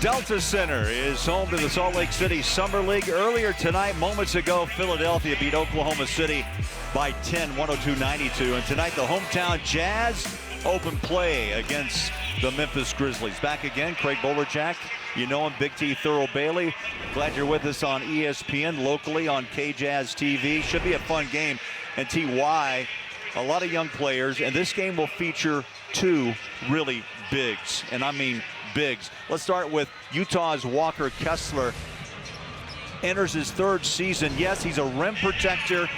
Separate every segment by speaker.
Speaker 1: Delta Center is home to the Salt Lake City Summer League. Earlier tonight, moments ago, Philadelphia beat Oklahoma City by 10, 102-92. And tonight, the hometown Jazz open play against the Memphis Grizzlies. Back again, Craig Bolerjack. You know him, Big T, Thurl Bailey. Glad you're with us on ESPN, locally on KJazz TV. Should be a fun game. And TY, a lot of young players, and this game will feature two really bigs, and I mean bigs. Let's start with Utah's Walker Kessler. Enters his third season. Yes, he's a rim protector.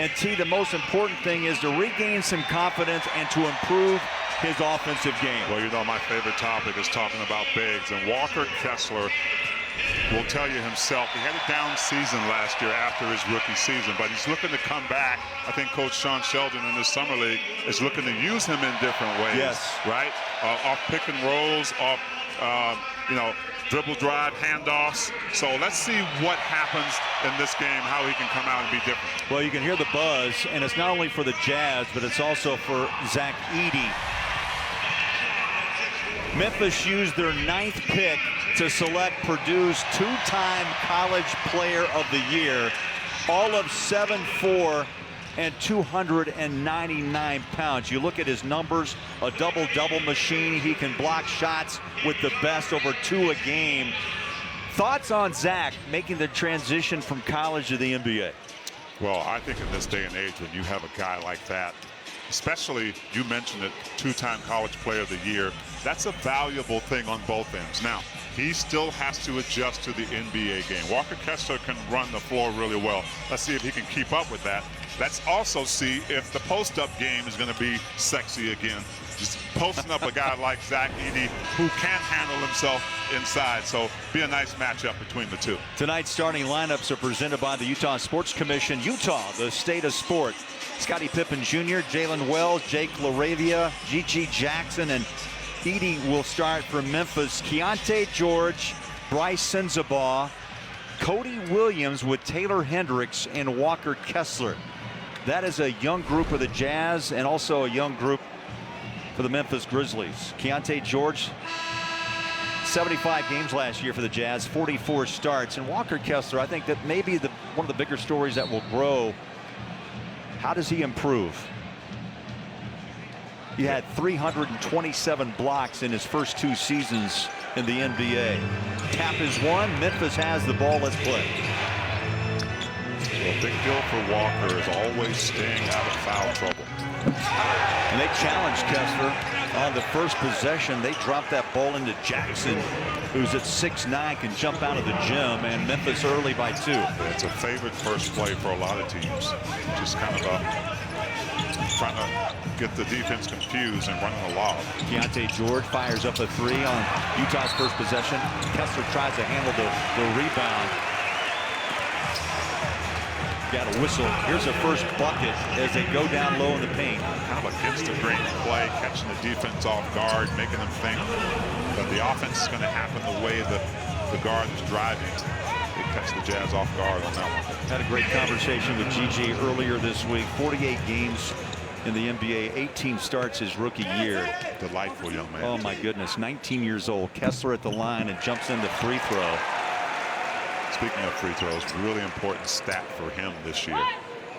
Speaker 1: And T, the most important thing is to regain some confidence and to improve his offensive game.
Speaker 2: Well, you know, my favorite topic is talking about bigs, and Walker Kessler will tell you himself, he had a down season last year after his rookie season, but he's looking to come back. I think Coach Sean Sheldon in this summer league is looking to use him in different ways.
Speaker 1: Yes.
Speaker 2: Right? Off pick and rolls, off, dribble drive, handoffs. So let's see what happens in this game, how he can come out and be different.
Speaker 1: Well, you can hear the buzz, and it's not only for the Jazz, but it's also for Zach Edey. Memphis used their 9th pick to select Purdue's two-time College Player of the Year, all of 7'4" and 299 pounds. You look at his numbers, a double-double machine. He can block shots with the best, over 2 a game. Thoughts on Zach making the transition from college to the NBA?
Speaker 2: Well, I think in this day and age, when you have a guy like that, especially, you mentioned it, two-time College Player of the Year, that's a valuable thing on both ends. Now, he still has to adjust to the NBA game. Walker Kessler can run the floor really well. Let's see if he can keep up with that. Let's also see if the post-up game is going to be sexy again. Just posting up a guy like Zach Edey who can't handle himself inside. So be a nice matchup between the two.
Speaker 1: Tonight's starting lineups are presented by the Utah Sports Commission. Utah, the state of sport. Scottie Pippen Jr., Jalen Wells, Jake LaRavia, G.G. Jackson, and Edey will start for Memphis. Keontae George, Bryce Sensabaugh, Cody Williams with Taylor Hendricks and Walker Kessler. That is a young group of the Jazz and also a young group for the Memphis Grizzlies. Keontae George, 75 games last year for the Jazz, 44 starts. And Walker Kessler, I think that maybe one of the bigger stories that will grow. How does he improve? He had 327 blocks in his first 2 seasons in the NBA. Tap is one. Memphis has the ball. Let's play.
Speaker 2: Well, big deal for Walker is always staying out of foul trouble.
Speaker 1: And they challenged Kessler on the first possession. They dropped that ball into Jackson, who's at 6'9", can jump out of the gym, and Memphis early by 2.
Speaker 2: It's a favorite first play for a lot of teams. Just kind of trying to get the defense confused and running a lob.
Speaker 1: Keontae George fires up a 3 on Utah's first possession. Kessler tries to handle the rebound. Got a whistle. Here's a first bucket as they go down low in the paint.
Speaker 2: Kind of against the grain play, catching the defense off guard, making them think that the offense is going to happen the way that the guard is driving. They catch the Jazz off guard on that one.
Speaker 1: Had a great conversation with GG earlier this week. 48 games in the NBA, 18 starts his rookie year.
Speaker 2: Delightful young man.
Speaker 1: Oh my goodness, 19 years old. Kessler at the line and jumps into free throw.
Speaker 2: Speaking of free throws, really important stat for him this year.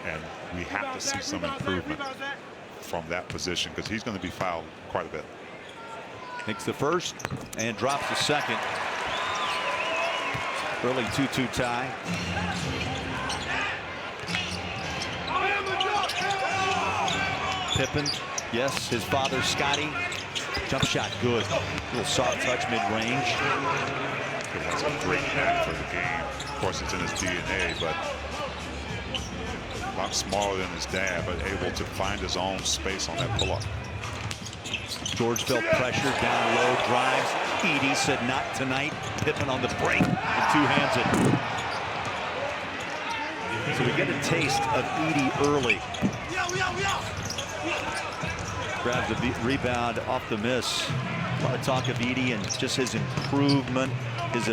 Speaker 2: And we have to see some improvement from that position because he's going to be fouled quite a bit.
Speaker 1: Makes the first and drops the second. Early 2-2 tie. Pippen, yes, his father Scottie. Jump shot good. Little soft touch mid-range.
Speaker 2: He has a great knack for the game. Of course, it's in his DNA, but a lot smaller than his dad, but able to find his own space on that pull-up.
Speaker 1: George felt pressure down low, drives. Edey said not tonight. Pippen on the break and two-hands it. So we get a taste of Edey early. Grabs the rebound off the miss. A lot of talk of Edey and just his improvement, his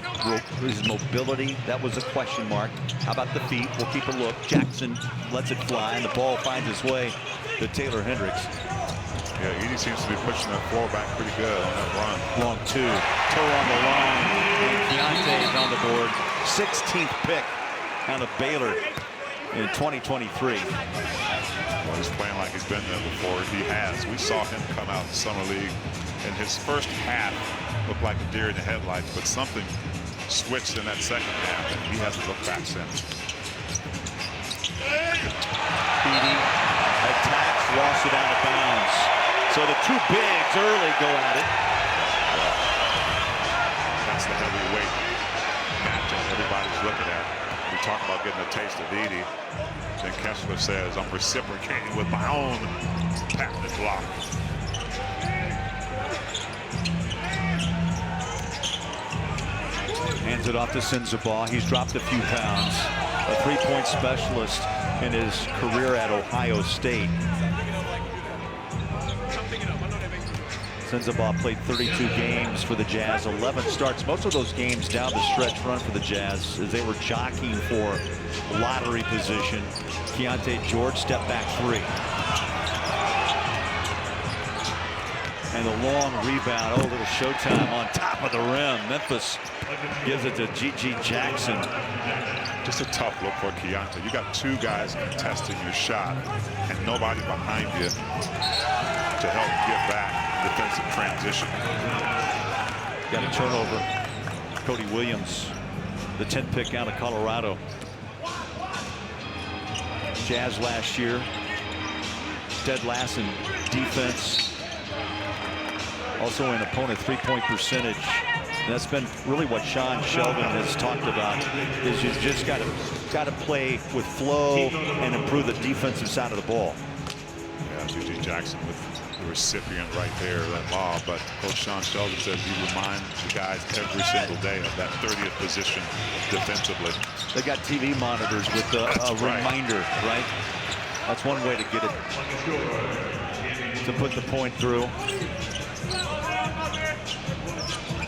Speaker 1: mobility. That was a question mark. How about the feet? We'll keep a look. Jackson lets it fly, and the ball finds its way to Taylor Hendricks.
Speaker 2: Yeah, Edey seems to be pushing that floor back pretty good on that run.
Speaker 1: Long two. Toe on the line. Keontae is on the board. 16th pick out of Baylor in 2023.
Speaker 2: Well, he's playing like he's been there before. He has. We saw him come out in the Summer League, and his first half looked like a deer in the headlights, but something switched in that second half, and he hasn't looked back since.
Speaker 1: Edey attacks, lost it out of bounds. So the two bigs early go at it.
Speaker 2: That's the heavyweight matchup everybody's looking at. We talk about getting a taste of Edey. Then Kessler says, I'm reciprocating with my own patented block.
Speaker 1: Hands it off to Sensabaugh. He's dropped a few pounds. A three-point specialist in his career at Ohio State. Sensabaugh played 32 games for the Jazz, 11 starts. Most of those games down the stretch run for the Jazz as they were jockeying for lottery position. Keontae George step back three. And the long rebound. Oh, a little showtime on top of the rim. Memphis gives it to G.G. Jackson.
Speaker 2: Just a tough look for Keontae. You got two guys contesting your shot and nobody behind you to help get back defensive transition.
Speaker 1: Got a turnover. Cody Williams, the 10th pick out of Colorado. Jazz last year. Dead last in defense. Also an opponent three-point percentage. And that's been really what Sean Sheldon has talked about, is you just got to play with flow and improve the defensive side of the ball.
Speaker 2: Yeah, G.G. Jackson with the recipient right there, that lob. But Coach Sean Sheldon says he reminds the guys every single day of that 30th position defensively.
Speaker 1: They got TV monitors with a reminder, right? That's one way to get it, to put the point through.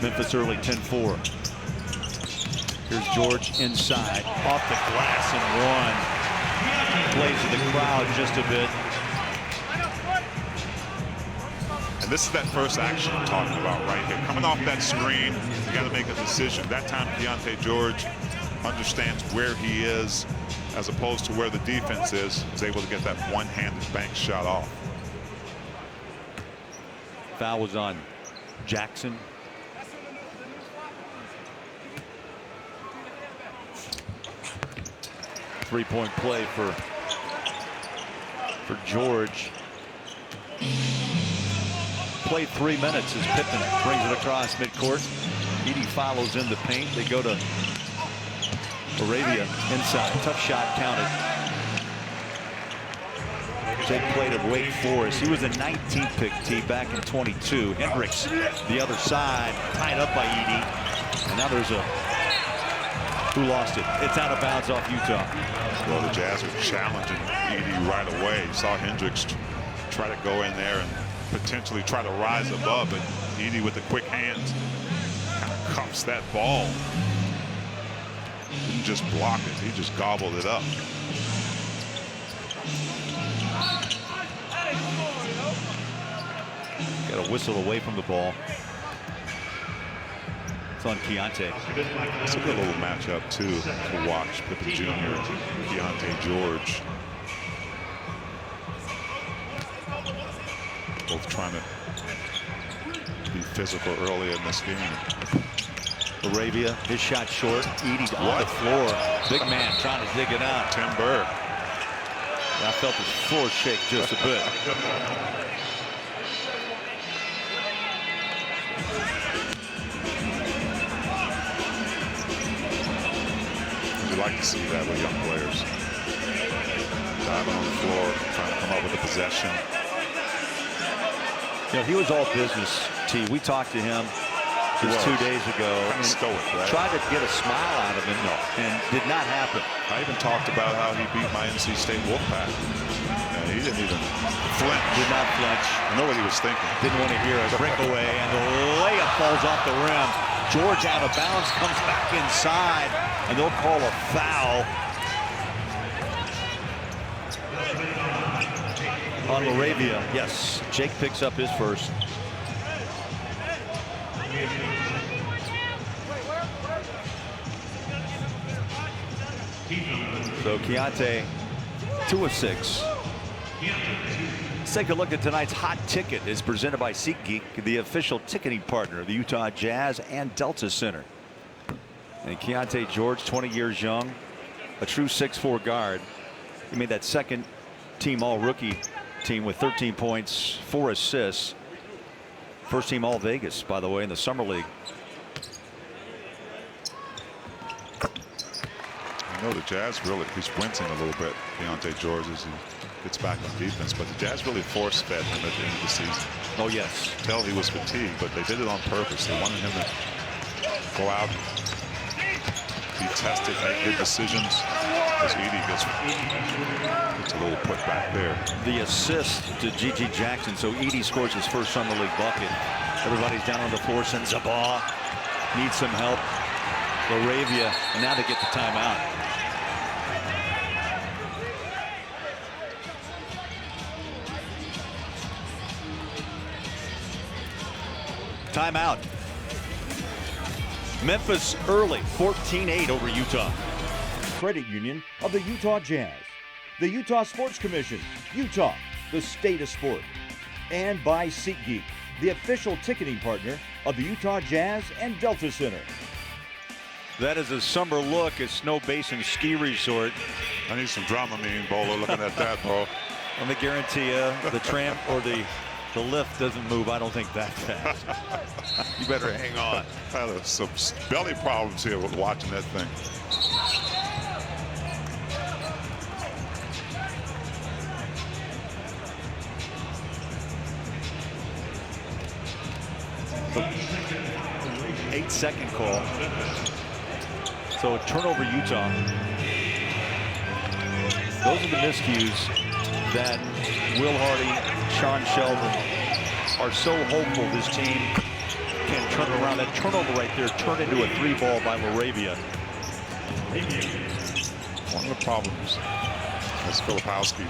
Speaker 1: Memphis early 10-4. Here's George inside, off the glass and one. Plays to the crowd just a bit.
Speaker 2: And this is that first action I'm talking about right here. Coming off that screen, you got to make a decision. That time Keontae George understands where he is as opposed to where the defense is able to get that one-handed bank shot off.
Speaker 1: Foul was on Jackson. Three-point play for George. Played 3 minutes as Pippen brings it across midcourt. Edey follows in the paint. They go to Arabia inside. Tough shot counted. Jake played at Wake Forest. He was a 19th pick T back in 22. Hendricks, the other side, tied up by Edey. And now there's a who lost it. It's out of bounds off Utah.
Speaker 2: Well, the Jazz are challenging Edey right away. Saw Hendricks try to go in there and potentially try to rise above, but Edey with the quick hands kind of cuffs that ball. Didn't just block it, he just gobbled it up.
Speaker 1: Got a whistle away from the ball. It's on Keontae.
Speaker 2: It's a good little matchup too to watch. Pippen Jr., Keontae George. Both trying to be physical early in this game.
Speaker 1: Arabia, his shot short. Edey's on the floor. Big man trying to dig it out.
Speaker 2: Tim Burr.
Speaker 1: I felt his floor shake just a bit.
Speaker 2: You like to see that with young players. Diving on the floor, trying to come up with a possession.
Speaker 1: You know, he was all business, T. We talked to him just 2 days ago.
Speaker 2: Stoic, right?
Speaker 1: Tried to get a smile out of him, and did not happen.
Speaker 2: I even talked about how he beat my NC State Wolfpack. He didn't even flinch.
Speaker 1: Did not flinch.
Speaker 2: I know what he was thinking.
Speaker 1: Didn't want to hear a breakaway, and the layup falls off the rim. George out of bounds, comes back inside, and they'll call a foul on Arabia. Yes, Jake picks up his first. So Keontae, 2 of 6. Let's take a look at tonight's hot ticket. It's presented by SeatGeek, the official ticketing partner of the Utah Jazz and Delta Center. And Keontae George, 20 years young, a true 6'4" guard. He made that second team all-rookie team with 13 points, 4 assists. First team all-Vegas, by the way, in the Summer League.
Speaker 2: I know the Jazz really, he's wincing a little bit, Keontae George, as he gets back on defense, but the Jazz really force-fed him at the end of the season.
Speaker 1: Oh, yes.
Speaker 2: Tell he was fatigued, but they did it on purpose. They wanted him to go out, be tested, make good decisions. As Edey gets a little put back there.
Speaker 1: The assist to G.G. Jackson, so Edey scores his first Summer League bucket. Everybody's down on the floor since Zabah needs some help. Laravia, and now they get the timeout. Timeout. Memphis early, 14-8 over Utah.
Speaker 3: Credit Union of the Utah Jazz, the Utah Sports Commission, Utah, the state of sport, and by SeatGeek, the official ticketing partner of the Utah Jazz and Delta Center.
Speaker 1: That is a summer look at Snow Basin Ski Resort.
Speaker 2: I need some Dramamine, Bolo, looking at that, bro.
Speaker 1: Let me guarantee you, the tram or the lift doesn't move, I don't think, that fast. You better hang on.
Speaker 2: I have some belly problems here with watching that thing.
Speaker 1: So, 8-second call. So turnover Utah. Those are the miscues that Will Hardy, Sean Sheldon are so hopeful this team can turn around. That turnover right there turned into a 3-ball by Laravia.
Speaker 2: One of the problems as Filipowski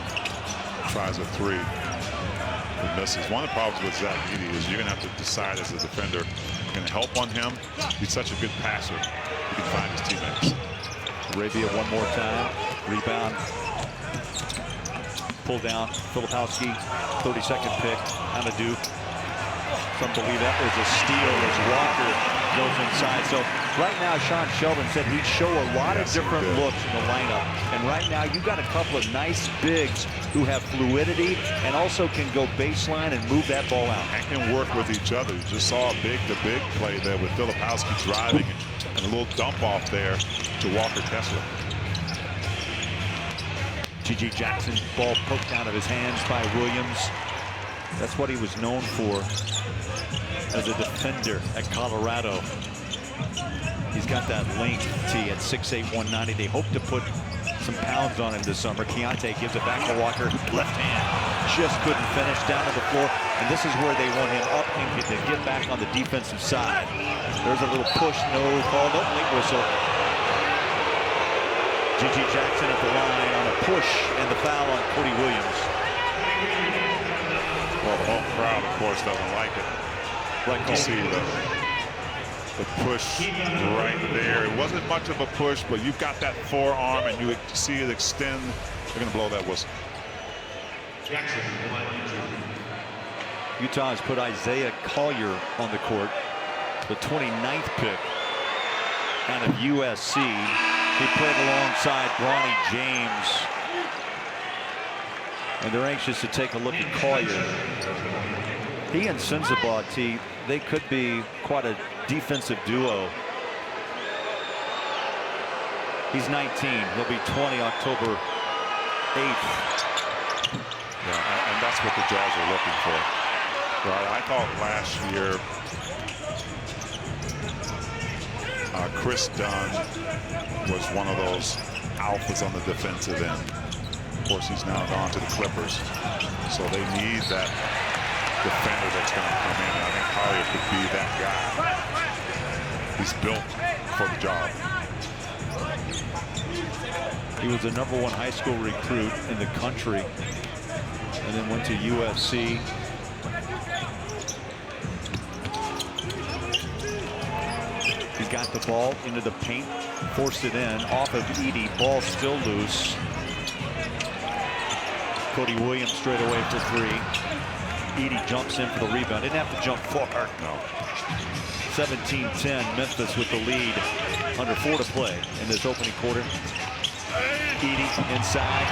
Speaker 2: tries a 3 and misses. One of the problems with Zach Edey is you're going to have to decide as a defender, you're going to help on him. He's such a good passer. He can find his teammates.
Speaker 1: Laravia one more time. Rebound. Pull down. Filipowski, 32nd pick. Amadou. Some believe that was a steal as Walker goes inside. So right now, Sean Sheldon said he'd show a lot of different looks in the lineup. And right now, you've got a couple of nice bigs who have fluidity and also can go baseline and move that ball out.
Speaker 2: And can work with each other. You just saw a big-to-big play there with Filipowski driving and a little dump off there to Walker Kessler.
Speaker 1: G.G. Jackson, ball poked out of his hands by Williams. That's what he was known for as a defender at Colorado. He's got that length T at 6'8", 190. They hope to put some pounds on him this summer. Keontae gives it back to Walker. Left hand. Just couldn't finish down to the floor. And this is where they want him up and to get back on the defensive side. There's a little push. No call. No late whistle. G.G. Jackson at the line on a push and the foul on Cody Williams.
Speaker 2: Well, the whole crowd, of course, doesn't like it.
Speaker 1: Right,
Speaker 2: you see the push right there. It wasn't much of a push, but you've got that forearm and you see it extend. They're going to blow that whistle.
Speaker 1: Utah has put Isaiah Collier on the court, the 29th pick out of USC. He played alongside Bronny James. And they're anxious to take a look at Collier. He and Sensabaugh, T, they could be quite a defensive duo. He's 19. He'll be 20 October 8th.
Speaker 2: Yeah, and that's what the Jazz are looking for. Right? I thought last year Chris Dunn was one of those alphas on the defensive end. Of course, he's now gone to the Clippers, so they need that defender that's going to come in. And I think Collier could be that guy. He's built for the job.
Speaker 1: He was the #1 high school recruit in the country and then went to USC. He got the ball into the paint, forced it in off of Edey. Ball still loose. Cody Williams straight away for three. Edey jumps in for the rebound. Didn't have to jump far.
Speaker 2: No.
Speaker 1: 17-10, Memphis with the lead. Under 4 to play in this opening quarter. Edey inside.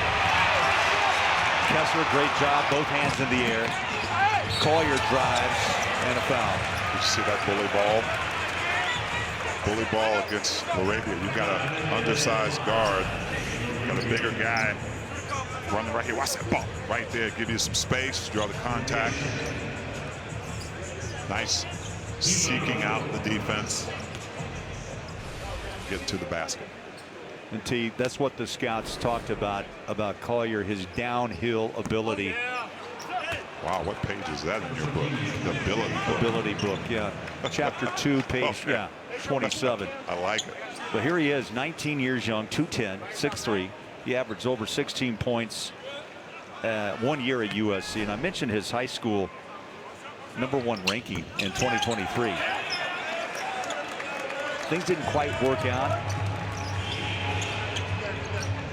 Speaker 1: Kessler, great job, both hands in the air. Collier drives and a foul.
Speaker 2: Did you see that bully ball? Bully ball against Laravia. You've got an undersized guard. Got a bigger guy running right here. Watch that ball right there. Give you some space, draw the contact. Nice seeking out the defense. Get to the basket.
Speaker 1: And T, that's what the scouts talked about Collier, his downhill ability.
Speaker 2: Wow, what page is that in your book? The ability book.
Speaker 1: Ability book, yeah. Chapter 2, page,
Speaker 2: Okay.
Speaker 1: yeah, 27.
Speaker 2: I like it.
Speaker 1: But here he is, 19 years young, 210, 6'3". He averaged over 16 points 1 year at USC. And I mentioned his high school #1 ranking in 2023. Things didn't quite work out.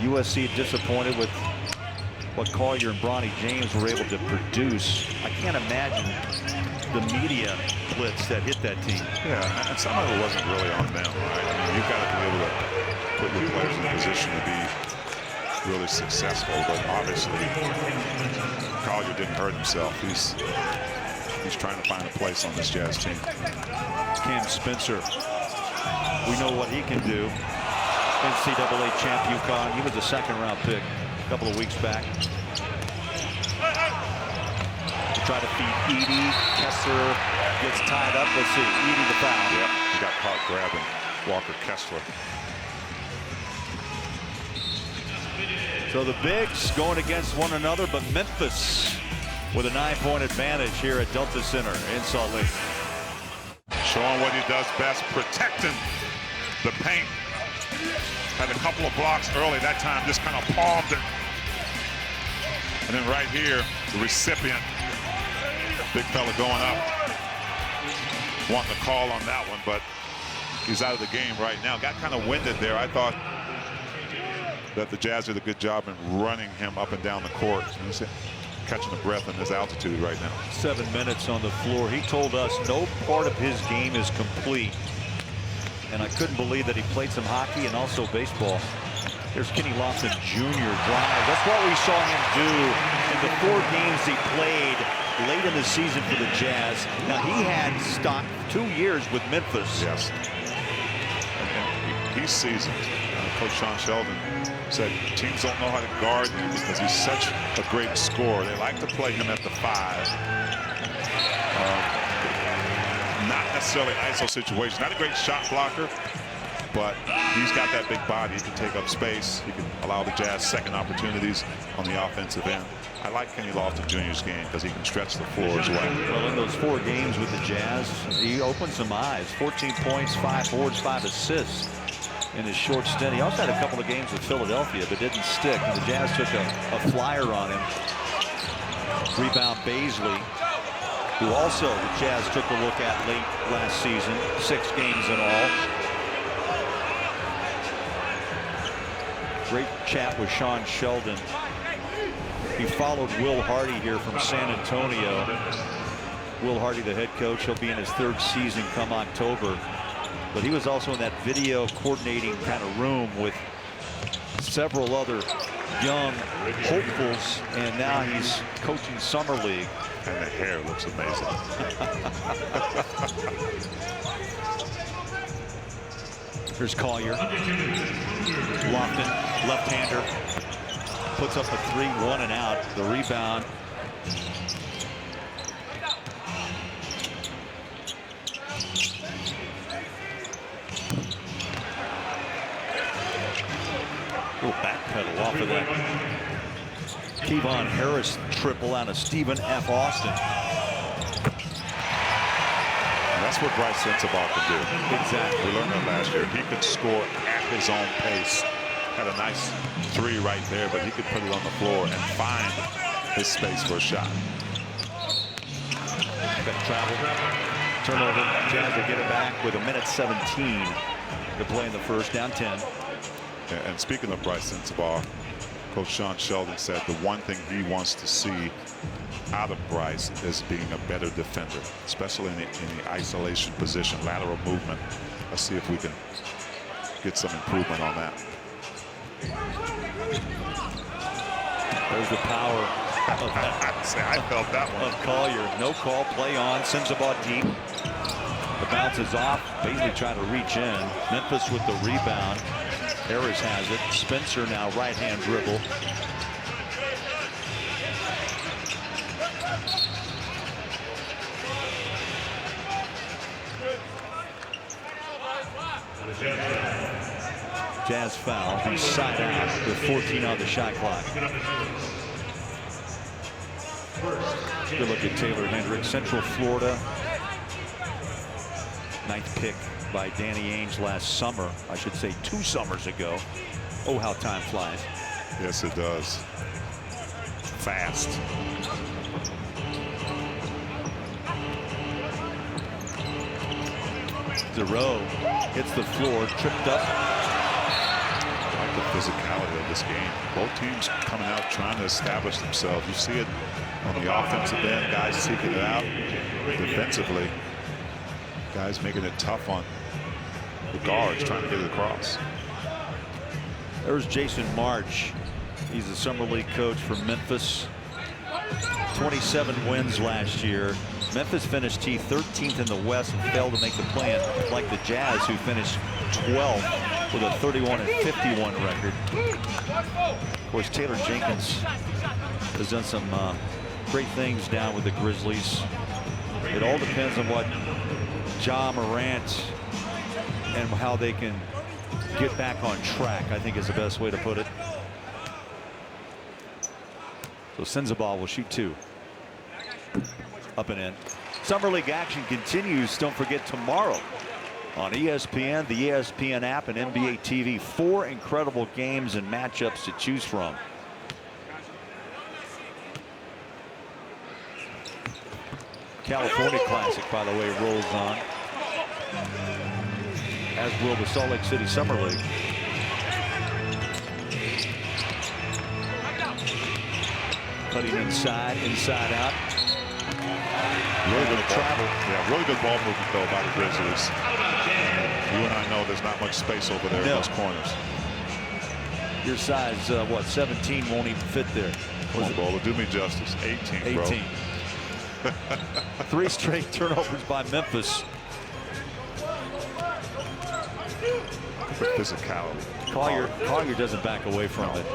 Speaker 1: USC disappointed with what Collier and Bronny James were able to produce. I can't imagine the media blitz that hit that team.
Speaker 2: Yeah, and some of it wasn't really on them, right? I mean, you've got to be able to put your players in a position to be really successful, but obviously Collier didn't hurt himself. He's trying to find a place on this Jazz team.
Speaker 1: Cam Spencer, we know what he can do. NCAA champ UConn. He was a second-round pick a couple of weeks back. To try to feed Edey. Kessler gets tied up. Let's see. Edey the foul.
Speaker 2: Yep, he got caught grabbing Walker Kessler.
Speaker 1: So the bigs going against one another, but Memphis with a 9-point advantage here at Delta Center in Salt Lake.
Speaker 2: Showing what he does best, protecting the paint. Had a couple of blocks early. That time just kind of palmed it. And then right here, the recipient, big fella going up. Wanting to call on that one, but he's out of the game right now. Got kind of winded there. I thought that the Jazz did a good job in running him up and down the court. He's catching a breath in his altitude right now. 7
Speaker 1: minutes on the floor. He told us no part of his game is complete. And I couldn't believe that he played some hockey and also baseball. There's Kenny Lofton Jr. drive. That's what we saw him do in the 4 games he played late in the season for the Jazz. Now, he had stock 2 years with Memphis.
Speaker 2: Yes. And he's seasoned. Coach Sean Sheldon said teams don't know how to guard him because he's such a great scorer. They like to play him at the 5. Not necessarily ISO situation. Not a great shot blocker, but he's got that big body. He can take up space. He can allow the Jazz second opportunities on the offensive end. I like Kenny Lofton Jr.'s game because he can stretch the floor as well.
Speaker 1: Well, in those 4 games with the Jazz, he opened some eyes. 14 points, 5 boards, 5 assists in his short stint. He also had a couple of games with Philadelphia that didn't stick. And the Jazz took a flyer on him. Rebound Baisley, who also the Jazz took a look at late last season. 6 games in all. Great chat with Sean Sheldon. He followed Will Hardy here from San Antonio. Will Hardy, the head coach, he'll be in his 3rd season come October. But he was also in that video coordinating kind of room with several other young hopefuls, and now he's coaching Summer League.
Speaker 2: And the hair looks amazing.
Speaker 1: Here's Collier. Lofton, left-hander. Puts up a 3, 1 and out. The rebound. Little backpedal off of that. Kevon Harris triple out of Stephen F. Austin.
Speaker 2: And that's what Bryce Sensabaugh can do.
Speaker 1: Exactly.
Speaker 2: We learned that last year. He could score at his own pace. Had a nice 3 right there, but he could put it on the floor and find his space for a shot.
Speaker 1: Got travel. Turnover. Jazz will get it back with 1:17 to play in the first, down 10.
Speaker 2: And speaking of Bryce Sensabaugh, Coach Sean Sheldon said the one thing he wants to see out of Bryce is being a better defender, especially in the isolation position, lateral movement. Let's see if we can get some improvement on that.
Speaker 1: There's the power of
Speaker 2: I felt that one.
Speaker 1: Of Collier. No call, play on. Sensabaugh deep. The bounce is off. Baisley trying to reach in. Memphis with the rebound. Harris has it. Spencer now right-hand dribble. Jazz foul. He's side out with 14 on the shot clock. Good look at Taylor Hendricks, Central Florida. 9th pick by Danny Ainge last summer. I should say 2 summers ago. Oh, how time flies.
Speaker 2: Yes, it does. Fast.
Speaker 1: Zero hits the floor, tripped up.
Speaker 2: I like the physicality of this game. Both teams coming out trying to establish themselves. You see it on the offensive end, guys seeking it out. Defensively, guys making it tough on the guards trying to get it across.
Speaker 1: There's Jason March. He's the summer league coach for Memphis. 27 wins last year. Memphis finished 13th in the West and failed to make the play-in, like the Jazz, who finished 12th with a 31-51 record. Of course, Taylor Jenkins has done some great things down with the Grizzlies. It all depends on what Ja Morant and how they can get back on track, I think is the best way to put it. So Sensabaugh will shoot 2. Up and in. Summer League action continues. Don't forget tomorrow on ESPN, the ESPN app, and NBA TV. 4 incredible games and matchups to choose from. California Classic, by the way, rolls on, as will the Salt Lake City Summer League. Cutting inside out.
Speaker 2: Really good travel. Yeah, really good ball movement though by the Grizzlies. You and I know there's not much space over there in those corners.
Speaker 1: Your size, what, 17 won't even fit there.
Speaker 2: Come on, Bowler, do me justice. 18, bro.
Speaker 1: 18. 3 straight turnovers by Memphis.
Speaker 2: Physicality.
Speaker 1: Collier doesn't back away from it.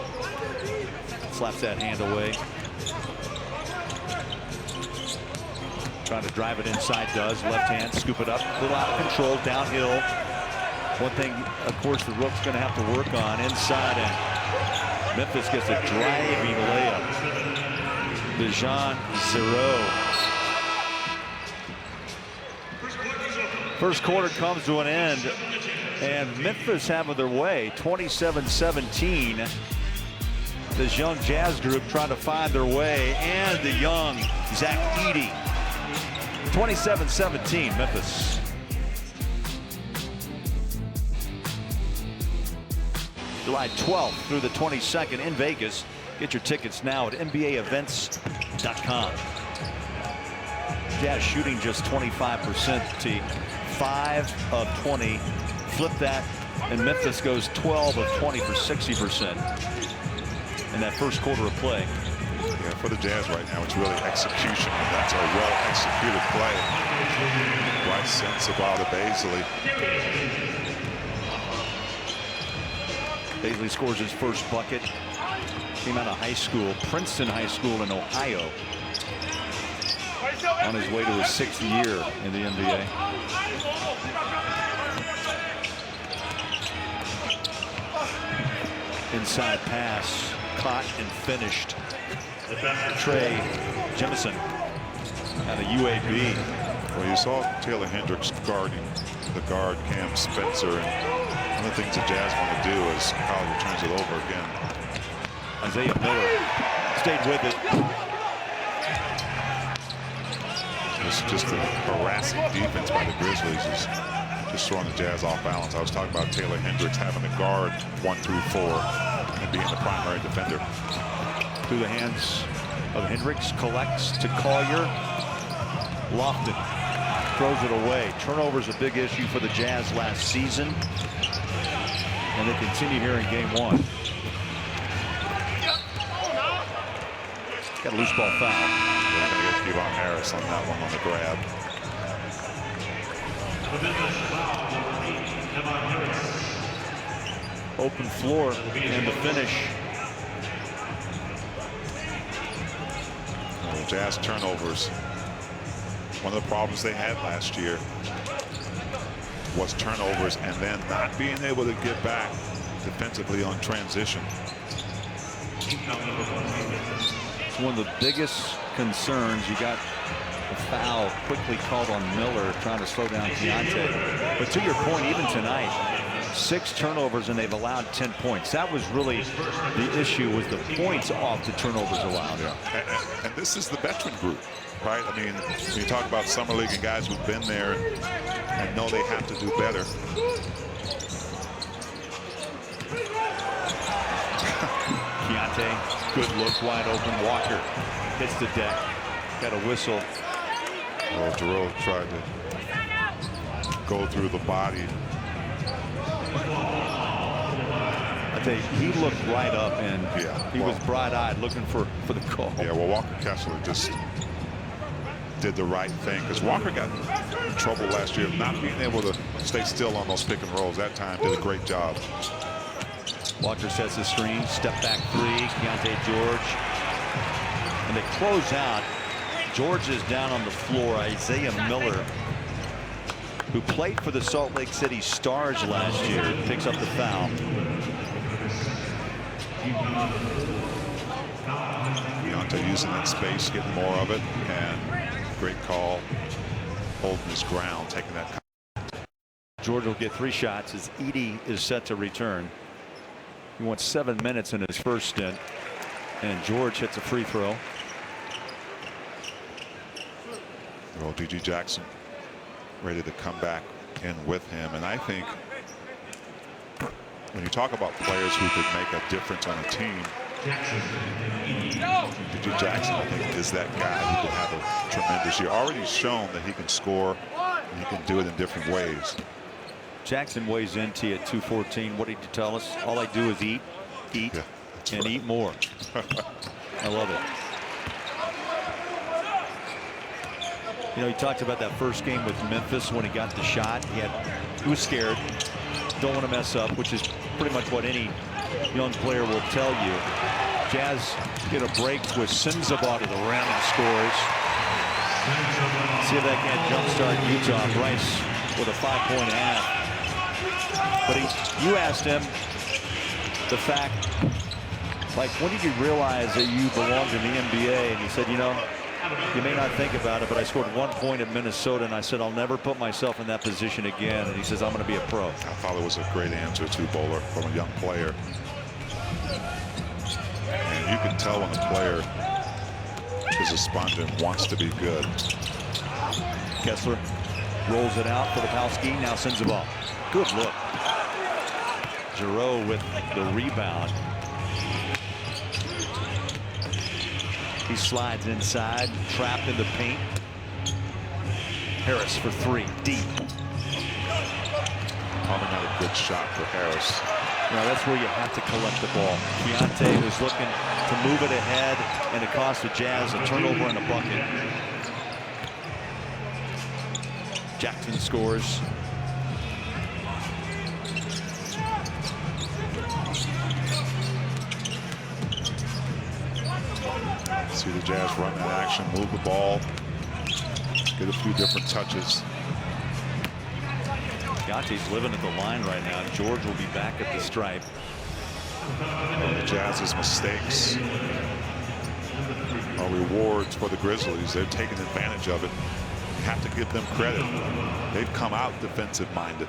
Speaker 1: Slaps that hand away. Trying to drive it inside, does. Left hand, scoop it up. A little out of control, downhill. One thing, of course, the Rook's going to have to work on inside, and Memphis gets a driving layup. Dejan Zero. First quarter comes to an end, and Memphis having their way, 27-17. This young Jazz group trying to find their way, and the young Zach Edey. 27-17, Memphis. July 12th through the 22nd in Vegas. Get your tickets now at NBAevents.com. Jazz shooting just 25%. To 5 of 20. Flip that, and Memphis goes 12 of 20 for 60% in that first quarter of play.
Speaker 2: Yeah, for the Jazz right now, it's really execution. That's a well-executed play. Bryce Sensabaugh to Baisley.
Speaker 1: Baisley scores his first bucket. Came out of high school, Princeton High School in Ohio. On his way to his 6th year in the NBA. Inside pass, caught and finished. Trey Jemison out of UAB.
Speaker 2: Well, you saw Taylor Hendricks guarding the guard Cam Spencer, and one of the things the Jazz want to do is Collier turns it over again.
Speaker 1: Isaiah Miller stayed with it.
Speaker 2: It's just a harassing defense by the Grizzlies is just throwing the Jazz off balance. I was talking about Taylor Hendricks having to guard 1 through 4 and being the primary defender.
Speaker 1: Through the hands of Hendricks, collects to Collier. Lofton throws it away. Turnover's a big issue for the Jazz last season, and they continue here in game 1. Got a loose ball foul.
Speaker 2: They're going to get Kevon Harris on that one on the grab.
Speaker 1: Open floor and the finish.
Speaker 2: Well, Jazz turnovers. One of the problems they had last year was turnovers and then not being able to get back defensively on transition.
Speaker 1: It's one of the biggest concerns. You got a foul quickly called on Miller trying to slow down Keontae. But to your point, even tonight, 6 turnovers and they've allowed 10 points. That was really the issue, was the points off the turnovers allowed.
Speaker 2: Yeah. And this is the veteran group, right? I mean, when you talk about Summer League and guys who've been there and know they have to do better.
Speaker 1: Keontae, good look, wide open. Walker hits the deck. Got a whistle.
Speaker 2: Well, Giroux tried to go through the body.
Speaker 1: I tell you, he looked right up and he was bright-eyed looking for the call.
Speaker 2: Yeah, well, Walker Kessler just did the right thing, because Walker got in trouble last year of not being able to stay still on those pick and rolls. That time did a great job.
Speaker 1: Walker sets the screen, step back 3, Keontae George. And they close out. George is down on the floor. Isaiah Miller, who played for the Salt Lake City Stars last year, picks up the foul.
Speaker 2: Keontae using that space, getting more of it, and great call, holding his ground, taking that.
Speaker 1: George will get 3 shots as Edey is set to return. He wants 7 minutes in his first stint, and George hits a free throw.
Speaker 2: Well, D.G. Jackson ready to come back in with him, and I think when you talk about players who could make a difference on a team, D.G. Jackson, I think, is that guy who could have a tremendous year. Already shown that he can score and he can do it in different ways.
Speaker 1: Jackson weighs in to you at 214. What did you tell us? All I do is eat,
Speaker 2: Yeah,
Speaker 1: and eat more. I love it. You know, he talked about that first game with Memphis when he got the shot. He was scared. Don't want to mess up, which is pretty much what any young player will tell you. Jazz get a break with Sensabaugh to the rim and scores. See if that can't jumpstart Utah. Bryce with a 5-point half. But you asked him the fact, like, when did you realize that you belonged in the NBA? And he said, you know, you may not think about it, but I scored 1 point at Minnesota, and I said, I'll never put myself in that position again. And he says, I'm going to be a pro.
Speaker 2: I thought it was a great answer to Bowler from a young player. And you can tell when a player is a sponge and wants to be good.
Speaker 1: Kessler rolls it out for the Palski. Now sends the ball. Good look. Giroux with the rebound. He slides inside, trapped in the paint. Harris for 3, deep.
Speaker 2: Probably not a good shot for Harris.
Speaker 1: Now that's where you have to collect the ball. Keontae is looking to move it ahead, and it costs the Jazz a turnover and a bucket. Jackson scores.
Speaker 2: See the Jazz run that action, move the ball, get a few different touches.
Speaker 1: Keontae's living at the line right now. George will be back at the stripe.
Speaker 2: And the Jazz's mistakes are rewards for the Grizzlies. They're taking advantage of it. You have to give them credit. They've come out defensive minded,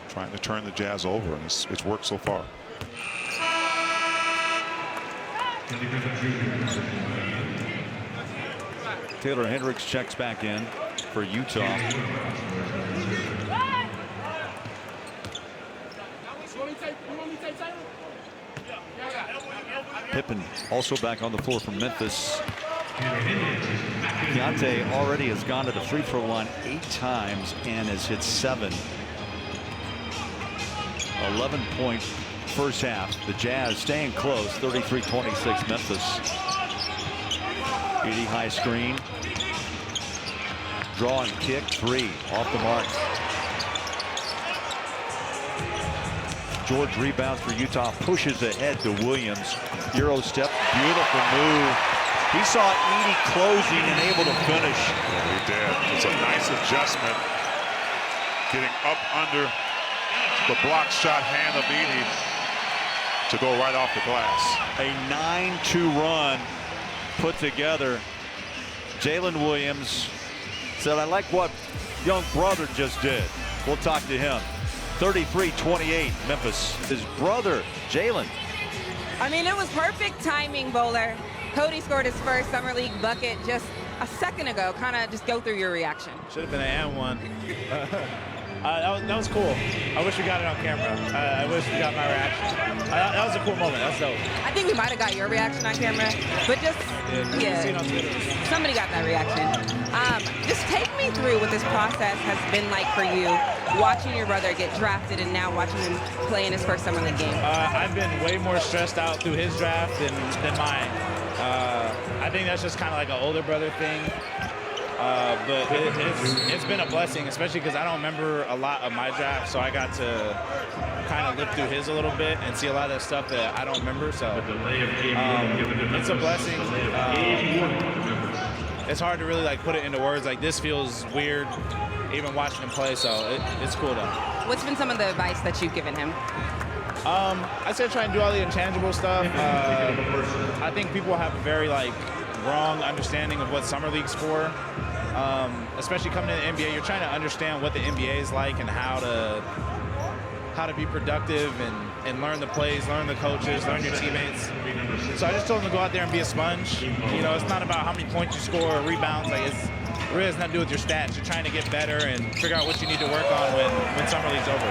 Speaker 2: trying to turn the Jazz over, and it's worked so far.
Speaker 1: Taylor Hendricks checks back in for Utah. Pippen also back on the floor from Memphis. Keontae already has gone to the free throw line 8 times and has hit 7. 11-point first half. The Jazz staying close, 33-26 Memphis. Edey high screen. Draw and kick, 3 off the mark. George rebounds for Utah, pushes ahead to Williams. Euro step, beautiful move. He saw Edey closing and able to finish.
Speaker 2: Yeah, he did. It's a nice adjustment. Getting up under the block shot hand of Edey to go right off the glass.
Speaker 1: A 9-2 run put together. Jalen Williams said, I like what young brother just did. We'll talk to him. 33-28 Memphis. His brother, Jalen.
Speaker 4: I mean, it was perfect timing, Bowler. Cody scored his first Summer League bucket just a second ago. Kind of just go through your reaction.
Speaker 5: Should have been an and one. That was cool. I wish we got it on camera. I wish we got my reaction. That was a cool moment. That's dope.
Speaker 4: I think we might have got your reaction on camera, but just, yeah, somebody got that reaction. Just take me through what this process has been like for you, watching your brother get drafted and now watching him play in his first Summer League game.
Speaker 5: I've been way more stressed out through his draft than mine. I think that's just kind of like an older brother thing. But it's been a blessing, especially because I don't remember a lot of my draft, so I got to kind of look through his a little bit and see a lot of stuff that I don't remember. So it's a blessing. It's hard to really like put it into words. Like, this feels weird, even watching him play. So it's cool though.
Speaker 4: What's been some of the advice that you've given him?
Speaker 5: I said try and do all the intangible stuff. I think people have a very wrong understanding of what Summer League's for. Especially coming to the NBA, you're trying to understand what the NBA is like and how to be productive and learn the plays, learn the coaches, learn your teammates. So I just told him to go out there and be a sponge. You know, it's not about how many points you score or rebounds. It really has nothing to do with your stats. You're trying to get better and figure out what you need to work on when Summer League's over.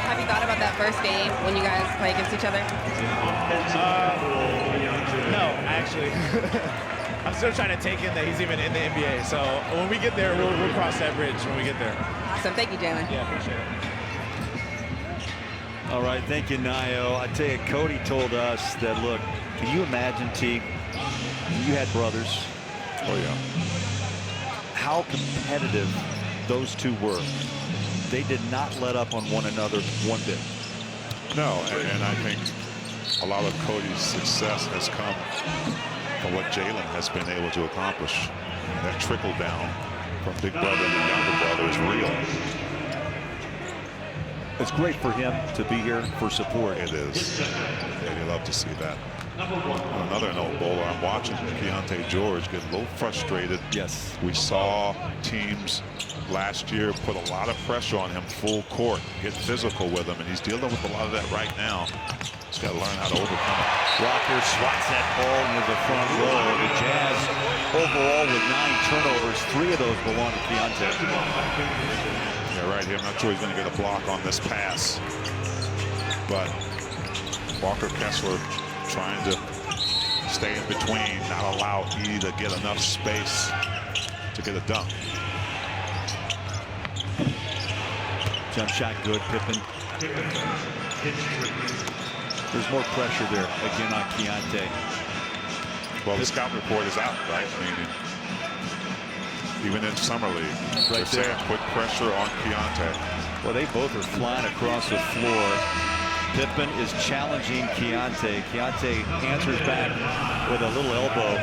Speaker 4: Have you thought about that first game when you guys play against each other?
Speaker 5: No, actually. I'm still trying to take in that he's even in the NBA. So when we get there, we'll cross that bridge when we get there.
Speaker 4: Awesome. Thank you, Jalen.
Speaker 5: Yeah, appreciate it.
Speaker 1: All right, thank you, Nio. I tell you, Cody told us that, look, can you imagine, T, you had brothers.
Speaker 2: Oh, yeah.
Speaker 1: How competitive those two were. They did not let up on one another one bit.
Speaker 2: No, and I think a lot of Cody's success has come from what Jalen has been able to accomplish. That trickle down from big brother to younger brother is real.
Speaker 1: It's great for him to be here for support.
Speaker 2: It is. And you love to see that. On another note, Bowler, I'm watching Keontae George get a little frustrated.
Speaker 1: Yes.
Speaker 2: We saw teams last year put a lot of pressure on him full court, get physical with him, and he's dealing with a lot of that right now. He's got to learn how to overcome it.
Speaker 1: Rocker swats that ball into the front row. The Jazz overall with 9 turnovers. 3 of those belong to Keontae.
Speaker 2: Yeah, right here. I'm not sure he's going to get a block on this pass. But Walker Kessler trying to stay in between, not allow E to get enough space to get a dunk.
Speaker 1: Jump shot good, Pippen. There's more pressure there again on Keontae.
Speaker 2: Well, the scout report is out, right? I mean, even in Summer League,
Speaker 1: right
Speaker 2: they're
Speaker 1: there.
Speaker 2: saying put pressure on Keontae.
Speaker 1: Well, they both are flying across the floor. Pippen is challenging Keontae. Keontae answers back with a little elbow.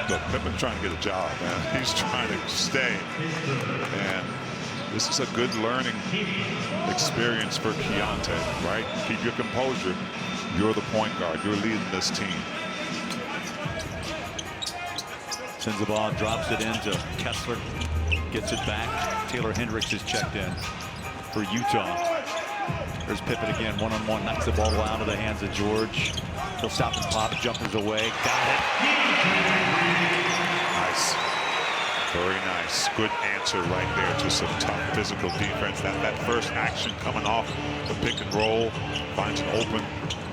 Speaker 2: Look, Pippen trying to get a job, man. He's trying to stay. And this is a good learning experience for Keontae, right? Keep your composure. You're the point guard. You're leading this team.
Speaker 1: Sends the ball, drops it into Kessler. Gets it back. Taylor Hendricks is checked in for Utah. There's Pippen again, one-on-one. Knocks the ball out of the hands of George. He'll stop and pop. Jumpers away. Got it.
Speaker 2: Nice. Very nice. Good answer right there to some tough physical defense. That first action coming off the pick and roll, finds an open,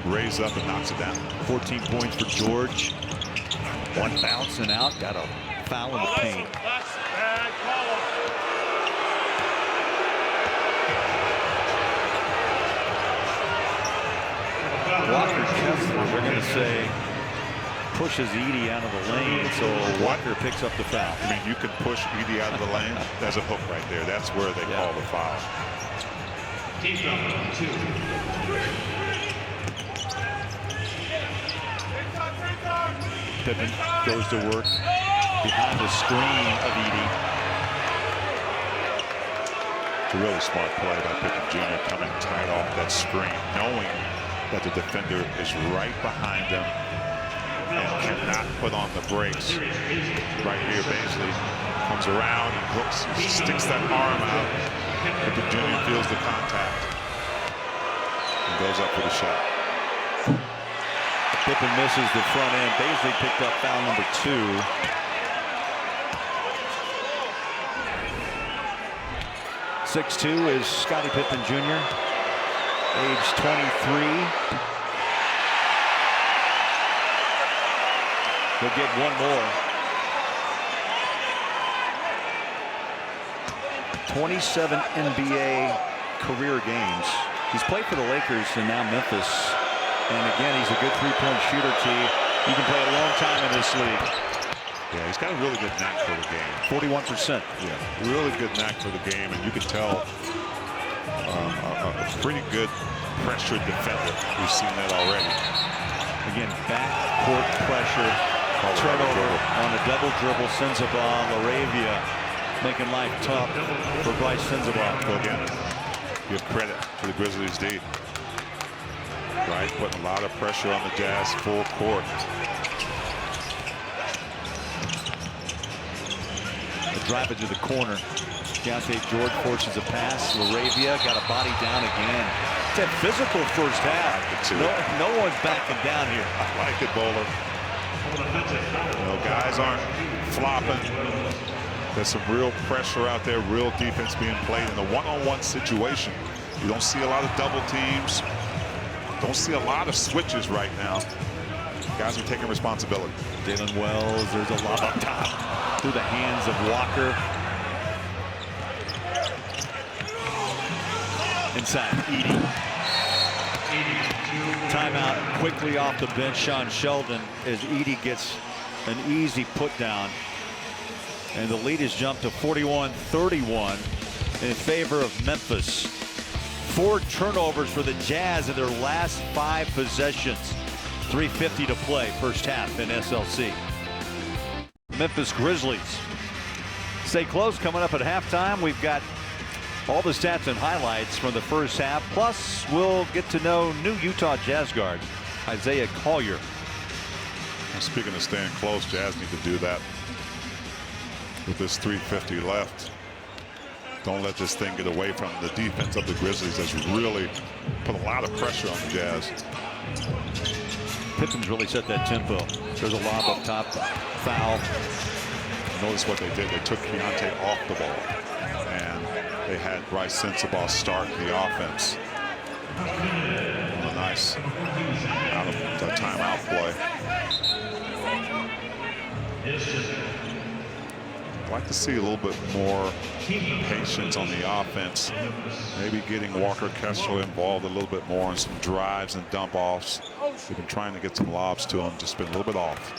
Speaker 2: raise up and knocks it down.
Speaker 1: 14 points for George. One bouncing out, got a foul in the paint. Walker Kessler, they're going to say, pushes Edey out of the lane, so Walker picks up the foul.
Speaker 2: I mean, you can push Edey out of the lane. There's a hook right there. That's where they call the foul.
Speaker 1: Pippen goes to work behind the screen of Edey.
Speaker 2: It's a really smart play by Pippen Jr. coming tight off that screen, knowing that the defender is right behind him and cannot put on the brakes. Right here, Baisley comes around and hooks, sticks that arm out. Pippen Jr. feels the contact and goes up for the shot.
Speaker 1: Pippen misses the front end. Baisley picked up foul number 2. .6'2" is Scottie Pippen Jr., age 23. He'll get one more. 27 NBA career games. He's played for the Lakers and now Memphis. And again, he's a good three-point shooter, T. He can play a long time in this league.
Speaker 2: Yeah, he's got a really good knack for the game.
Speaker 1: 41%.
Speaker 2: Yeah, really good knack for the game, and you can tell a pretty good pressured defender. We've seen that already.
Speaker 1: Again, backcourt pressure, turnover on a double dribble. Sensabaugh, Laravia making life tough for Bryce Sensabaugh.
Speaker 2: So again, give credit to the Grizzlies D. Right, putting a lot of pressure on the Jazz full court.
Speaker 1: The drive it to the corner. Deontay George forces a pass. Laravia got a body down again. It's a physical first half. No one's backing down here.
Speaker 2: I like it, Bowler. You know, guys aren't flopping. There's some real pressure out there, real defense being played in the one-on-one situation. You don't see a lot of double teams. Don't see a lot of switches right now. Guys are taking responsibility.
Speaker 1: Jalen Wells, there's a lob up top through the hands of Walker. Inside, Edey. Timeout quickly off the bench, Sean Sheldon, as Edey gets an easy put down. And the lead has jumped to 41-31 in favor of Memphis. 4 turnovers for the Jazz in their last 5 possessions. 3:50 to play, first half in SLC. Memphis Grizzlies stay close. Coming up at halftime, we've got all the stats and highlights from the first half. Plus, we'll get to know new Utah Jazz guard Isaiah Collier.
Speaker 2: And speaking of staying close, Jazz need to do that with this 3:50 left. Don't let this thing get away from the defense of the Grizzlies. Has really put a lot of pressure on the Jazz.
Speaker 1: Pippen's really set that tempo. There's a lob up top, foul.
Speaker 2: Notice what they did. They took Keontae off the ball, and they had Bryce Sensabaugh start the offense. A nice out of the timeout play. I'd like to see a little bit more patience on the offense. Maybe getting Walker Kessler involved a little bit more in some drives and dump offs. They've been trying to get some lobs to him, just been a little bit off.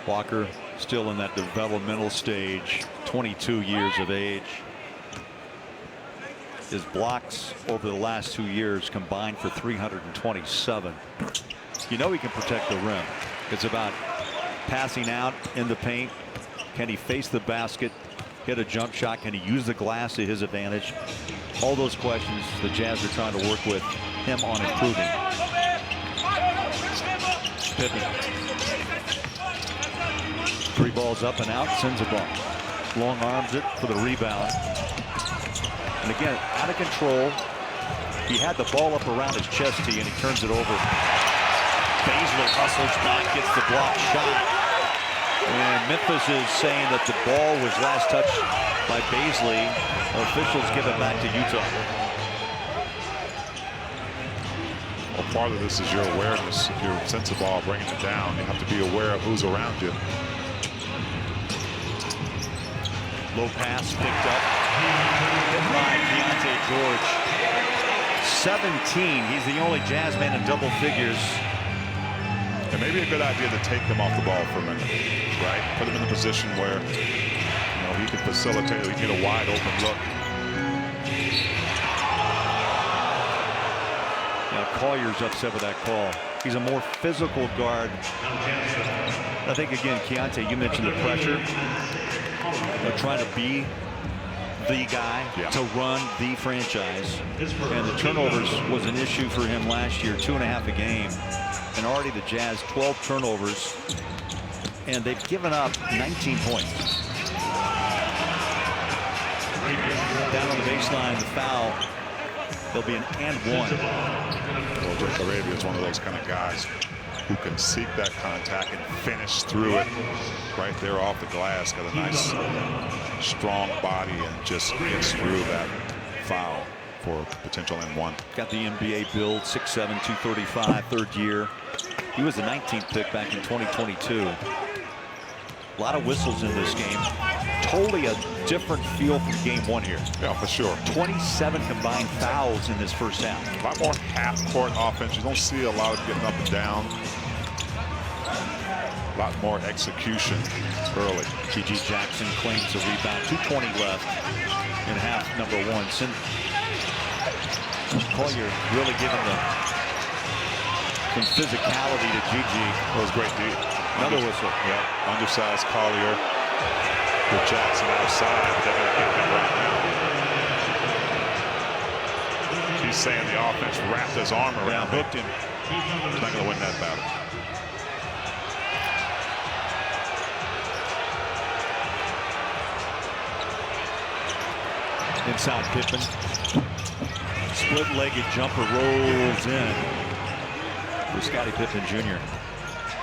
Speaker 1: Walker still in that developmental stage, 22 years of age. His blocks over the last 2 years combined for 327. You know he can protect the rim. It's about passing out in the paint. Can he face the basket, hit a jump shot? Can he use the glass to his advantage? All those questions the Jazz are trying to work with him on improving. Pippen. 3 balls up and out. Sensabaugh long arms it for the rebound. And again, out of control. He had the ball up around his chest tee and he turns it over. Baisley hustles back, gets the block shot. And Memphis is saying that the ball was last touched by Baisley. Officials give it back to Utah.
Speaker 2: Well, part of this is your awareness. If you're sense of ball, bringing it down, you have to be aware of who's around you.
Speaker 1: Low pass picked up by Keontae George. 17. He's the only Jazz man in double figures.
Speaker 2: It may be a good idea to take them off the ball for a minute, right? Put them in a position where he can facilitate, he can get a wide open look.
Speaker 1: Now Collier's upset with that call. He's a more physical guard. I think again, Keontae, you mentioned the pressure. They're trying to be the guy to run the franchise. And the turnovers was an issue for him last year, 2.5 a game. And already the Jazz 12 turnovers, and they've given up 19 points. Down on the baseline, the foul. There'll be an and one.
Speaker 2: Well, Arabia is one of those kind of guys who can seek that contact and finish through it right there off the glass. Got a nice, strong body and just gets through that foul for potential and one.
Speaker 1: Got the NBA build, 6'7", 235, third year. He was the 19th pick back in 2022. A lot of whistles in this game. Totally a different feel from game one here.
Speaker 2: Yeah, for sure.
Speaker 1: 27 combined fouls in this first half.
Speaker 2: A lot more half-court offense. You don't see a lot of getting up and down. A lot more execution early.
Speaker 1: G.G. Jackson claims the rebound. 2:20 left in half number one. Collier really giving some physicality to G.G.
Speaker 2: That was great.
Speaker 1: Another whistle.
Speaker 2: Yeah, undersized Collier with Jackson outside. They're going to get him right now. He's saying the offense wrapped his arm around
Speaker 1: hooked him.
Speaker 2: He's not going to win that battle.
Speaker 1: Inside Pippen. Split-legged jumper rolls in for Scottie Pippen Jr.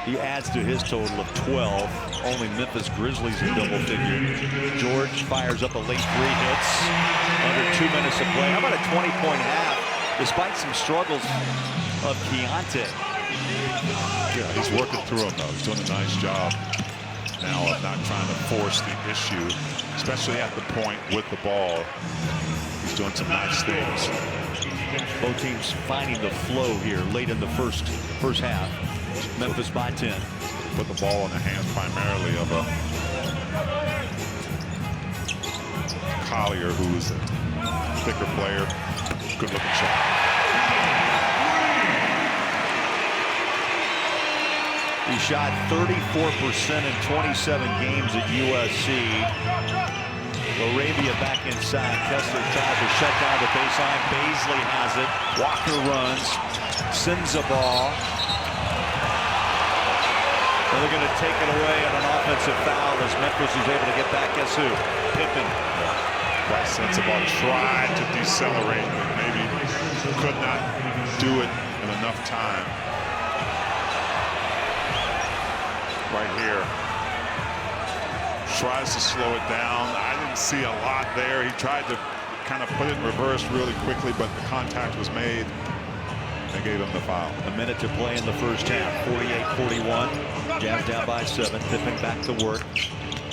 Speaker 1: He adds to his total of 12. Only Memphis Grizzlies in double figure. George fires up a late three, hits under 2 minutes of play. How about a 20-point half, despite some struggles of Keontae?
Speaker 2: Yeah, he's working through them, though. He's doing a nice job now of not trying to force the issue, especially at the point with the ball. He's doing some nice things.
Speaker 1: Both teams finding the flow here late in the first half. Memphis by 10.
Speaker 2: Put the ball in the hands primarily of a Collier, who's a thicker player. Good looking shot.
Speaker 1: He shot 34% in 27 games at USC. Arabia back inside. Kessler tries to shut down the baseline. Baisley has it. Walker runs. Sends a ball. And they're going to take it away on an offensive foul as Memphis is able to get back. Guess who? Pippen.
Speaker 2: Right, Sensabaugh tried to decelerate, but maybe could not do it in enough time. Right here. Tries to slow it down. I didn't see a lot there. He tried to kind of put it in reverse really quickly, but the contact was made. They gave him the foul.
Speaker 1: A minute to play in the first half. 48-41. Jazz down by 7. Pippen back to work.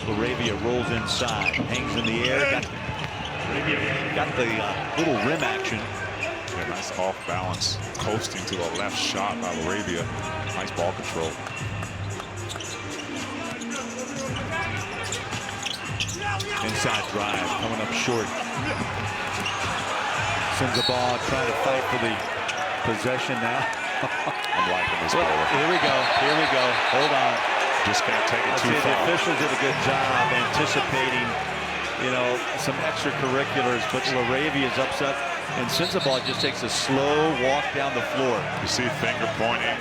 Speaker 1: Arabia rolls inside. Hangs in the air. Got the little rim action.
Speaker 2: Yeah, nice off balance. Coasting to the left shot by Arabia. Nice ball control.
Speaker 1: Inside drive coming up short. Sends the ball, trying to fight for the possession now.
Speaker 2: I'm liking this ball.
Speaker 1: Here we go. Here we go. Hold on.
Speaker 2: Just can't take it too
Speaker 1: The
Speaker 2: far.
Speaker 1: officials did a good job anticipating, some extracurriculars, but Laravia is upset, and Sensabaugh just takes a slow walk down the floor.
Speaker 2: You see finger pointing,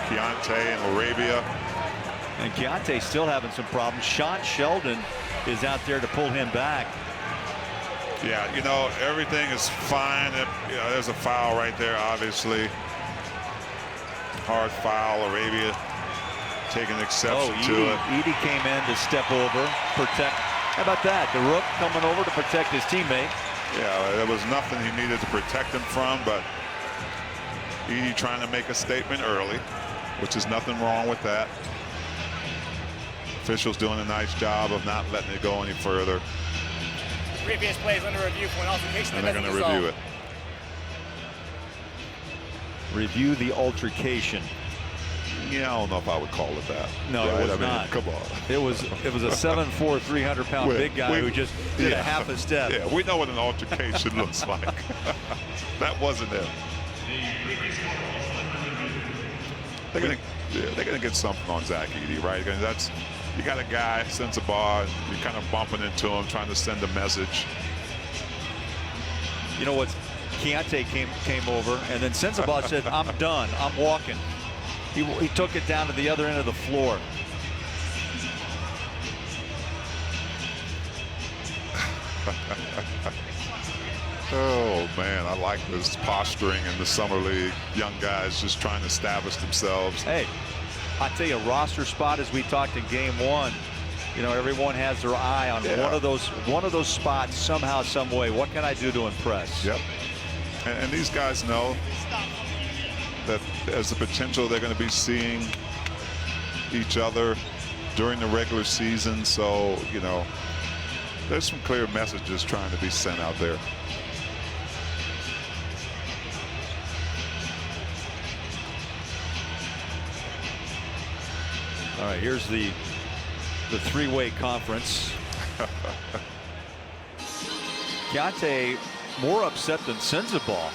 Speaker 2: Keontae and Arabia.
Speaker 1: And Keontae still having some problems. Sean Sheldon is out there to pull him back.
Speaker 2: Yeah, everything is fine. There's a foul right there, obviously. Hard foul. Arabia taking exception to it.
Speaker 1: Edey came in to step over, protect. How about that? The Rook coming over to protect his teammate.
Speaker 2: Yeah, there was nothing he needed to protect him from, but Edey trying to make a statement early, which is nothing wrong with that. Officials doing a nice job of not letting it go any further.
Speaker 6: Previous plays under review for an altercation.
Speaker 2: And they're going to review it.
Speaker 1: Review the altercation.
Speaker 2: Yeah, I don't know if I would call it that.
Speaker 1: No,
Speaker 2: right?
Speaker 1: it was not.
Speaker 2: Come on.
Speaker 1: It was a 7'4", 300-pound big guy who just did a half a step.
Speaker 2: Yeah, we know what an altercation looks like. That wasn't it. They're gonna get something on Zach Edey, right? That's, you got a guy sends a ball, and you're kind of bumping into him, trying to send a message.
Speaker 1: You know what? Keontae came over, and then Sensabaugh said, "I'm done. I'm walking." He took it down to the other end of the floor.
Speaker 2: Oh man, I like this posturing in the summer league. Young guys just trying to establish themselves.
Speaker 1: Hey, I tell you, a roster spot, as we talked in game one, you know, everyone has their eye on one of those spots somehow, some way. What can I do to impress?
Speaker 2: Yep. And these guys know that there's the potential they're going to be seeing each other during the regular season. So, you know, there's some clear messages trying to be sent out there.
Speaker 1: All right, here's the three-way conference. Keontae more upset than Sensabaugh.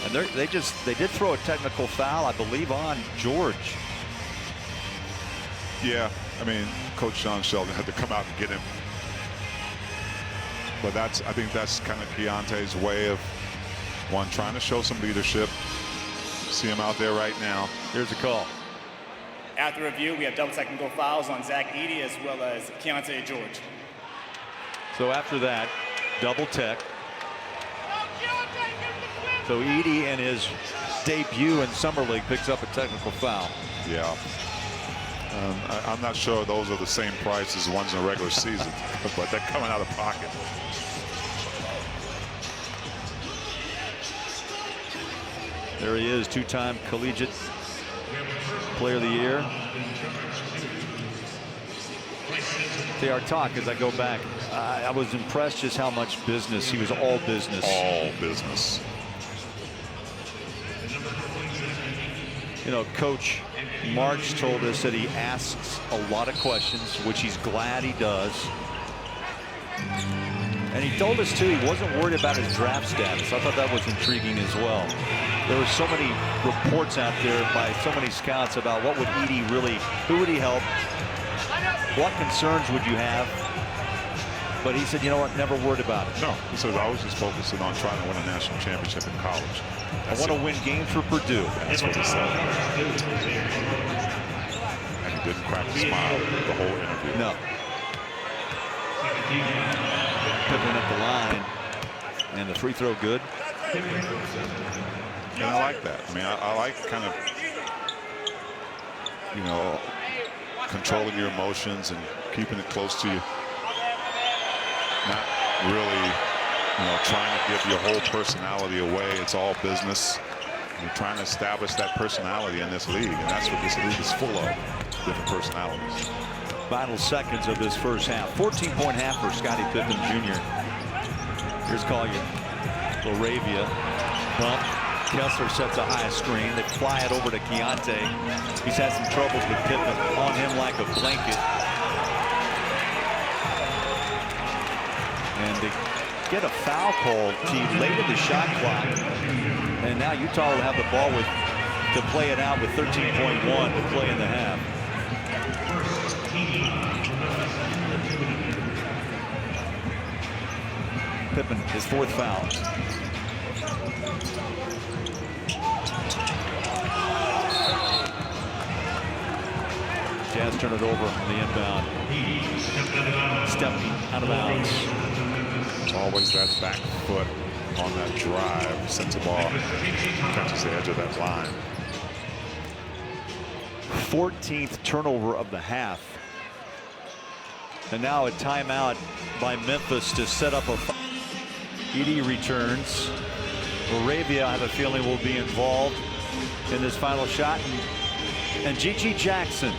Speaker 1: And they did throw a technical foul, I believe, on George.
Speaker 2: Yeah, I mean, Coach Sean Sheldon had to come out and get him. But I think that's kind of Keontae's way of, one, trying to show some leadership. See him out there right now.
Speaker 1: Here's a call.
Speaker 6: After review, we have double technical fouls on Zach Edey as well as Keontae George.
Speaker 1: So after that, double tech. So Edey, in his debut in Summer League, picks up a technical foul.
Speaker 2: Yeah. I'm not sure those are the same price as ones in the regular season, but they're coming out of pocket.
Speaker 1: There he is, two-time collegiate player of the year. See, our talk, as I go back, I was impressed just how much business. He was all business.
Speaker 2: All business.
Speaker 1: You know, Coach March told us that he asks a lot of questions, which he's glad he does. And he told us, too, he wasn't worried about his draft status. I thought that was intriguing as well. There were so many reports out there by so many scouts about what would Edey really, who would he help? What concerns would you have? But he said, you know what, never worried about it.
Speaker 2: No, he says, I was just focusing on trying to win a national championship in college.
Speaker 1: I want to win games for Purdue.
Speaker 2: That's what he said. And he didn't crack a smile the whole interview.
Speaker 1: No. Pippen at the line. And the free throw good.
Speaker 2: And I like that. I mean, I like kind of, you know, controlling your emotions and keeping it close to you. Not really, you know, trying to give your whole personality away. It's all business. You're trying to establish that personality in this league, and that's what this league is full of, different personalities.
Speaker 1: Final seconds of this first half. 14-point half for Scottie Pippen Jr. Here's Collier. Laravia. Bump. Kessler sets a high screen. They fly it over to Keontae. He's had some troubles with Pippen on him like a blanket. And they get a foul call late in the shot clock. And now Utah will have the ball to play it out with 13.1 to play in the half. Pippen, his fourth foul. Jazz turn it over on the inbound. Stepping out of bounds.
Speaker 2: It's always that back foot on that drive. Sends the ball, catches the edge of that line.
Speaker 1: 14th turnover of the half. And now a timeout by Memphis to set up a. Edey returns. Moravia, I have a feeling, will be involved in this final shot. And G.G. Jackson,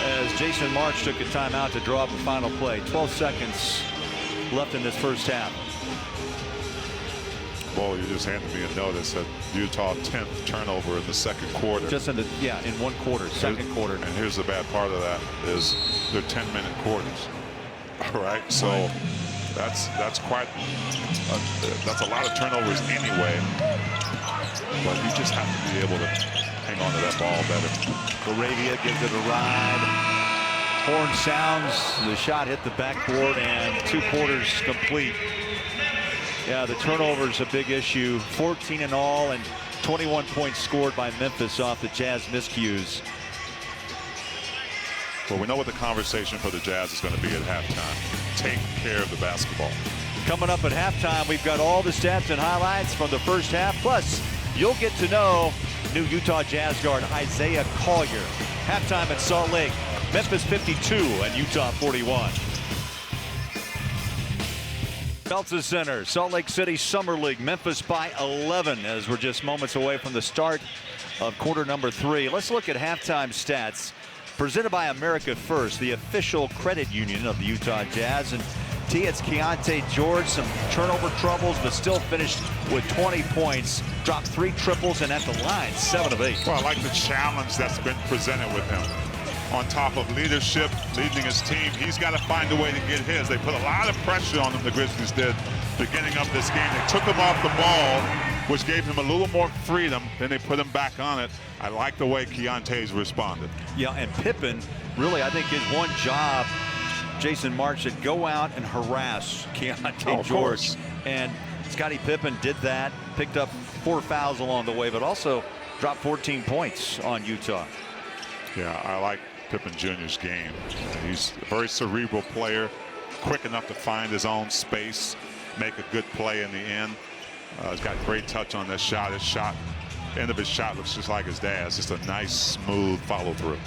Speaker 1: as Jason March took a timeout to draw up a final play. 12 seconds left in this first half.
Speaker 2: Well, you just handed me a notice that Utah 10th turnover in the second quarter.
Speaker 1: Just in the, yeah, in one quarter, second quarter.
Speaker 2: And here's the bad part of that is they're 10-minute quarters. All right, so that's quite that's a lot of turnovers anyway. But you just have to be able to hang on to that ball better.
Speaker 1: Moravia gives it a ride. Horn sounds. The shot hit the backboard, and 2 quarters complete. Yeah, the turnover is a big issue. 14 in all, and 21 points scored by Memphis off the Jazz miscues.
Speaker 2: Well, we know what the conversation for the Jazz is going to be at halftime. Take care of the basketball.
Speaker 1: Coming up at halftime, we've got all the stats and highlights from the first half. Plus, you'll get to know new Utah Jazz guard Isaiah Collier. Halftime at Salt Lake. Memphis 52 and Utah 41. Beltza Center, Salt Lake City Summer League. Memphis by 11 as we're just moments away from the start of quarter number 3. Let's look at halftime stats presented by America First, the official credit union of the Utah Jazz. And it's Keontae George, some turnover troubles, but still finished with 20 points. Dropped 3 triples and at the line, 7 of 8.
Speaker 2: Well, I like the challenge that's been presented with him. On top of leadership, leading his team, he's got to find a way to get his. They put a lot of pressure on him, the Grizzlies did, beginning of this game. They took him off the ball, which gave him a little more freedom. Then they put him back on it. I like the way Keontae's responded.
Speaker 1: Yeah, and Pippen, really, I think his one job, Jason March, said go out and harass Keontae George. And Scottie Pippen did that, picked up 4 fouls along the way, but also dropped 14 points on Utah.
Speaker 2: Yeah, I like Pippen Jr.'s game. He's a very cerebral player, quick enough to find his own space, make a good play in the end. He's got great touch on this shot. End of his shot looks just like his dad's. Just a nice, smooth follow through.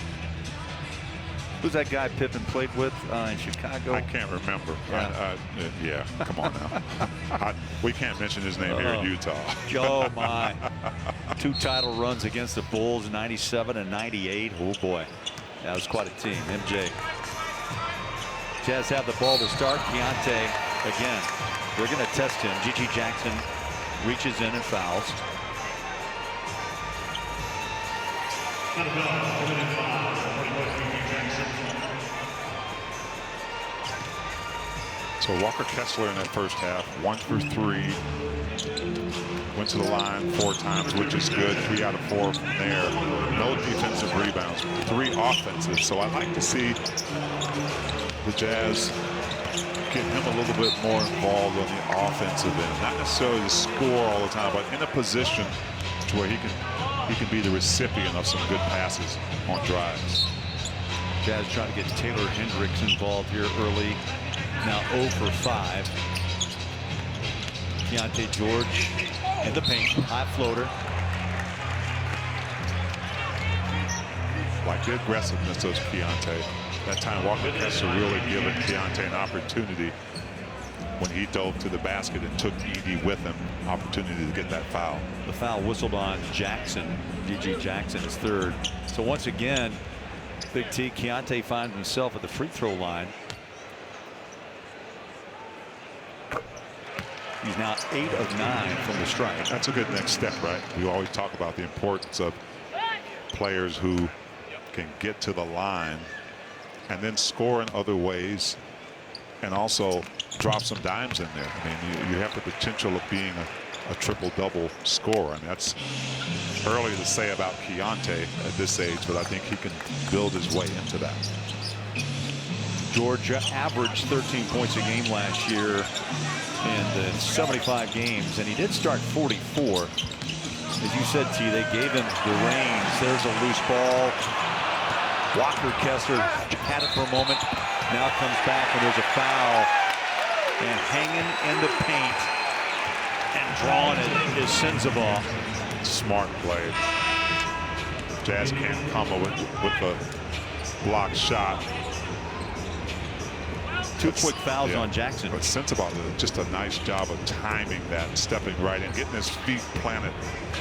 Speaker 1: Who's that guy Pippen played with in Chicago?
Speaker 2: I can't remember. Yeah, come on now. We can't mention his name here in Utah.
Speaker 1: Oh, my. 2 title runs against the Bulls, 97 and 98. Oh, boy. That was quite a team. MJ. Jazz have the ball to start. Keontae, again, they're going to test him. G.G. Jackson reaches in and fouls.
Speaker 2: So Walker Kessler in that first half, 1 for 3. Went to the line 4 times, which is good. 3 out of 4 from there. No defensive rebounds, 3 offensive. So I like to see the Jazz get him a little bit more involved on the offensive end. Not necessarily to score all the time, but in a position to where he can be the recipient of some good passes on drives.
Speaker 1: Jazz trying to get Taylor Hendricks involved here early. Now 0 for 5. Keontae George in the paint, high floater.
Speaker 2: Like the aggressiveness of Keontae. That time Walker Kessler really giving Keontae an opportunity when he dove to the basket and took Edey with him. Opportunity to get that foul.
Speaker 1: The foul whistled on Jackson. G.G. Jackson is 3rd. So once again, Big T, Keontae finds himself at the free throw line. He's now 8 of 9 from the stripe.
Speaker 2: That's a good next step, right? We always talk about the importance of players who can get to the line and then score in other ways and also drop some dimes in there. I mean, you have the potential of being a triple-double scorer. I mean, that's early to say about Keontae at this age, but I think he can build his way into that.
Speaker 1: Georgia averaged 13 points a game last year in the 75 games, and he did start 44. As you said, T, they gave him the reins. There's a loose ball. Walker Kessler had it for a moment. Now comes back, and there's a foul. And hanging in the paint and drawing it is Sensabaugh.
Speaker 2: Smart play. Jazz can't come with the block shot.
Speaker 1: Two quick fouls on Jackson.
Speaker 2: But Sensabaugh did just a nice job of timing that, stepping right in, getting his feet planted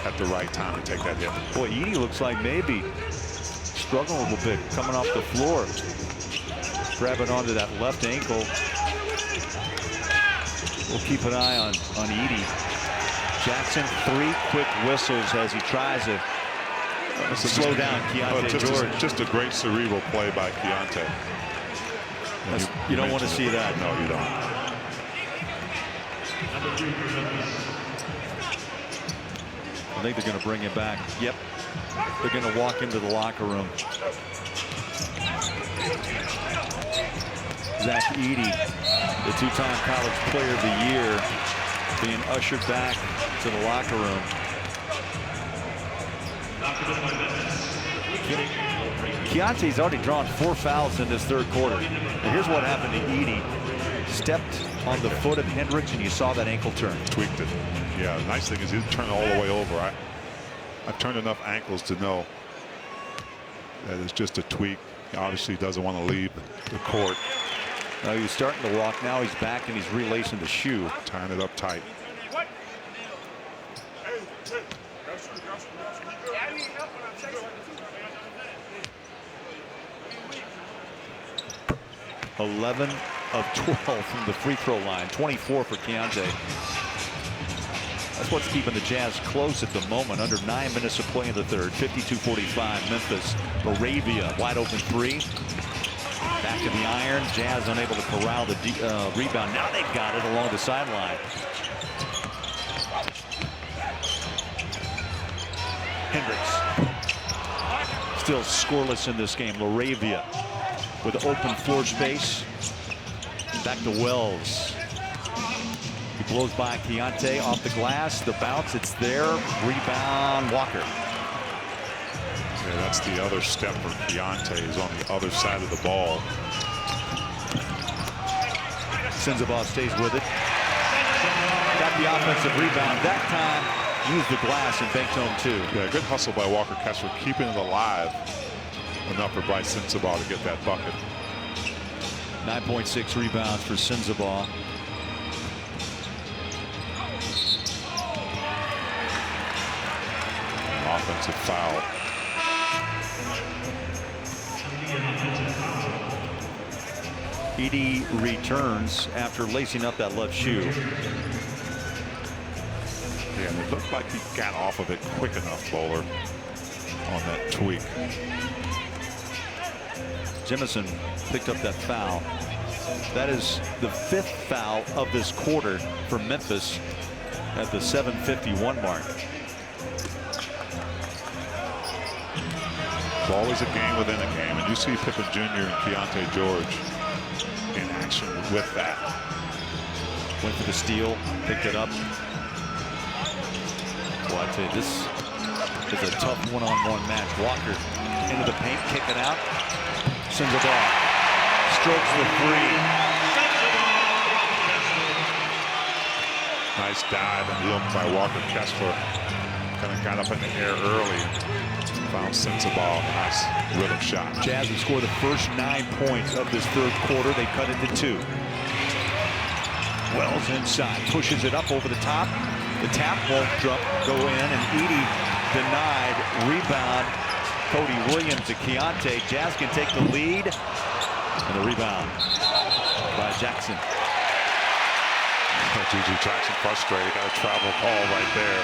Speaker 2: at the right time to take that hit.
Speaker 1: Boy, Edey looks like maybe struggling a little bit coming off the floor. Grabbing onto that left ankle. We'll keep an eye on Edey. Jackson, 3 quick whistles as he tries to slow down Keontae George.
Speaker 2: Just a great cerebral play by Keontae.
Speaker 1: You don't want to see that.
Speaker 2: No, you don't.
Speaker 1: I think they're going to bring him back. Yep. They're going to walk into the locker room. Zach Edey, the 2-time College Player of the Year, being ushered back to the locker room. Keontae's already drawn 4 fouls in this third quarter. And here's what happened to Edey. Stepped on the foot of Hendricks, and you saw that ankle turn.
Speaker 2: Tweaked it. Yeah, the nice thing is he turned all the way over. I've turned enough ankles to know that it's just a tweak. He obviously doesn't want to leave the court.
Speaker 1: Now he's starting to walk. Now he's back and he's relacing the shoe.
Speaker 2: Tying it up tight.
Speaker 1: (11 of 12 from the free throw line, 24 for Keontae. That's what's keeping the Jazz close at the moment. Under 9 minutes of play in the third. 52-45 Memphis. Moravia wide open 3. Back to the iron. Jazz unable to corral the rebound. Now they've got it along the sideline. Hendricks still scoreless in this game. Moravia with open floor space. Back to Wells. He blows by Keontae off the glass. The bounce, it's there. Rebound, Walker.
Speaker 2: Yeah, that's the other step for Keontae, is on the other side of the ball.
Speaker 1: Sensabaugh stays with it. Got the offensive rebound. That time, used the glass and banked home 2.
Speaker 2: Yeah, good hustle by Walker Kessler, keeping it alive enough for Bryce Sensabaugh to get that bucket.
Speaker 1: 9.6 rebounds for Sensabaugh.
Speaker 2: Offensive foul.
Speaker 1: Edey returns after lacing up that left shoe.
Speaker 2: Yeah, and it looked like he got off of it quick enough, Bowler, on that tweak.
Speaker 1: Jemison picked up that foul. That is the 5th foul of this quarter for Memphis at the 7:51 mark.
Speaker 2: It's always a game within a game, and you see Pippen Jr. and Keontae George in action with that.
Speaker 1: Went for the steal, picked it up. Well, I tell you, this is a tough one-on-one match. Walker into the paint, kicking out. Sends the ball. Strokes the 3.
Speaker 2: Nice dive and look by Walker Kessler. Kind of got up in the air early. Found Sensabaugh. Nice rhythm shot.
Speaker 1: Jazz would score the first 9 points of this third quarter. They cut it to 2. Wells inside, pushes it up over the top. The tap won't go in, and Edey denied. Rebound. Cody Williams to Keontae. Jazz can take the lead. And the rebound by Jackson.
Speaker 2: G.G. Jackson frustrated. Got a travel call right there.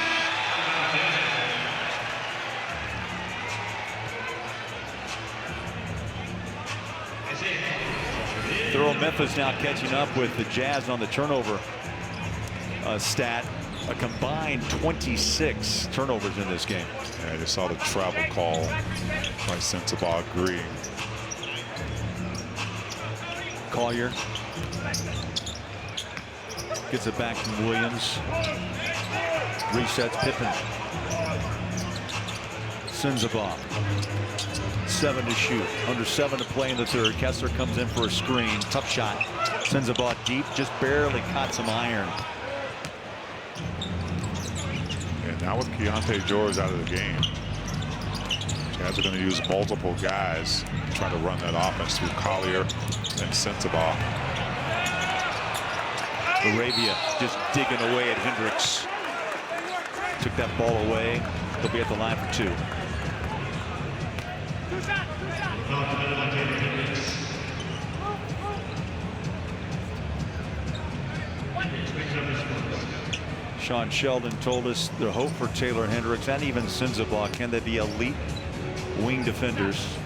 Speaker 1: Thorough Memphis now catching up with the Jazz on the turnover stat. A combined 26 turnovers in this game.
Speaker 2: Yeah, I just saw the travel call by Sensabaugh agreeing.
Speaker 1: Collier gets it back from Williams. Resets Pippen. Sensabaugh. 7 to shoot. Under 7 to play in the third. Kessler comes in for a screen. Tough shot. Sensabaugh deep. Just barely caught some iron.
Speaker 2: And now with Keontae George out of the game, Guys are going to use multiple guys to try to run that offense through Collier and Sensabaugh.
Speaker 1: Arabia just digging away at Hendricks. Took that ball away. They'll be at the line for 2. Sean Sheldon told us the hope for Taylor Hendricks and even Sensabaugh, can they be elite wing defenders?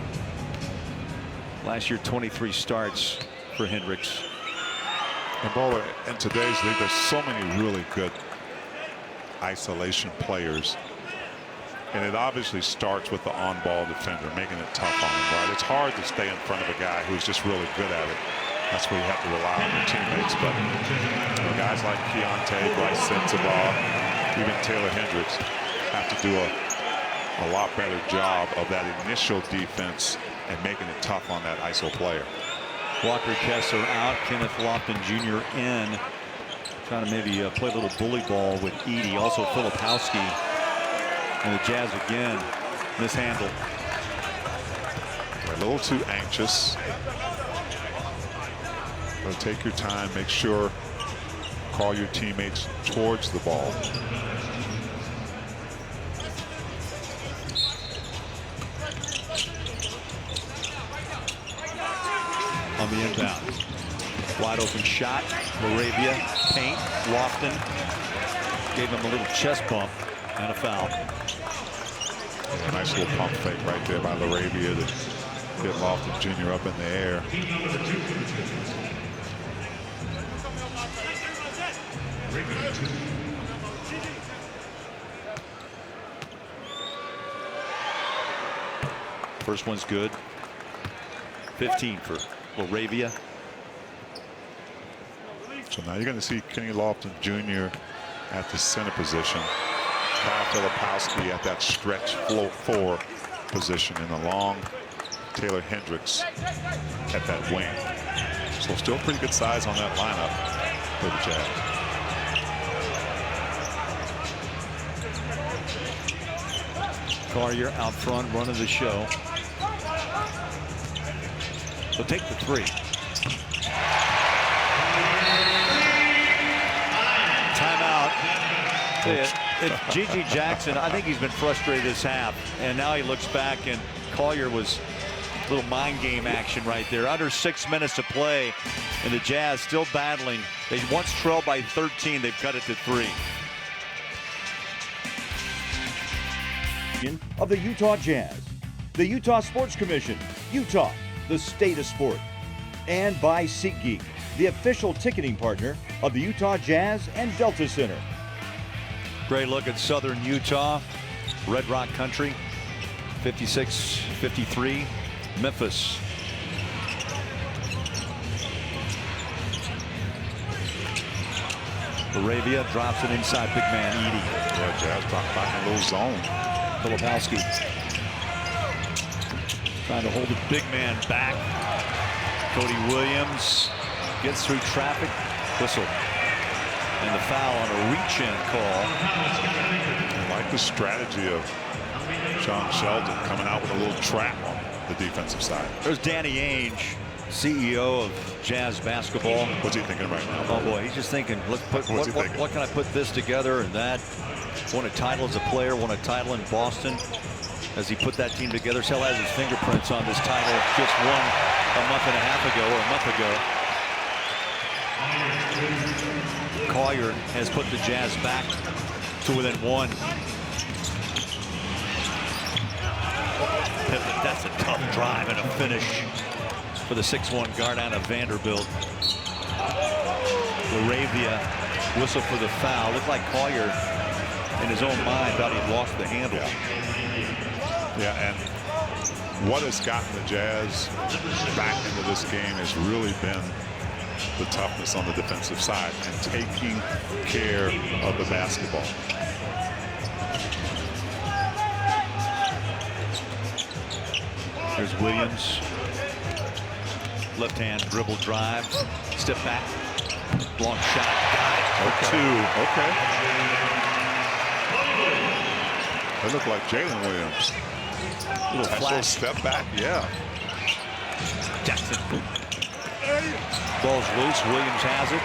Speaker 1: Last year 23 starts for Hendricks.
Speaker 2: And Bowler, in today's league, there's so many really good isolation players. And it obviously starts with the on-ball defender, making it tough on him, right? It's hard to stay in front of a guy who's just really good at it. That's where you have to rely on your teammates. But guys like Keontae, Bryce Sensabaugh, even Taylor Hendricks have to do a lot better job of that initial defense and making it tough on that ISO player.
Speaker 1: Walker Kessler out, Kenneth Lofton Jr. in. Trying to maybe play a little bully ball with Edey. Also Filipowski. And the Jazz again mishandled.
Speaker 2: They're a little too anxious. So take your time, make sure, call your teammates towards the ball.
Speaker 1: On the inbound. Wide open shot. Laravia, paint, Lofton. Gave him a little chest bump and a foul.
Speaker 2: A nice little pump fake right there by Laravia to get Lofton Jr. up in the air.
Speaker 1: First one's good. 15 for Laravia.
Speaker 2: So now you're going to see Kenny Lofton Jr. at the center position. Kyle Filipowski at that stretch float 4 position, and along Taylor Hendricks at that wing. So still pretty good size on that lineup for the Jazz.
Speaker 1: Collier out front running the show. They'll take the 3. Timeout. It's Gigi Jackson. I think he's been frustrated this half, and now he looks back, and Collier was a little mind game action right there. Under 6 minutes to play, and the Jazz still battling. They once trailed by 13. They've cut it to 3.
Speaker 3: Of the Utah Jazz, the Utah Sports Commission, Utah, the state of sport, and by SeatGeek, the official ticketing partner of the Utah Jazz and Delta Center.
Speaker 1: Great look at southern Utah, Red Rock country, 56-53, Memphis. Arabia drops it inside big man Edey.
Speaker 2: Yeah, Jazz dropped back in a little zone.
Speaker 1: Filipowski trying to hold the big man back. Cody Williams gets through traffic. Whistle. And the foul on a reach-in call.
Speaker 2: I like the strategy of Sean Sheldon coming out with a little trap on the defensive side.
Speaker 1: There's Danny Ainge, CEO of Jazz basketball.
Speaker 2: What's he thinking right now?
Speaker 1: Oh boy, he's just thinking, let's put what can I put this together and that. Won a title as a player, won a title in Boston. As he put that team together, still has his fingerprints on this title just won a month and a half ago, or a month ago. Collier has put the Jazz back to within 1. Pippen, that's a tough drive and a finish for the 6'1" guard out of Vanderbilt. Laravia whistle for the foul. Looked like Collier in his own mind thought he'd lost the handle.
Speaker 2: Yeah, and what has gotten the Jazz back into this game has really been the toughness on the defensive side and taking care of the basketball.
Speaker 1: There's Williams. Left hand dribble drive. Step back. Long shot. Got it for 2.
Speaker 2: Okay. They look like Jalen Williams.
Speaker 1: Little
Speaker 2: step back, yeah.
Speaker 1: Jackson. Ball's loose. Williams has it.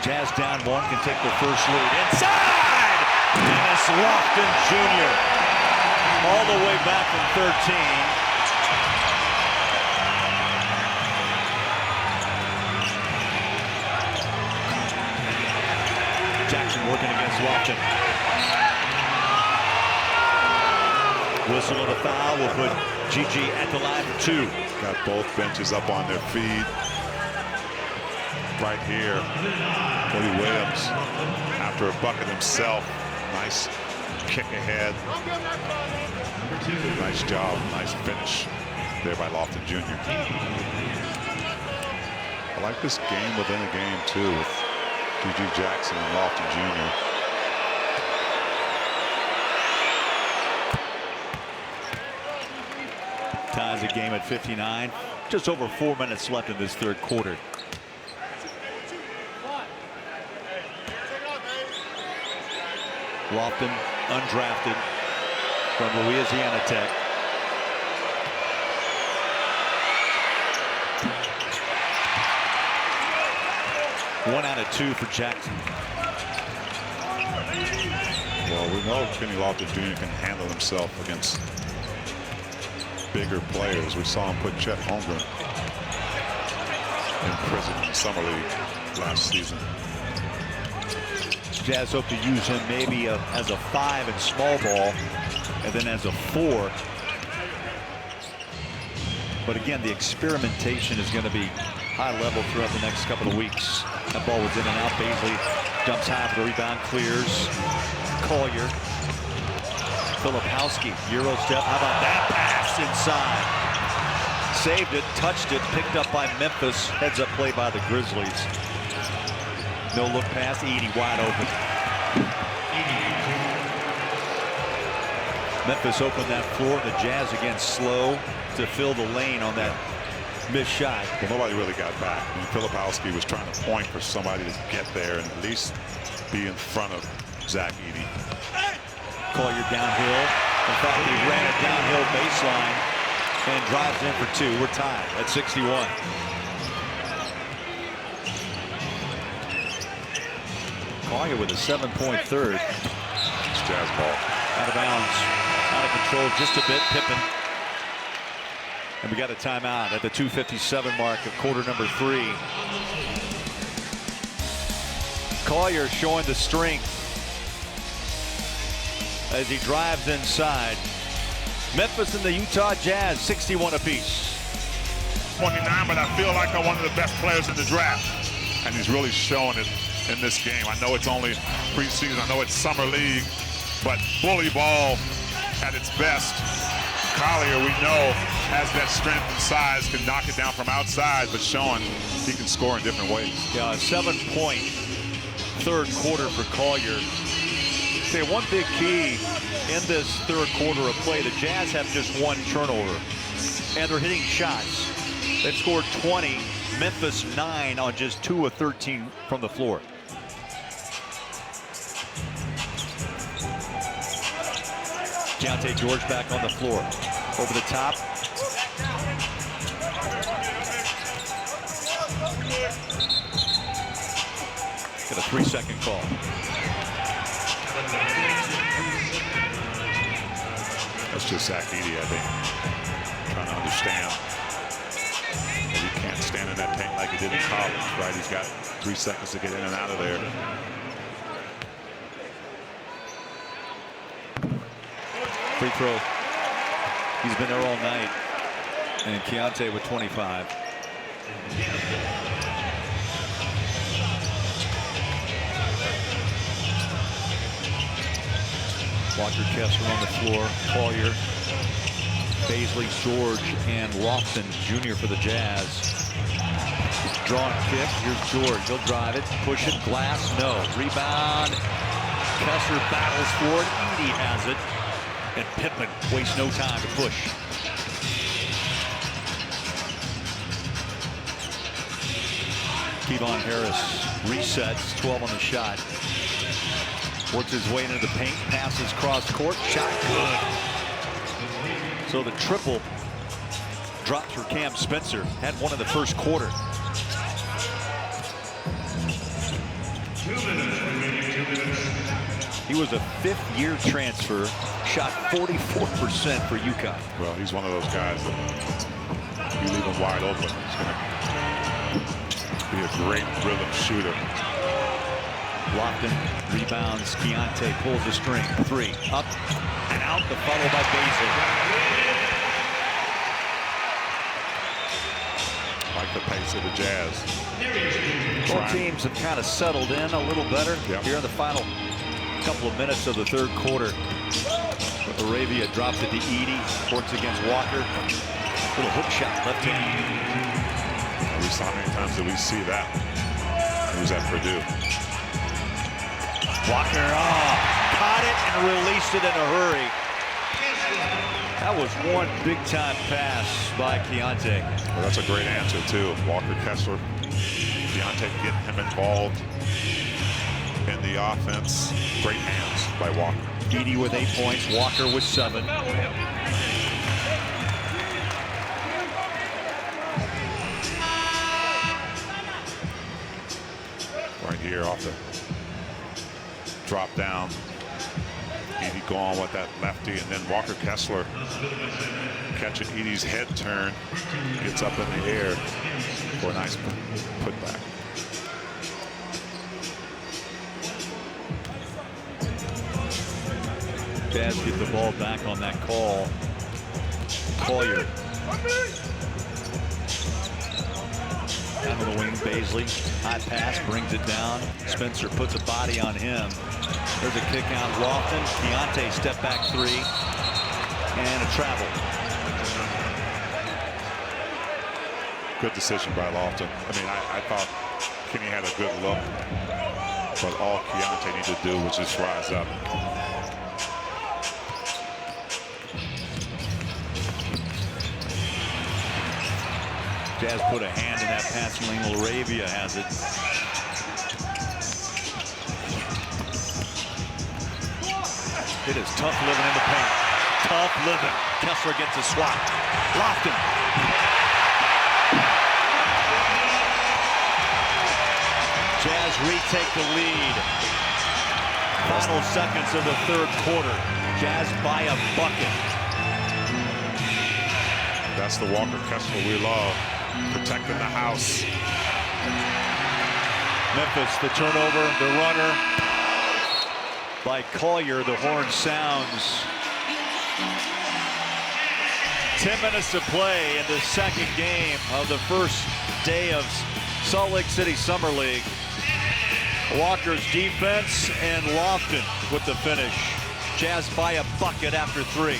Speaker 1: Jazz down one, can take the first lead. Inside! Dennis Lofton Jr. all the way back from 13. Jackson working against Lofton. Whistle of the foul will put GG at the line for 2.
Speaker 2: Got both benches up on their feet. Right here, Cody Williams, after a bucket himself. Nice kick ahead. Nice job, nice finish there by Lofton Jr. I like this game within a game too, with GG Jackson and Lofton Jr.
Speaker 1: Ties the game at 59. Just over 4 minutes left in this third quarter. Lofton, undrafted from Louisiana Tech. One out of 2 for Jackson.
Speaker 2: Well, we know Kenny Lofton Jr. can handle himself against bigger players. We saw him put Chet Holmgren in prison in the Summer League last season.
Speaker 1: Jazz hope to use him maybe as a 5 in small ball and then as a 4. But again, the experimentation is going to be high level throughout the next couple of weeks. That ball was in and out. Baisley dumps half the rebound, clears. Collier. Filipowski, Euro step. How about that pass inside? Saved it, touched it, picked up by Memphis. Heads up play by the Grizzlies. No look pass, Edey wide open. Memphis opened that floor. The Jazz again slow to fill the lane on that missed shot.
Speaker 2: Well, nobody really got back. I mean, Filipowski was trying to point for somebody to get there and at least be in front of Zach Edey.
Speaker 1: Collier downhill. In fact, he ran a downhill baseline and drives in for 2. We're tied at 61. Collier with a 7-point third.
Speaker 2: It's Jazz ball.
Speaker 1: Out of bounds. Out of control just a bit. Pippen. And we got a timeout at the 2:57 mark of quarter number 3. Collier showing the strength as he drives inside. Memphis and the Utah Jazz 61 apiece.
Speaker 2: 29, but I feel like I'm one of the best players in the draft. And he's really showing it in this game. I know it's only preseason. I know it's summer league, but bully ball at its best. Collier, we know, has that strength and size, can knock it down from outside, but showing he can score in different ways.
Speaker 1: Yeah, a 7-point third quarter for Collier. Okay, one big key in this third quarter of play, the Jazz have just 1 turnover, and they're hitting shots. They've scored 20, Memphis 9 on just 2 of 13 from the floor. Keontae George back on the floor. Over the top. Got a 3-second call.
Speaker 2: That's just Zach Edey, I think, trying to understand that he can't stand in that paint like he did in college, right? He's got 3 seconds to get in and out of there.
Speaker 1: Free throw. He's been there all night. And Keontae with 25. Walker Kessler on the floor. Collier, Baisley, George, and Lofton Jr. for the Jazz. Drawn kick. Here's George. He'll drive it. Push it. Glass. No. Rebound. Kessler battles for it. Edey has it. And Pippen wastes no time to push. Kevon Harris resets, 12 on the shot. Works his way into the paint, passes cross court, shot good. So the triple dropped for Cam Spencer. Had one in the first quarter.
Speaker 7: 2 minutes remaining, 2 minutes.
Speaker 1: He was a fifth-year transfer, shot 44% for UConn.
Speaker 2: Well, he's one of those guys that you leave him wide open, he's going to be a great rhythm shooter.
Speaker 1: Lofton rebounds. Keontae pulls the string. 3 up and out. The follow by Baszler.
Speaker 2: Like the pace of the Jazz.
Speaker 1: Both teams have kind of settled in a little better here in the final couple of minutes of the third quarter. Arabia drops it to Edey. Works against Walker. Little hook shot left hand.
Speaker 2: We saw how many times did we see that? He was at Purdue.
Speaker 1: Walker caught it and released it in a hurry. That was one big-time pass by Keontae.
Speaker 2: Well, that's a great answer, too. Walker Kessler, Keontae getting him involved in the offense. Great hands by Walker.
Speaker 1: Edey with 8 points, Walker with 7.
Speaker 2: Right here off the drop down. Edey going with that lefty, and then Walker Kessler catching Edey's head turn, gets up in the air for a nice putback.
Speaker 1: Jazz get the ball back on that call. Collier. Down to the wing, Baszler. High pass, brings it down. Spencer puts a body on him. There's a kick out. Lofton. Keontae step back 3. And a travel.
Speaker 2: Good decision by Lofton. I mean, I thought Kenny had a good look, but all Keontae needed to do was just rise up.
Speaker 1: Jazz put a hand in that passing lane. Arabia has it. It is tough living in the paint. Tough living. Kessler gets a swat. Lofton. Jazz retake the lead. Final seconds of the third quarter. Jazz by a bucket.
Speaker 2: That's the Walker Kessler we love. Protecting the house.
Speaker 1: Memphis, the turnover, the runner by Collier. The horn sounds. 10 minutes to play in the second game of the first day of Salt Lake City Summer League. Walker's defense and Lofton with the finish. Jazz by a bucket after 3.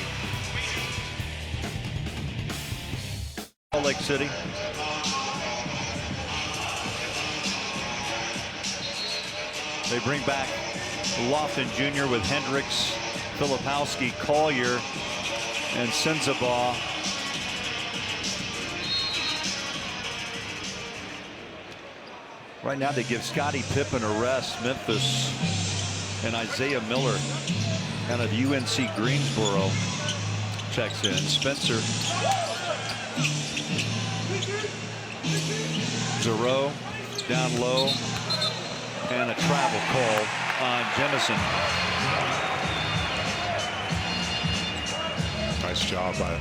Speaker 1: Salt Lake City. They bring back Lofton Jr. with Hendricks, Filipowski, Collier, and Sensabaugh. Right now they give Scottie Pippen a rest. Memphis and Isaiah Miller out of UNC Greensboro checks in. Spencer. Zero down low. And a travel call on Jemison.
Speaker 2: Nice job by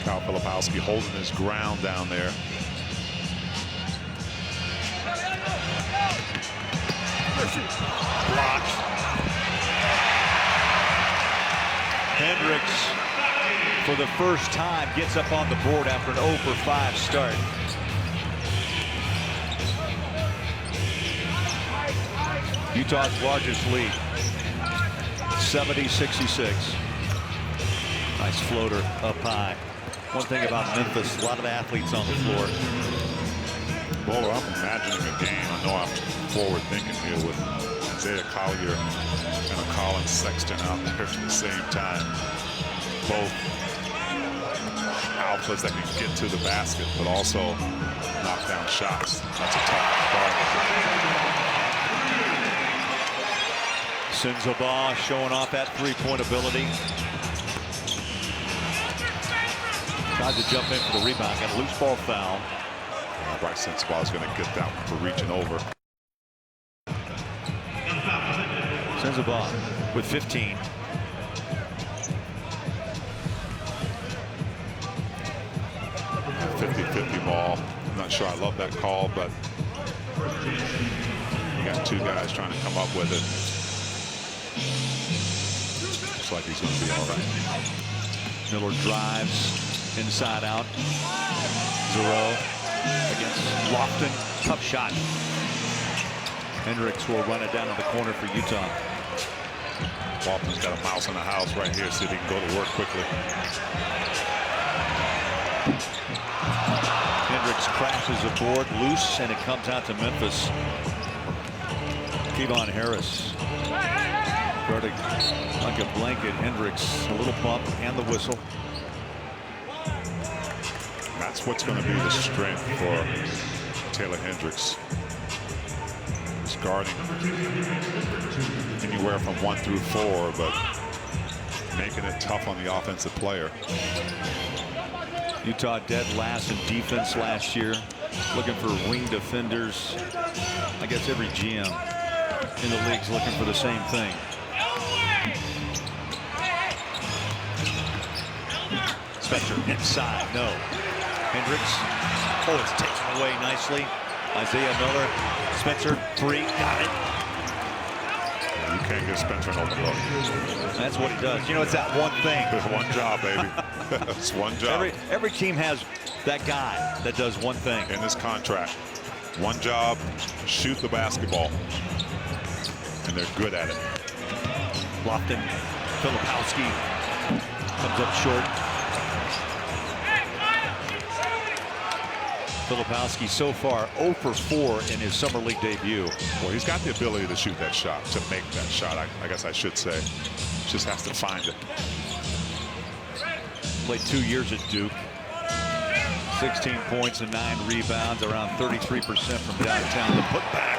Speaker 2: Kyle Filipowski holding his ground down there.
Speaker 1: Blocked. Hendricks, for the first time, gets up on the board after an 0 for 5 start. Utah's largest lead, 70-66. Nice floater up high. One thing about Memphis, a lot of athletes on the floor.
Speaker 2: Well, I'm imagining a game. I know I'm forward thinking here with Isaiah Collier and a Colin Sexton out there at the same time. Both alphas that can get to the basket, but also knock down shots. That's a tough ball.
Speaker 1: Sensabaugh showing off that three-point ability. Tried to jump in for the rebound. Got a loose ball foul.
Speaker 2: Bryce Sensabaugh is going to get that one for reaching over.
Speaker 1: Sensabaugh with 15.
Speaker 2: A 50-50 ball. I'm not sure I love that call, but you got two guys trying to come up with it. Looks like he's going to be all right.
Speaker 1: Miller drives inside out. Zero against Lofton. Tough shot. Hendricks will run it down in the corner for Utah.
Speaker 2: Lofton's got a mouse in the house right here. See if he can go to work quickly.
Speaker 1: Hendricks crashes the board loose, and it comes out to Memphis. Kevon Harris. Guarding like a blanket. Hendricks, a little bump and the whistle.
Speaker 2: That's what's going to be the strength for Taylor Hendricks. He's guarding anywhere from 1 through 4, but making it tough on the offensive player.
Speaker 1: Utah dead last in defense last year. Looking for wing defenders. I guess every GM in the league's looking for the same thing. Spencer inside, no. Hendricks, oh, it's taken away nicely. Isaiah Miller, Spencer, 3, got it.
Speaker 2: You can't give Spencer an open look.
Speaker 1: That's what he does. You know, it's that one thing.
Speaker 2: There's one job, baby. It's one job.
Speaker 1: Every team has that guy that does one thing.
Speaker 2: In this contract, one job, shoot the basketball. And they're good at it.
Speaker 1: Lofton, Filipowski comes up short. Filipowski so far 0 for 4 in his summer league debut.
Speaker 2: Well, he's got the ability to shoot that shot, to make that shot, I guess I should say. Just has to find it.
Speaker 1: Played 2 years at Duke. 16 points and 9 rebounds, around 33% from downtown. The putback,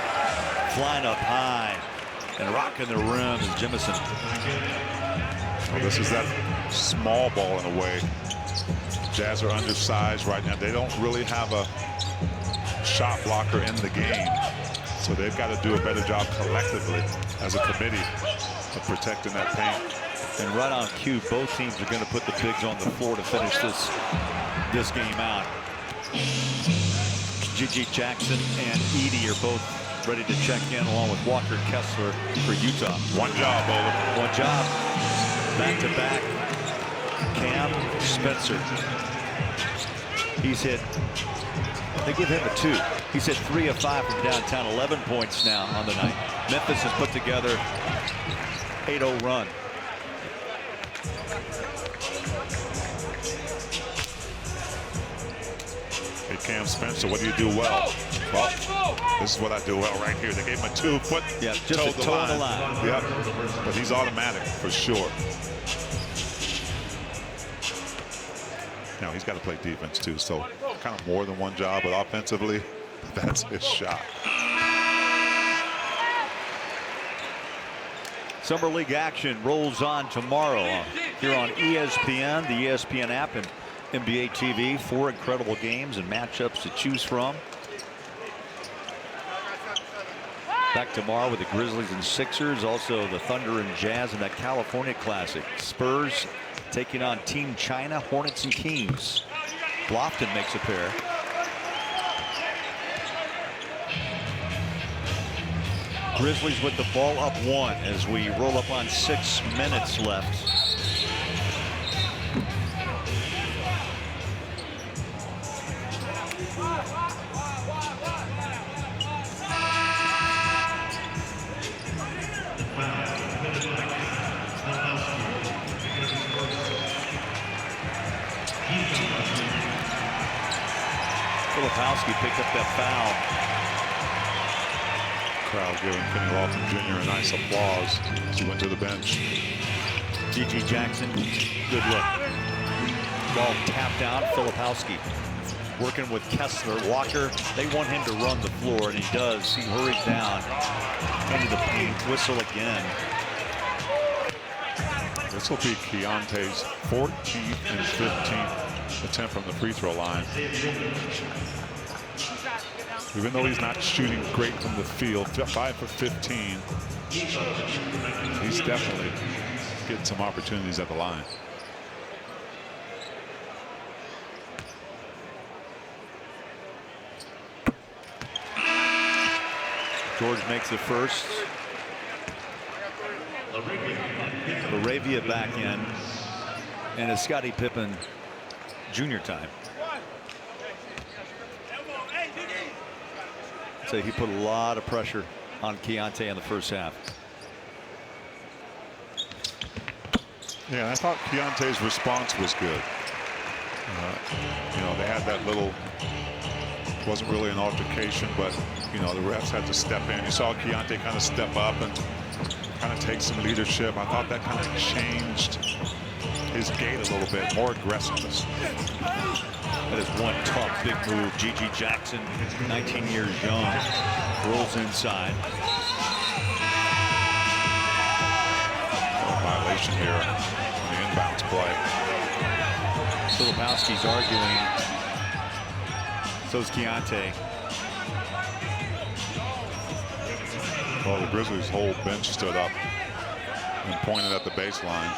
Speaker 1: flying up high and rocking the rim is Jemison.
Speaker 2: Well, this is that small ball in a way. Jazz are undersized right now. They don't really have a shot blocker in the game. So they've got to do a better job collectively as a committee of protecting that paint.
Speaker 1: And right on cue, both teams are going to put the bigs on the floor to finish this game out. Gigi Jackson and Edey are both ready to check in along with Walker Kessler for Utah.
Speaker 2: One job, Bowler.
Speaker 1: One job. Back to back. Cam Spencer. He's hit, they give him a 2. He's hit 3 of 5 from downtown, 11 points now on the night. Memphis has put together 8-0 run.
Speaker 2: Hey, Cam Spencer, what do you do well? Well, this is what I do well right here. They gave him a 2-foot,
Speaker 1: yeah, just a toe on the line.
Speaker 2: Yep, but he's automatic for sure. Now he's got to play defense too, so kind of more than one job, but offensively, that's his shot.
Speaker 1: Summer League action rolls on tomorrow here on ESPN, the ESPN app, and NBA TV. 4 incredible games and matchups to choose from. Back tomorrow with the Grizzlies and Sixers, also the Thunder and Jazz in that California Classic. Spurs taking on Team China, Hornets and Kings. Lofton makes a pair. Grizzlies with the ball up 1 as we roll up on 6 minutes left. Filipowski picked up that foul.
Speaker 2: Crowd giving Kenny Lofton Jr. a nice applause as he went to the bench.
Speaker 1: Gigi Jackson, good look. Ball tapped out. Filipowski working with Kessler. Walker, they want him to run the floor, and he does. He hurries down into the paint. Whistle again.
Speaker 2: This will be Keontae's 14th and 15th attempt from the free throw line. Even though he's not shooting great from the field, 5 for 15, he's definitely getting some opportunities at the line.
Speaker 1: George makes the first. Laravia back in. And it's Scottie Pippen Jr. time. So he put a lot of pressure on Keontae in the first half.
Speaker 2: Yeah, I thought Keontae's response was good. You know, they had that little, wasn't really an altercation, but, you know, the refs had to step in. You saw Keontae kind of step up and kind of take some leadership. I thought that kind of changed his gait a little bit, more aggressiveness.
Speaker 1: That is one tough, big move. Gigi Jackson, 19 years young, rolls inside.
Speaker 2: Violation here on the inbounds play.
Speaker 1: Filipowski's arguing. So's Keontae.
Speaker 2: Well, the Grizzlies' whole bench stood up and pointed at the baseline.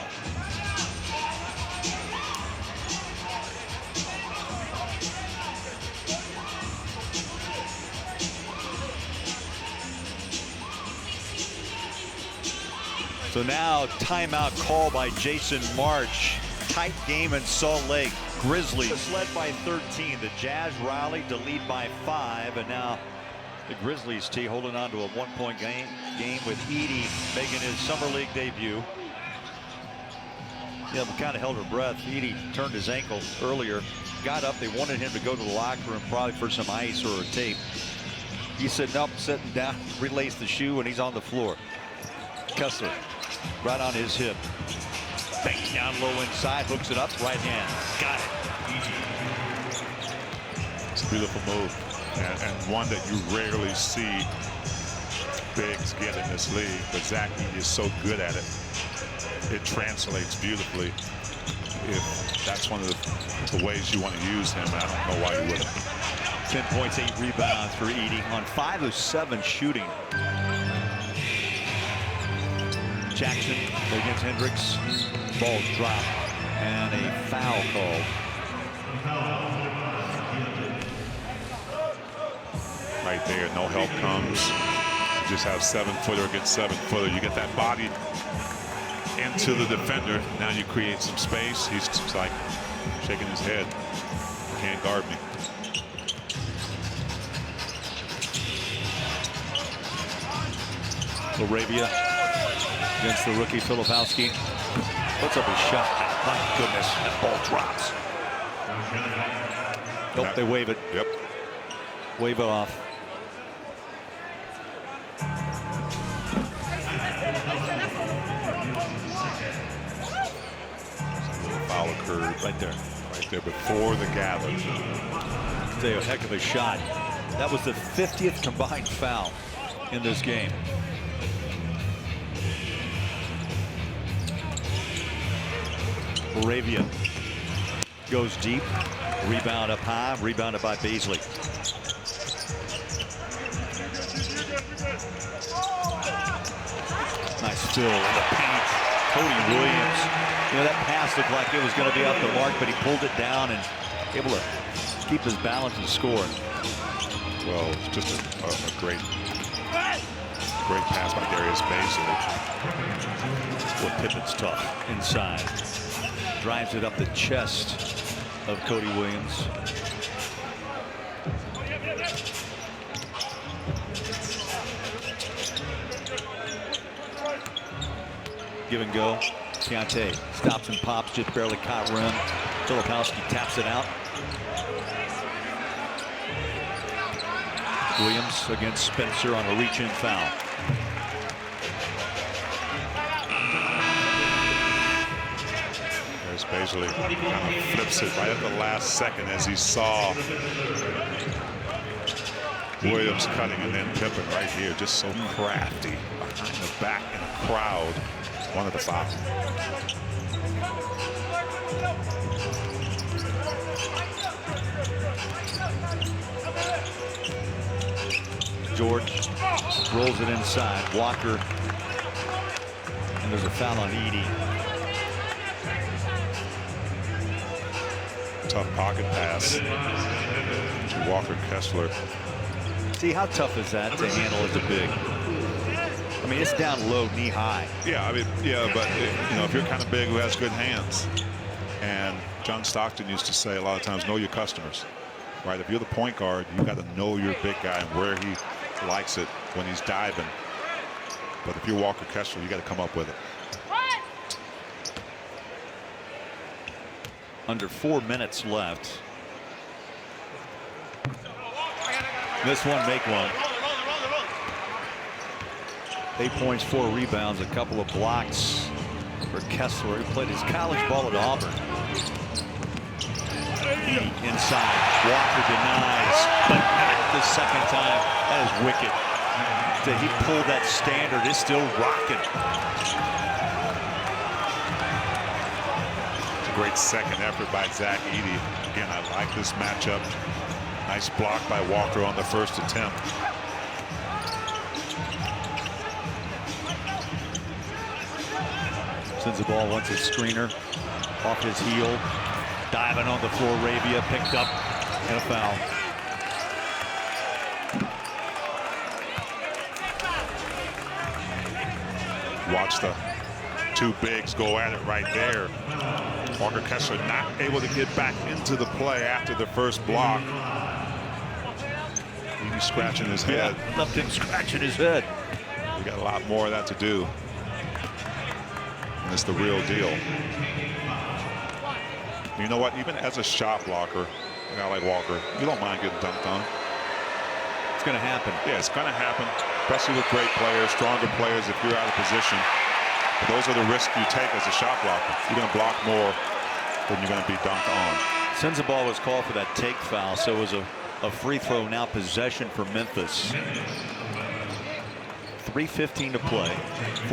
Speaker 1: So now timeout call by Jason March. Tight game in Salt Lake. Grizzlies led by 13. The Jazz rallied to lead by 5, and now the Grizzlies tee holding on to a 1-point game with Edey making his summer league debut. Yeah, we kind of held our breath. Edey turned his ankle earlier, got up. They wanted him to go to the locker room probably for some ice or a tape. He said, nope, sitting down, relaced the shoe, and he's on the floor. Kessler right on his hip. Banks down low inside, hooks it up, right hand. Got it.
Speaker 2: It's a beautiful move, and one that you rarely see bigs get in this league, but Zach Edey is so good at it. It translates beautifully. If that's one of the ways you want to use him, I don't know why you wouldn't.
Speaker 1: 10 points, 8 rebounds for Edey on 5 of 7 shooting. Jackson against Hendricks. Ball dropped and a foul called.
Speaker 2: Right there, no help comes. You just have 7-footer against 7-footer. You get that body into the defender. Now you create some space. He's just like shaking his head. Can't guard me.
Speaker 1: Laravia against the rookie Filipowski. Puts up his shot. My goodness, that ball drops. Nope, they wave it.
Speaker 2: Yep.
Speaker 1: Wave it off.
Speaker 2: Foul occurred right there before the gather.
Speaker 1: It's a heck of a shot. That was the 50th combined foul in this game. Laravia goes deep. Rebound up high. Rebounded by Beasley. Nice fill in the paint. Cody Williams. You know, that pass looked like it was going to be off the mark, but he pulled it down and able to keep his balance and score.
Speaker 2: Well, it's just a great pass by Darius Beasley.
Speaker 1: Boy, Pippen's tough inside. Drives it up the chest of Cody Williams. Give and go. Keontae stops and pops, just barely caught rim. Filipowski taps it out. Williams against Spencer on a reach-in foul.
Speaker 2: There's Beasley kind of flips it right at the last second as he saw Williams cutting, and then Pippen right here, just so crafty behind the back in a crowd. One of the foul.
Speaker 1: George rolls it inside. Walker. And there's a foul on Edey.
Speaker 2: Tough pocket pass to Walker Kessler.
Speaker 1: See, how tough is that to handle as a big? I mean, it's down low, knee high.
Speaker 2: Yeah, I mean, yeah, but you know, if you're kind of big who has good hands, and John Stockton used to say a lot of times, know your customers, right? If you're the point guard, you got to know your big guy and where he likes it when he's diving. But if you're Walker Kessler, you got to come up with it.
Speaker 1: Under 4 minutes left. Miss one, make one. 8 points, 4 rebounds, a couple of blocks for Kessler. He played his college ball at Auburn. Inside, Walker denies, but not the second time. That is wicked. Did he pull that standard? It's still rocking.
Speaker 2: It's a great second effort by Zach Edey. Again, I like this matchup. Nice block by Walker on the first attempt.
Speaker 1: Sends the ball once his screener off his heel. Diving on the floor, Arabia picked up and a foul.
Speaker 2: Watch the two bigs go at it right there. Walker Kessler not able to get back into the play after the first block. He's scratching his head.
Speaker 1: Yeah, left him scratching his head.
Speaker 2: We got a lot more of that to do. And it's the real deal. You know what? Even as a shot blocker, a guy like Walker, you don't mind getting dunked on.
Speaker 1: It's going to happen.
Speaker 2: Yeah, it's going to happen, especially with great players, stronger players if you're out of position. But those are the risks you take as a shot blocker. You're going to block more than you're going to be dunked on.
Speaker 1: Sensabaugh was called for that take foul, so it was a free throw, now possession for Memphis. 3:15 to play.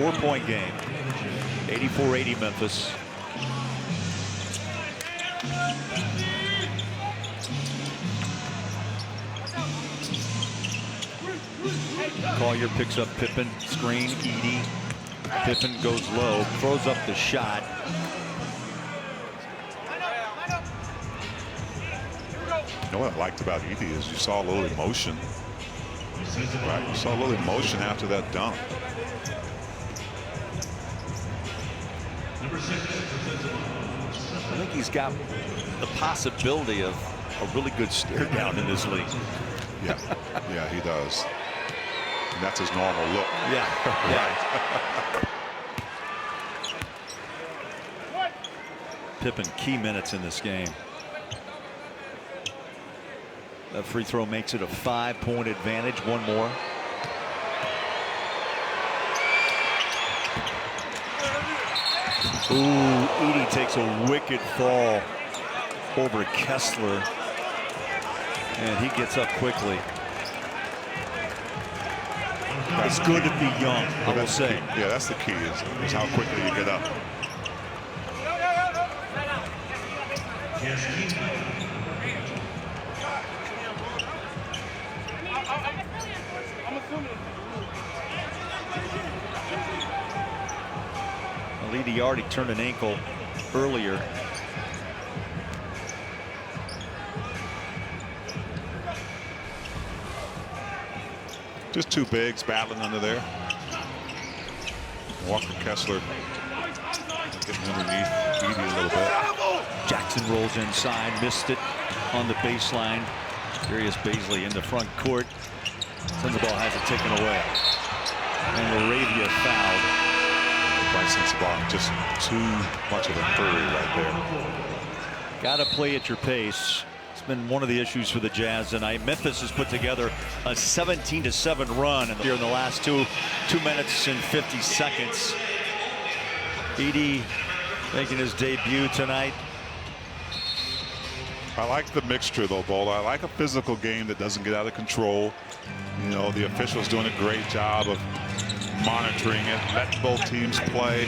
Speaker 1: 4-point game. 84-80 Memphis. Collier picks up Pippen, screen, Edey. Pippen goes low, throws up the shot.
Speaker 2: You know what I liked about Edey is you saw a little emotion. Right? You saw a little emotion after that dunk.
Speaker 1: I think he's got the possibility of a really good stare down in this league.
Speaker 2: Yeah, yeah, he does. And that's his normal look.
Speaker 1: Yeah,
Speaker 2: right.
Speaker 1: Pippen, key minutes in this game. That free throw makes it a 5-point advantage. One more. Ooh, Edey takes a wicked fall over Kessler. And he gets up quickly. It's good to be young, I will say.
Speaker 2: Yeah, that's the key, is how quickly you get up.
Speaker 1: Edey already turned an ankle earlier.
Speaker 2: Just two bigs battling under there. Walker Kessler getting underneath Edey a little bit.
Speaker 1: Jackson rolls inside, missed it on the baseline. Darius Baisley in the front court. Sensabaugh has it taken away. And Arabia fouled.
Speaker 2: By Sensabaugh, just too much of a hurry right there.
Speaker 1: Got to play at your pace. It's been one of the issues for the Jazz tonight. Memphis has put together a 17-7 run here in the last 2 minutes and 50 seconds. Edey making his debut tonight.
Speaker 2: I like the mixture though, Bola. I like a physical game that doesn't get out of control. You know, the officials doing a great job of monitoring it, letting both teams play.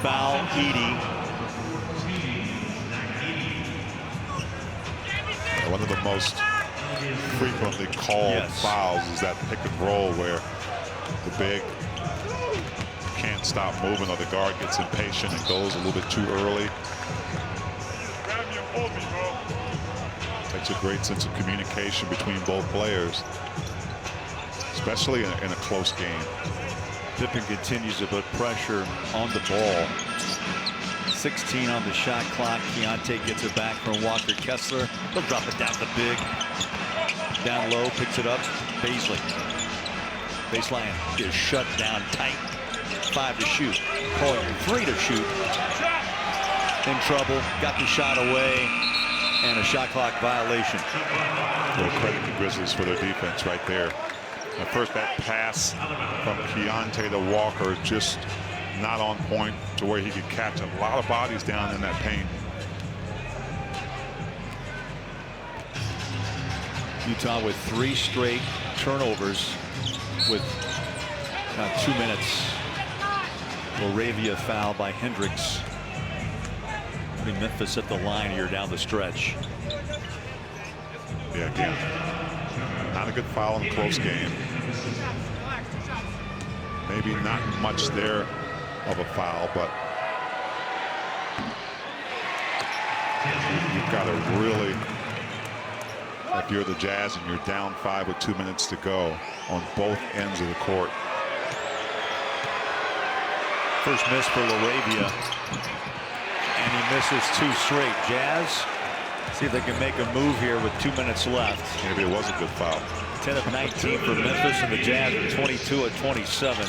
Speaker 1: Foul, Edie.
Speaker 2: One of the most frequently called fouls is that pick and roll where the big can't stop moving or the guard gets impatient and goes a little bit too early. Takes a great sense of communication between both players, especially in a close game.
Speaker 1: Pippen continues to put pressure on the ball. 16 on the shot clock. Keontae gets it back from Walker Kessler. He'll drop it down the big. Down low, picks it up. Baisley. Baseline is shut down tight. 5 to shoot. Collier 3 to shoot. In trouble. Got the shot away. And a shot clock violation.
Speaker 2: Well, credit the Grizzlies for their defense right there. At first, that pass from Keontae to Walker just not on point to where he could catch a lot of bodies down in that paint.
Speaker 1: Utah with 3 straight turnovers with 2 minutes. Laravia foul by Hendricks. Putting Memphis at the line here down the stretch.
Speaker 2: Yeah, again, not a good foul in a close game. Maybe not much there of a foul, but you've got to really, if you're the Jazz and you're down 5 with 2 minutes to go on both ends of the court.
Speaker 1: First miss for Laravia, and he misses 2 straight. Jazz see if they can make a move here with 2 minutes left.
Speaker 2: Maybe it was a good foul.
Speaker 1: 10 of 19 for Memphis, and the Jazz are 22 of 27.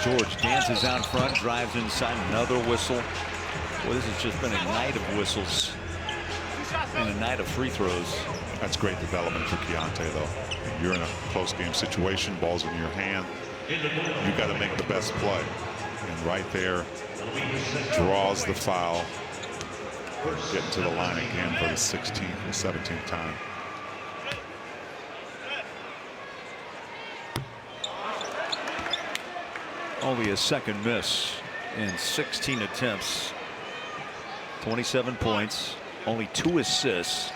Speaker 1: George dances out front, drives inside, another whistle. Boy, this has just been a night of whistles and a night of free throws.
Speaker 2: That's great development for Keontae, though. You're in a close game situation, ball's in your hand. You got to make the best play. And right there, draws the foul. Getting to the line again for the 16th and 17th time.
Speaker 1: Only a second miss in 16 attempts. 27 points, only 2 assists,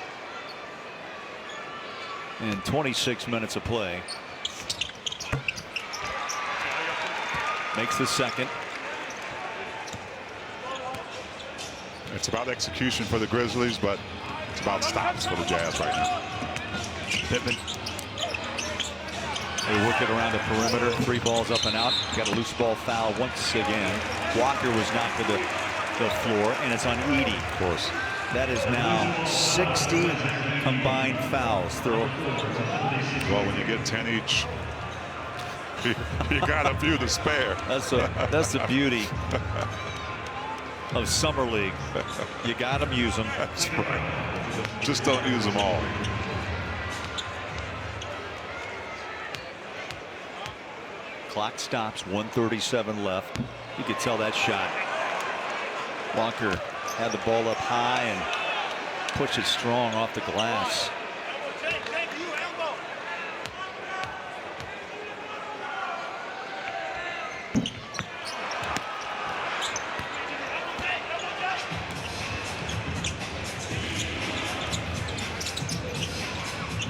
Speaker 1: and 26 minutes of play. Makes the second.
Speaker 2: It's about execution for the Grizzlies, but it's about stops for the Jazz right now.
Speaker 1: Pittman. They work it around the perimeter. 3 balls up and out. Got a loose ball foul once again. Walker was knocked to the floor, and it's on Edie.
Speaker 2: Of course.
Speaker 1: That is now 60 combined fouls.
Speaker 2: Well, when you get 10 each, you got a few to spare.
Speaker 1: That's the beauty of Summer League. You got them, use them.
Speaker 2: That's right. Just don't use them all.
Speaker 1: Clock stops, 1:37 left. You could tell that shot. Walker had the ball up high and puts it strong off the glass.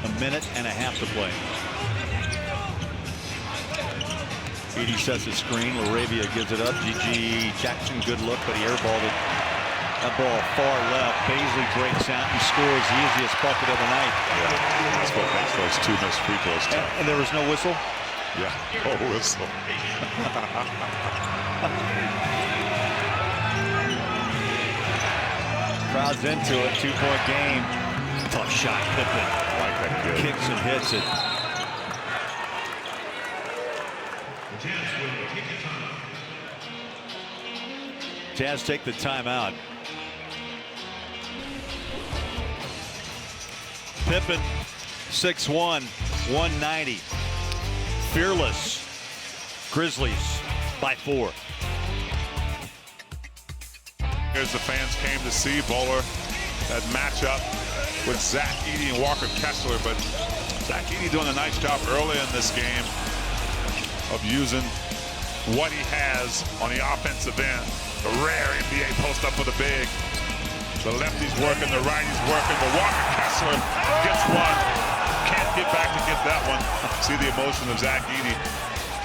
Speaker 1: A minute and a half to play. Edie sets a screen. Laravia gives it up. G.G. Jackson, good look, but he airballed it. That ball far left. Baisley breaks out and scores the easiest bucket of the night.
Speaker 2: Yeah, that's what makes those 2 missed free throws tough.
Speaker 1: And there was no whistle?
Speaker 2: Yeah, no whistle.
Speaker 1: Crowd's into it. 2-point game. Tough shot, Pippen.
Speaker 2: Like that kid.
Speaker 1: Kicks and hits it. Jazz take the timeout. Pippen, 6'1", 190. Fearless. Grizzlies by 4.
Speaker 2: As the fans came to see Bowler, that matchup with Zach Edey and Walker Kessler, but Zach Edey doing a nice job early in this game of using what he has on the offensive end. The rare NBA post up for the big. The lefty's working, the righty's working, but Walker Kessler gets one. Can't get back to get that one. See the emotion of Zach Edey.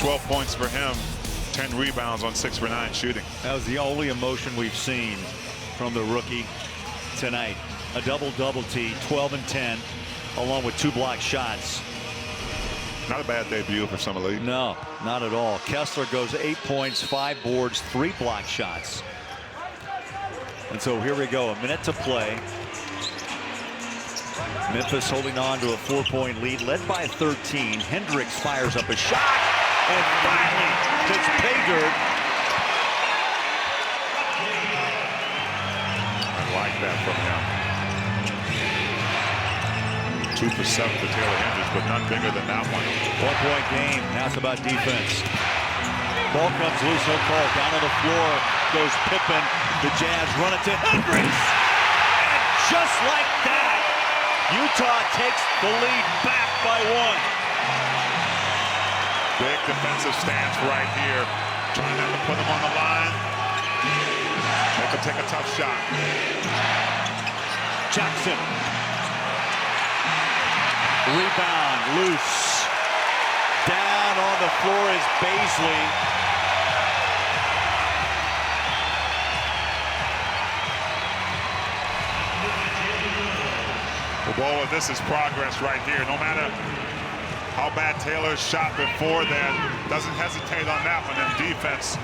Speaker 2: 12 points for him, 10 rebounds on 6 for 9 shooting.
Speaker 1: That was the only emotion we've seen from the rookie tonight. A double-double T, 12 and 10, along with 2 blocked shots.
Speaker 2: Not a bad debut for Summer League.
Speaker 1: No, not at all. Kessler goes 8 points, 5 boards, 3 blocked shots. And so here we go, a minute to play. Memphis holding on to a 4-point lead, led by 13. Hendricks fires up a shot, and finally it's pay dirt.
Speaker 2: I like that from him. 2 for 7 for Taylor Hendricks, but none bigger than that one.
Speaker 1: 1-point game. Now it's about defense. Ball comes loose, no call. Down on the floor goes Pippen. The Jazz run it to Hendricks. And just like that, Utah takes the lead back by 1.
Speaker 2: Big defensive stance right here. Trying not to put him on the line. Make him take a tough shot.
Speaker 1: Jackson. Rebound, loose. Down on the floor is Baisley.
Speaker 2: Well, this is progress right here. No matter how bad Taylor shot before then, doesn't hesitate on that one, and defense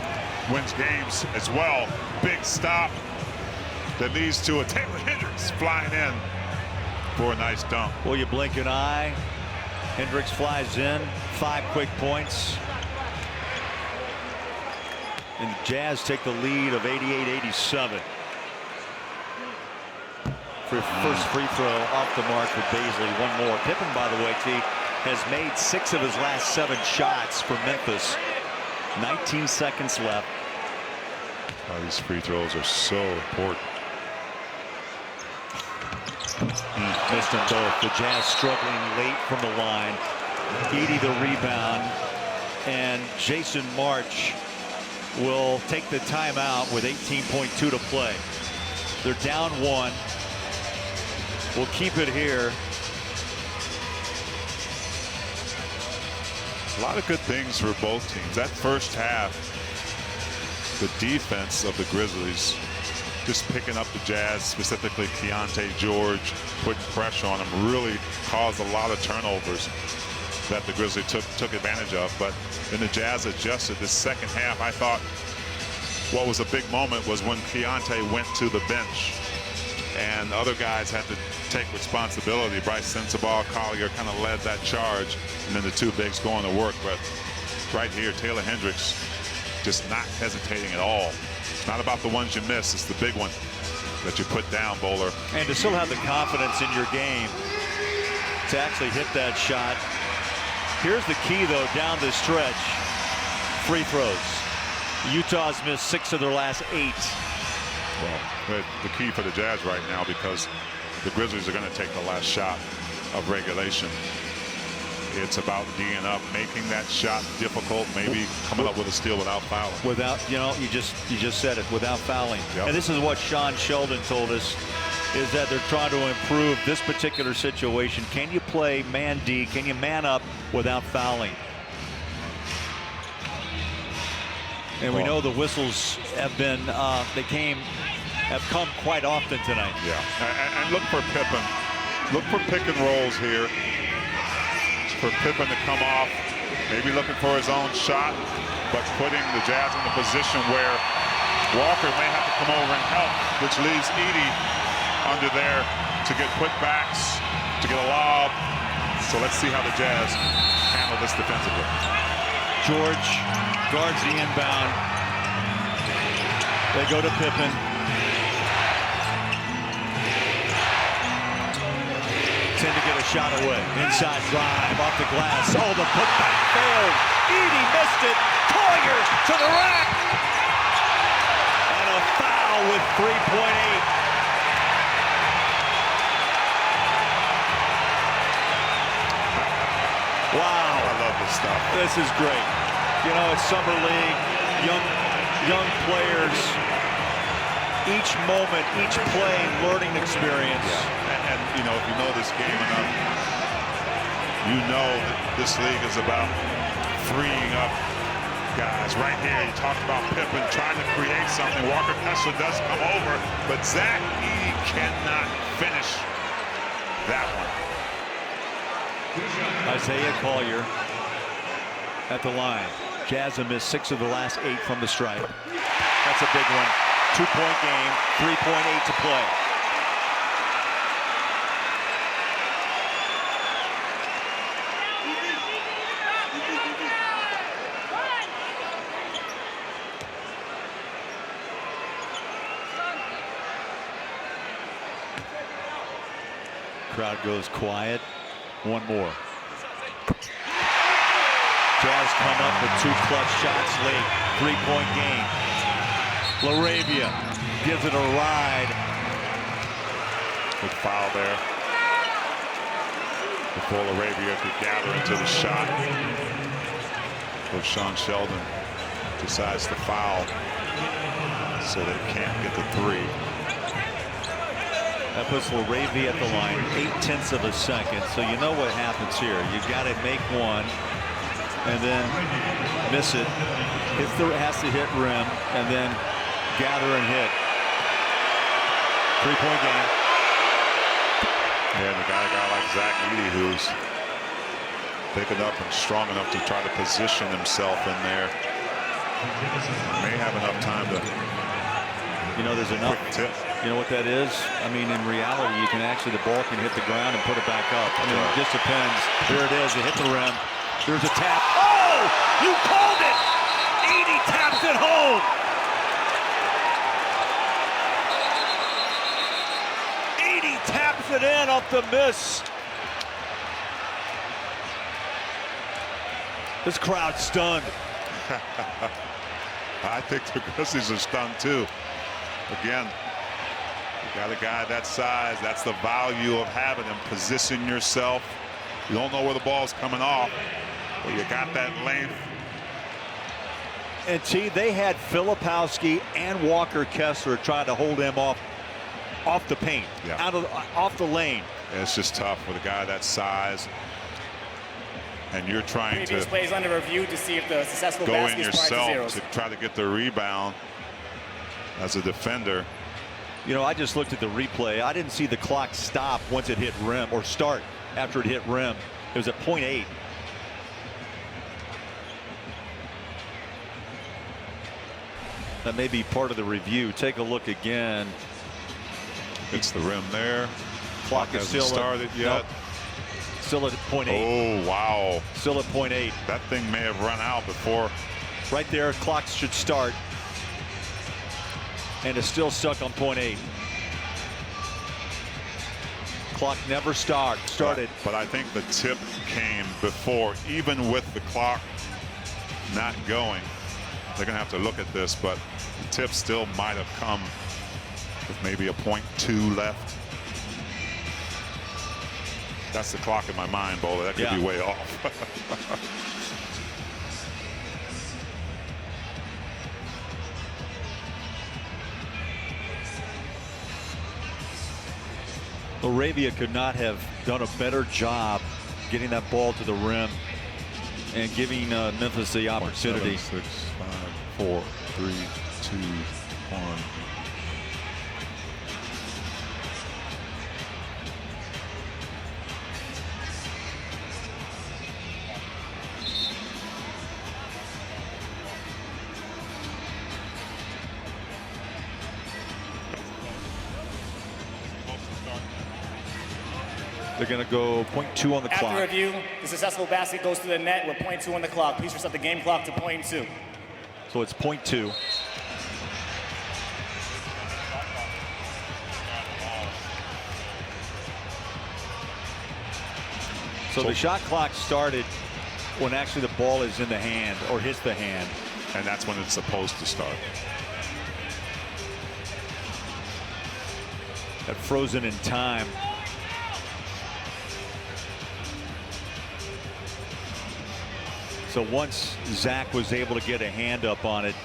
Speaker 2: wins games as well. Big stop that leads to a Taylor Hendricks flying in for a nice dunk.
Speaker 1: Well, you blink an eye. Hendricks flies in, 5 quick points. And the Jazz take the lead of 88-87. First free throw off the mark for Baisley. One more. Pippen, by the way, T, has made 6 of his last 7 shots for Memphis. 19 seconds left.
Speaker 2: Oh, these free throws are so important.
Speaker 1: Missed them both. The Jazz struggling late from the line. Edey the rebound. And Jason March will take the timeout with 18.2 to play. They're down 1. We'll keep it here.
Speaker 2: A lot of good things for both teams. That first half, the defense of the Grizzlies just picking up the Jazz, specifically Keontae George, putting pressure on him, really caused a lot of turnovers that the Grizzlies took advantage of. But then the Jazz adjusted. This second half, I thought what was a big moment was when Keontae went to the bench and other guys had to take responsibility. Bryce Sensabaugh, Collier kind of led that charge, and then the 2 bigs going to work. But right here, Taylor Hendricks just not hesitating at all. It's not about the ones you miss, it's the big one that you put down, Bowler.
Speaker 1: And to still have the confidence in your game to actually hit that shot. Here's the key, though, down the stretch. Free throws. Utah's missed 6 of their last 8.
Speaker 2: Well, the key for the Jazz right now, because the Grizzlies are going to take the last shot of regulation. It's about D'ing up, making that shot difficult, maybe coming up with a steal without fouling.
Speaker 1: Without, you just said it, without fouling.
Speaker 2: Yep.
Speaker 1: And this is what Sean Sheldon told us, is that they're trying to improve this particular situation. Can you play man D? Can you man up without fouling? And we know the whistles have been, have come quite often tonight.
Speaker 2: Yeah, and look for Pippen. Look for pick and rolls here. For Pippen to come off, maybe looking for his own shot, but putting the Jazz in a position where Walker may have to come over and help, which leaves Edey under there to get putbacks, to get a lob. So let's see how the Jazz handle this defensively.
Speaker 1: George guards the inbound. They go to Pippen. Tend to get a shot away. Inside drive off the glass. Oh, the putback failed. Edey missed it. Collier to the rack. And a foul with 3.8.
Speaker 2: stuff.
Speaker 1: This is great. You know, it's Summer League, young players, each moment, each play, learning experience.
Speaker 2: Yeah. And you know, if you know this game enough, you know that this league is about freeing up guys. Right here, you talked about Pippen trying to create something. Walker Kessler does come over, but Zach Edey cannot finish that one.
Speaker 1: Isaiah Collier at the line. Jazz have missed 6 of the last 8 from the stripe. That's a big one. 2-point game, 3.8 to play. Crowd goes quiet. One more. Jazz come up with 2 clutch shots late. 3-point game. LaRavia gives it a ride.
Speaker 2: Good foul there. Before LaRavia could gather into the shot. But Sean Sheldon decides to foul, so they can't get the 3.
Speaker 1: That puts LaRavia at the line 0.8 of a second. So you know what happens here. You got to make one and then miss it. Has to hit rim and then gather and hit. 3-point game.
Speaker 2: Yeah, and they got a guy like Zach Edey who's big enough and strong enough to try to position himself in there. May have enough time to.
Speaker 1: You know, there's enough.
Speaker 2: Tip.
Speaker 1: You know what that is? I mean, in reality, you can actually, the ball can hit the ground and put it back up. I mean, it just depends. There it is. It hit the rim. There's a tap. Oh! You called it! Edey taps it home! Edey taps it in off the miss. This crowd's stunned.
Speaker 2: I think the Grizzlies are stunned too. Again, you got a guy that size. That's the value of having him. Position yourself. You don't know where the ball's coming off, but you got that length.
Speaker 1: And T, they had Filipowski and Walker Kessler trying to hold him off the paint, off the lane.
Speaker 2: Yeah, it's just tough with a guy that size. And you're trying
Speaker 6: Previous
Speaker 2: to
Speaker 6: plays under review to see if the successful
Speaker 2: go in
Speaker 6: basket is prior to
Speaker 2: yourself
Speaker 6: zeros.
Speaker 2: to try to get the rebound as a defender.
Speaker 1: You know, I just looked at the replay. I didn't see the clock stop once it hit rim or start after it hit rim. It was at 0.8. That may be part of the review. Take a look again.
Speaker 2: It's the rim there.
Speaker 1: Clock is
Speaker 2: hasn't
Speaker 1: still
Speaker 2: started yet.
Speaker 1: Nope. Still at 0.8.
Speaker 2: Oh, wow.
Speaker 1: Still at 0.8.
Speaker 2: That thing may have run out before.
Speaker 1: Right there, clock should start. And it's still stuck on 0.8. Clock never started.
Speaker 2: But I think the tip came before, even with the clock not going. They're going to have to look at this, but the tip still might have come with maybe a 0.2 left. That's the clock in my mind, Bowler. That could be way off.
Speaker 1: LaRavia could not have done a better job getting that ball to the rim and giving Memphis the opportunity.
Speaker 2: 7, 6, 5, 4, 3, 2, 1.
Speaker 1: They're going to go 0.2 on the clock.
Speaker 6: After review, the successful basket goes to the net with 0.2 on the clock. Please reset the game clock to 0.2.
Speaker 1: So it's 0.2. So the shot clock started when actually the ball is in the hand or hits the hand.
Speaker 2: And that's when it's supposed to start.
Speaker 1: That frozen in time. So once Zach was able to get a hand up on it,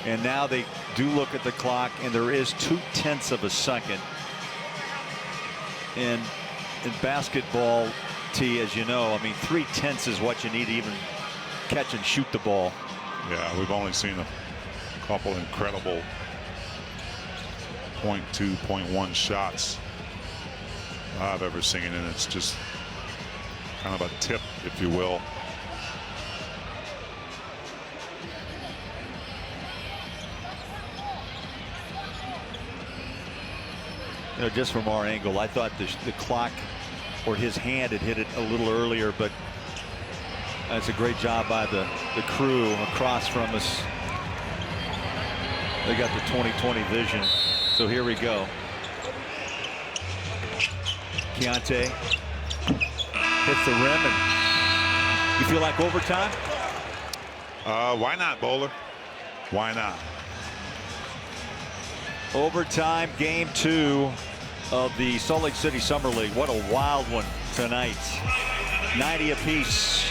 Speaker 1: and now they do look at the clock, and there is 0.2 of a second. And in basketball, T, as you know, I mean, 0.3 is what you need to even catch and shoot the ball.
Speaker 2: Yeah, we've only seen a couple incredible 0.2, 0.1 shots I've ever seen, and it's just kind of a tip, if you will.
Speaker 1: You know, just from our angle, I thought the clock or his hand had hit it a little earlier, but that's a great job by the crew across from us. They got the 20/20 vision. So here we go. Keontae hits the rim, and you feel like overtime?
Speaker 2: Why not, Bowler? Why not?
Speaker 1: Overtime, game 2 of the Salt Lake City Summer League. What a wild one tonight. 90 apiece.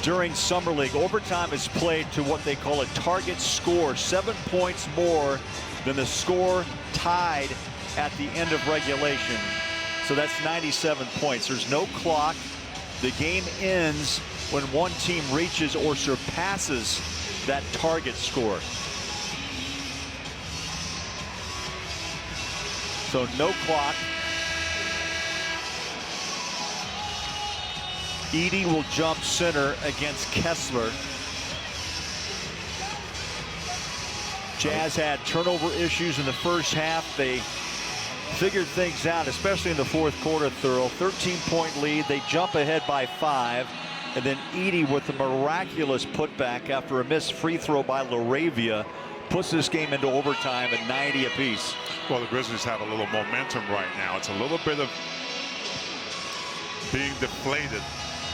Speaker 1: During Summer League, overtime is played to what they call a target score, 7 points more than the score tied at the end of regulation. So that's 97 points. There's no clock. The game ends when one team reaches or surpasses that target score. So no clock. Edey will jump center against Kessler. Jazz had turnover issues in the first half. They figured things out, especially in the fourth quarter. Thorough 13-point lead. They jump ahead by 5. And then Edey with a miraculous putback after a missed free throw by LaRavia puts this game into overtime at 90 apiece.
Speaker 2: Well, the Grizzlies have a little momentum right now. It's a little bit of being deflated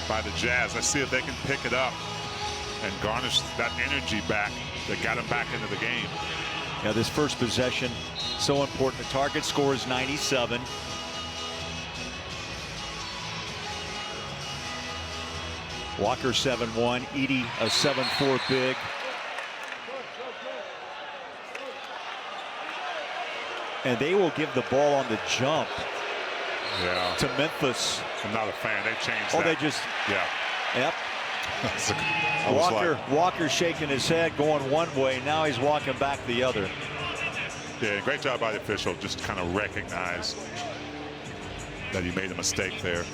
Speaker 2: by the Jazz. Let's see if they can pick it up and garnish that energy back that got them back into the game.
Speaker 1: Yeah, this first possession, so important. The target score is 97. Walker 7-1, Edey a 7-4 big. And they will give the ball on the jump to Memphis.
Speaker 2: I'm not a fan. They changed that.
Speaker 1: Oh, they just.
Speaker 2: Yeah.
Speaker 1: Yep. Walker shaking his head, going one way. Now he's walking back the other.
Speaker 2: Yeah, great job by the official. Just kind of recognize that he made a mistake there.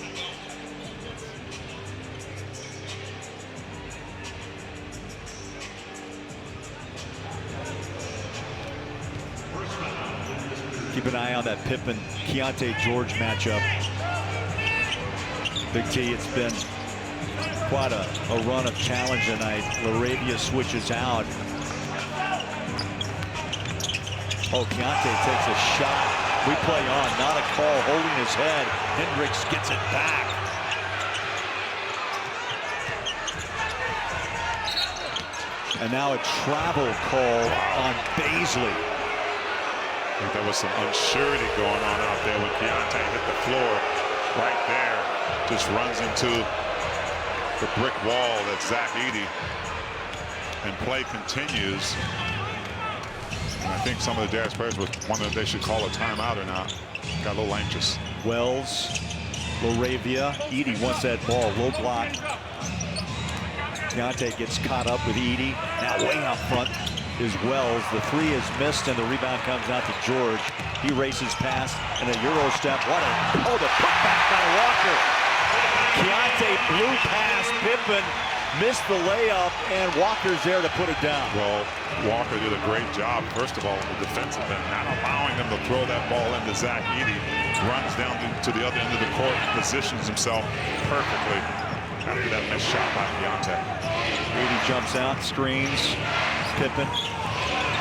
Speaker 1: Keep an eye on that Pippen-Keontae George matchup. Big T, it's been quite a run of challenge tonight. LaRavia switches out. Oh, Keontae takes a shot. We play on, not a call, holding his head. Hendricks gets it back. And now a travel call on Baisley.
Speaker 2: I think there was some unsurety going on out there when Keontae hit the floor right there. Just runs into the brick wall that's Zach Edey. And play continues. And I think some of the Jazz players were wondering if they should call a timeout or not. Got a little anxious.
Speaker 1: Wells, LaRavia, Edey wants that ball, low block. Keontae gets caught up with Edey. Now way out front is Wells. The three is missed, and the rebound comes out to George. He races past, and a Euro step. Oh, the putback by Walker. Keontae blew past Pippen, missed the layup, and Walker's there to put it down.
Speaker 2: Well, Walker did a great job, first of all, on the defensive end, not allowing them to throw that ball into Zach Edey. Runs down to the other end of the court, positions himself perfectly after that missed shot by Keontae.
Speaker 1: Edey jumps out, screens. Pippen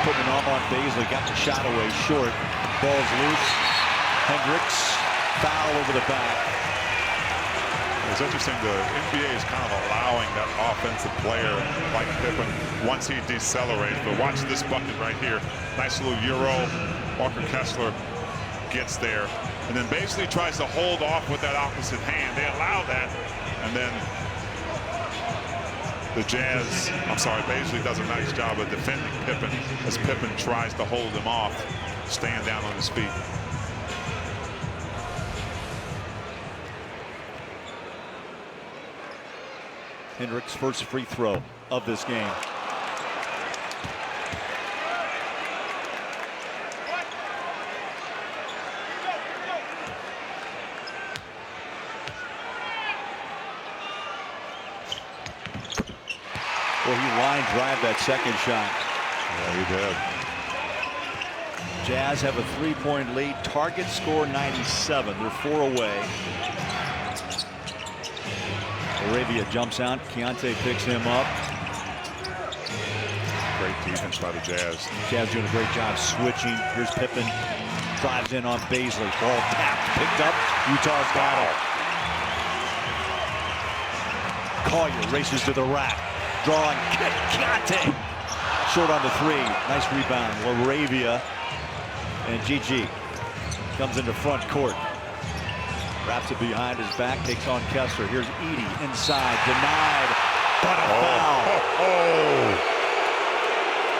Speaker 1: putting an arm on Baisley, got the shot away short. Ball's loose. Hendricks, foul over the back.
Speaker 2: It's interesting, the NBA is kind of allowing that offensive player like Pippen once he decelerates. But watch this bucket right here. Nice little Euro. Walker Kessler gets there. And then basically tries to hold off with that opposite hand. They allow that. And then the Jazz, I'm sorry, Baisley does a nice job of defending Pippen as Pippen tries to hold him off, staying down on his feet.
Speaker 1: Hendricks' first free throw of this game. Well, he line drive that second shot.
Speaker 2: Yeah, he did.
Speaker 1: Jazz have a 3-point lead. Target score 97. They're 4 away. Arabia jumps out. Keontae picks him up.
Speaker 2: Great defense by the Jazz.
Speaker 1: Jazz doing a great job switching. Here's Pippen. Drives in on Baisley. Ball tapped. Picked up. Utah's got it. Collier races to the rack. Drawing. Keontae. Short on the 3. Nice rebound. Laravia. And GG comes into front court. Wraps it behind his back. Takes on Kessler. Here's Edey inside. Denied. But a foul.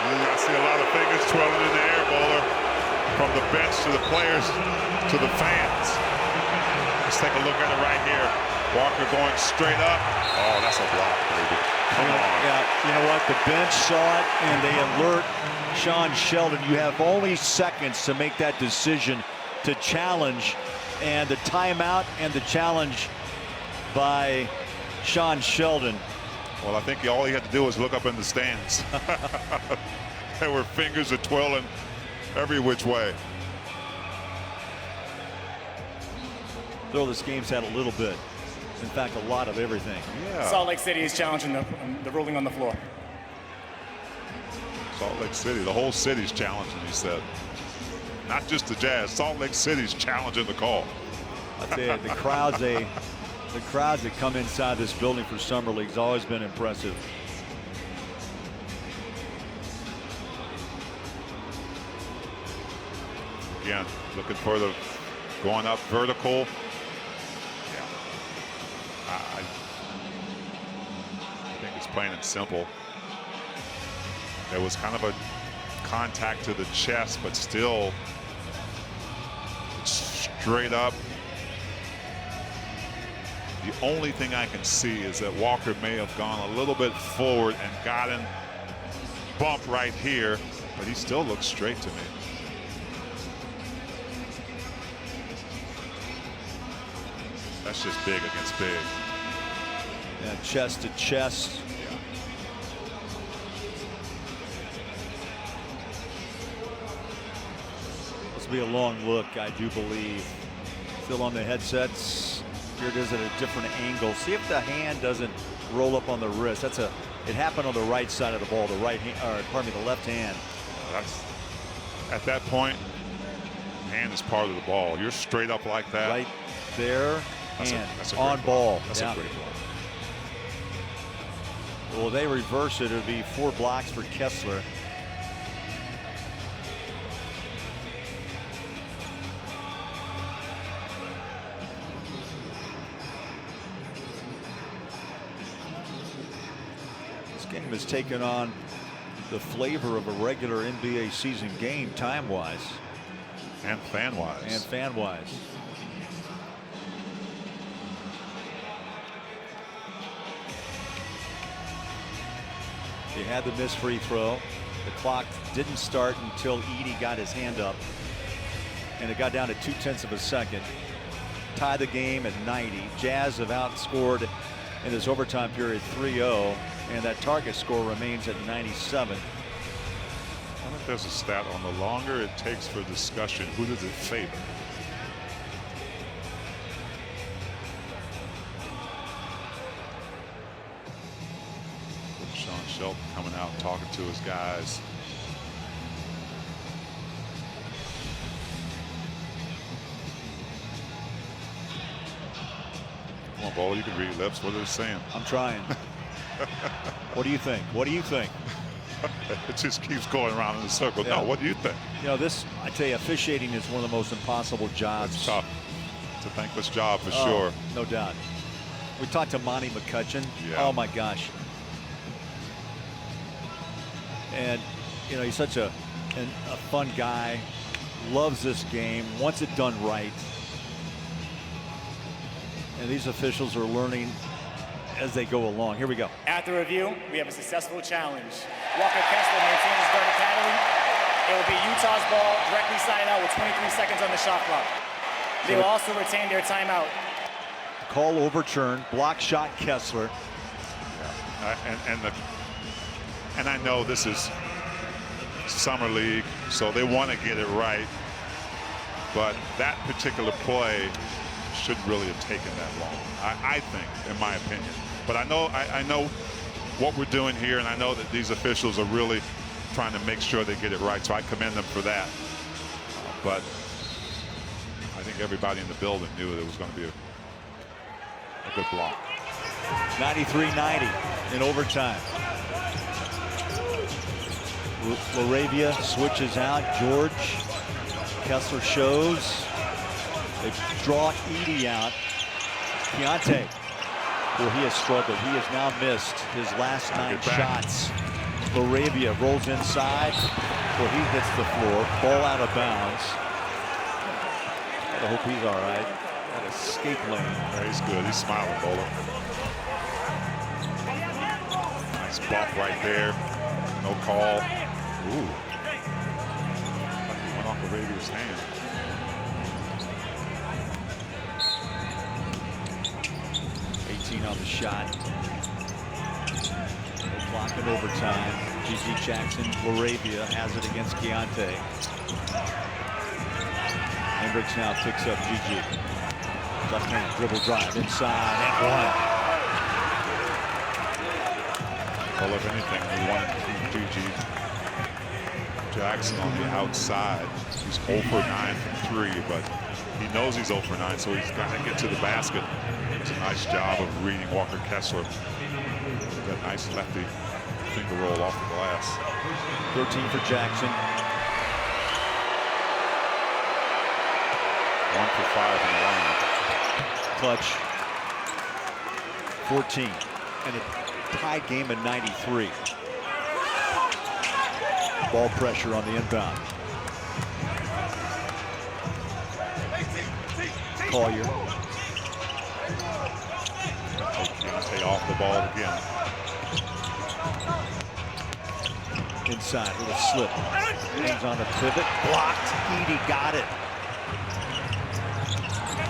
Speaker 2: I see a lot of fingers twirling in the air, Bowler. From the bench to the players to the fans. Let's take a look at it right here. Walker going straight up. Oh, that's a block, baby. Come on.
Speaker 1: Yeah, you know what? The bench saw it, and they alert Sean Sheldon. You have only seconds to make that decision to challenge, and the timeout and the challenge by Sean Sheldon.
Speaker 2: Well, I think all he had to do was look up in the stands. There were fingers twirling every which way.
Speaker 1: Though this game's had a little bit. In fact, a lot of everything.
Speaker 2: Yeah.
Speaker 6: Salt Lake City is challenging the ruling on the floor.
Speaker 2: Salt Lake City, the whole city's challenging, he said. Not just the Jazz, Salt Lake City's challenging the call.
Speaker 1: I tell you, the crowds that come inside this building for Summer League's always been impressive.
Speaker 2: Again, looking for the going up vertical. I think it's plain and simple. There was kind of a contact to the chest, but still straight up. The only thing I can see is that Walker may have gone a little bit forward and gotten bumped right here, but he still looks straight to me. That's just big against big.
Speaker 1: Yeah, chest to chest.
Speaker 2: Yeah.
Speaker 1: This will be a long look, I do believe. Still on the headsets. Here it is at a different angle. See if the hand doesn't roll up on the wrist. It happened on the right side of the ball, the right hand, or pardon me, the left hand.
Speaker 2: That's at that point, hand is part of the ball. You're straight up like that.
Speaker 1: Right there.
Speaker 2: That's
Speaker 1: And
Speaker 2: a
Speaker 1: on
Speaker 2: great
Speaker 1: ball.
Speaker 2: That's
Speaker 1: Yeah.
Speaker 2: a great ball.
Speaker 1: Well, they reverse it. It would be 4 blocks for Kessler. This game has taken on the flavor of a regular NBA season game, time-wise
Speaker 2: And fan-wise.
Speaker 1: and fan-wise. They had the missed free throw. The clock didn't start until Edey got his hand up, and it got down to 0.2 of a second. Tie the game at 90. Jazz have outscored in this overtime period 3-0, and that target score remains at 97.
Speaker 2: I think there's a stat on the longer it takes for discussion, who does it favor? Sean Sheldon coming out and talking to his guys. Come on, Bowler, you can read lips. What are they saying?
Speaker 1: I'm trying. What do you think? What do you think?
Speaker 2: It just keeps going around in a circle.
Speaker 1: Yeah.
Speaker 2: No, what do you think?
Speaker 1: You know, this, I tell you, officiating is one of the most impossible jobs.
Speaker 2: It's tough. It's a thankless job for
Speaker 1: Oh,
Speaker 2: sure.
Speaker 1: No doubt. We talked to Monty McCutcheon.
Speaker 2: Yeah.
Speaker 1: Oh my gosh. And you know, he's such a fun guy. Loves this game. Wants it done right. And these officials are learning as they go along. Here we go.
Speaker 6: After review, we have a successful challenge. Walker Kessler maintains his guard academy. It will be Utah's ball, directly side out with 23 seconds on the shot clock. They will also retain their timeout.
Speaker 1: Call overturned. Block shot Kessler.
Speaker 2: Yeah. And I know this is summer league, so they want to get it right. But that particular play shouldn't really have taken that long, I think, in my opinion. But I know what we're doing here, and I know that these officials are really trying to make sure they get it right, so I commend them for that. But I think everybody in the building knew that it was going to be a good block.
Speaker 1: 93-90 in overtime. LaRavia switches out. George. Kessler shows. They draw Edey out. Keontae. Well, he has struggled. He has now missed his last 9 shots. LaRavia rolls inside. Well, he hits the floor. Ball out of bounds. I hope he's all right. That escape lane.
Speaker 2: Yeah, he's good. He's smiling, Bowler. Nice bump right there. No call. Ooh. Went off LaRavia's hand.
Speaker 1: On the shot. No clock in overtime. GG Jackson, LaRavia has it against Keontae. Hendricks now picks up GG. Left hand dribble drive inside and one.
Speaker 2: Well, if anything, we want to keep GG Jackson on the outside. He's 0 for 9 from 3, but he knows he's 0 for 9, so he's got to get to the basket. It's a nice job of reading Walker Kessler. That nice lefty finger roll off the glass.
Speaker 1: 13 for Jackson.
Speaker 2: 1 for 5 in the line.
Speaker 1: Clutch. 14. And a tie game at 93. Ball pressure on the inbound. Collier.
Speaker 2: Keontae off the ball again.
Speaker 1: Inside with a slip. Hands on the pivot. Blocked. Edey got it.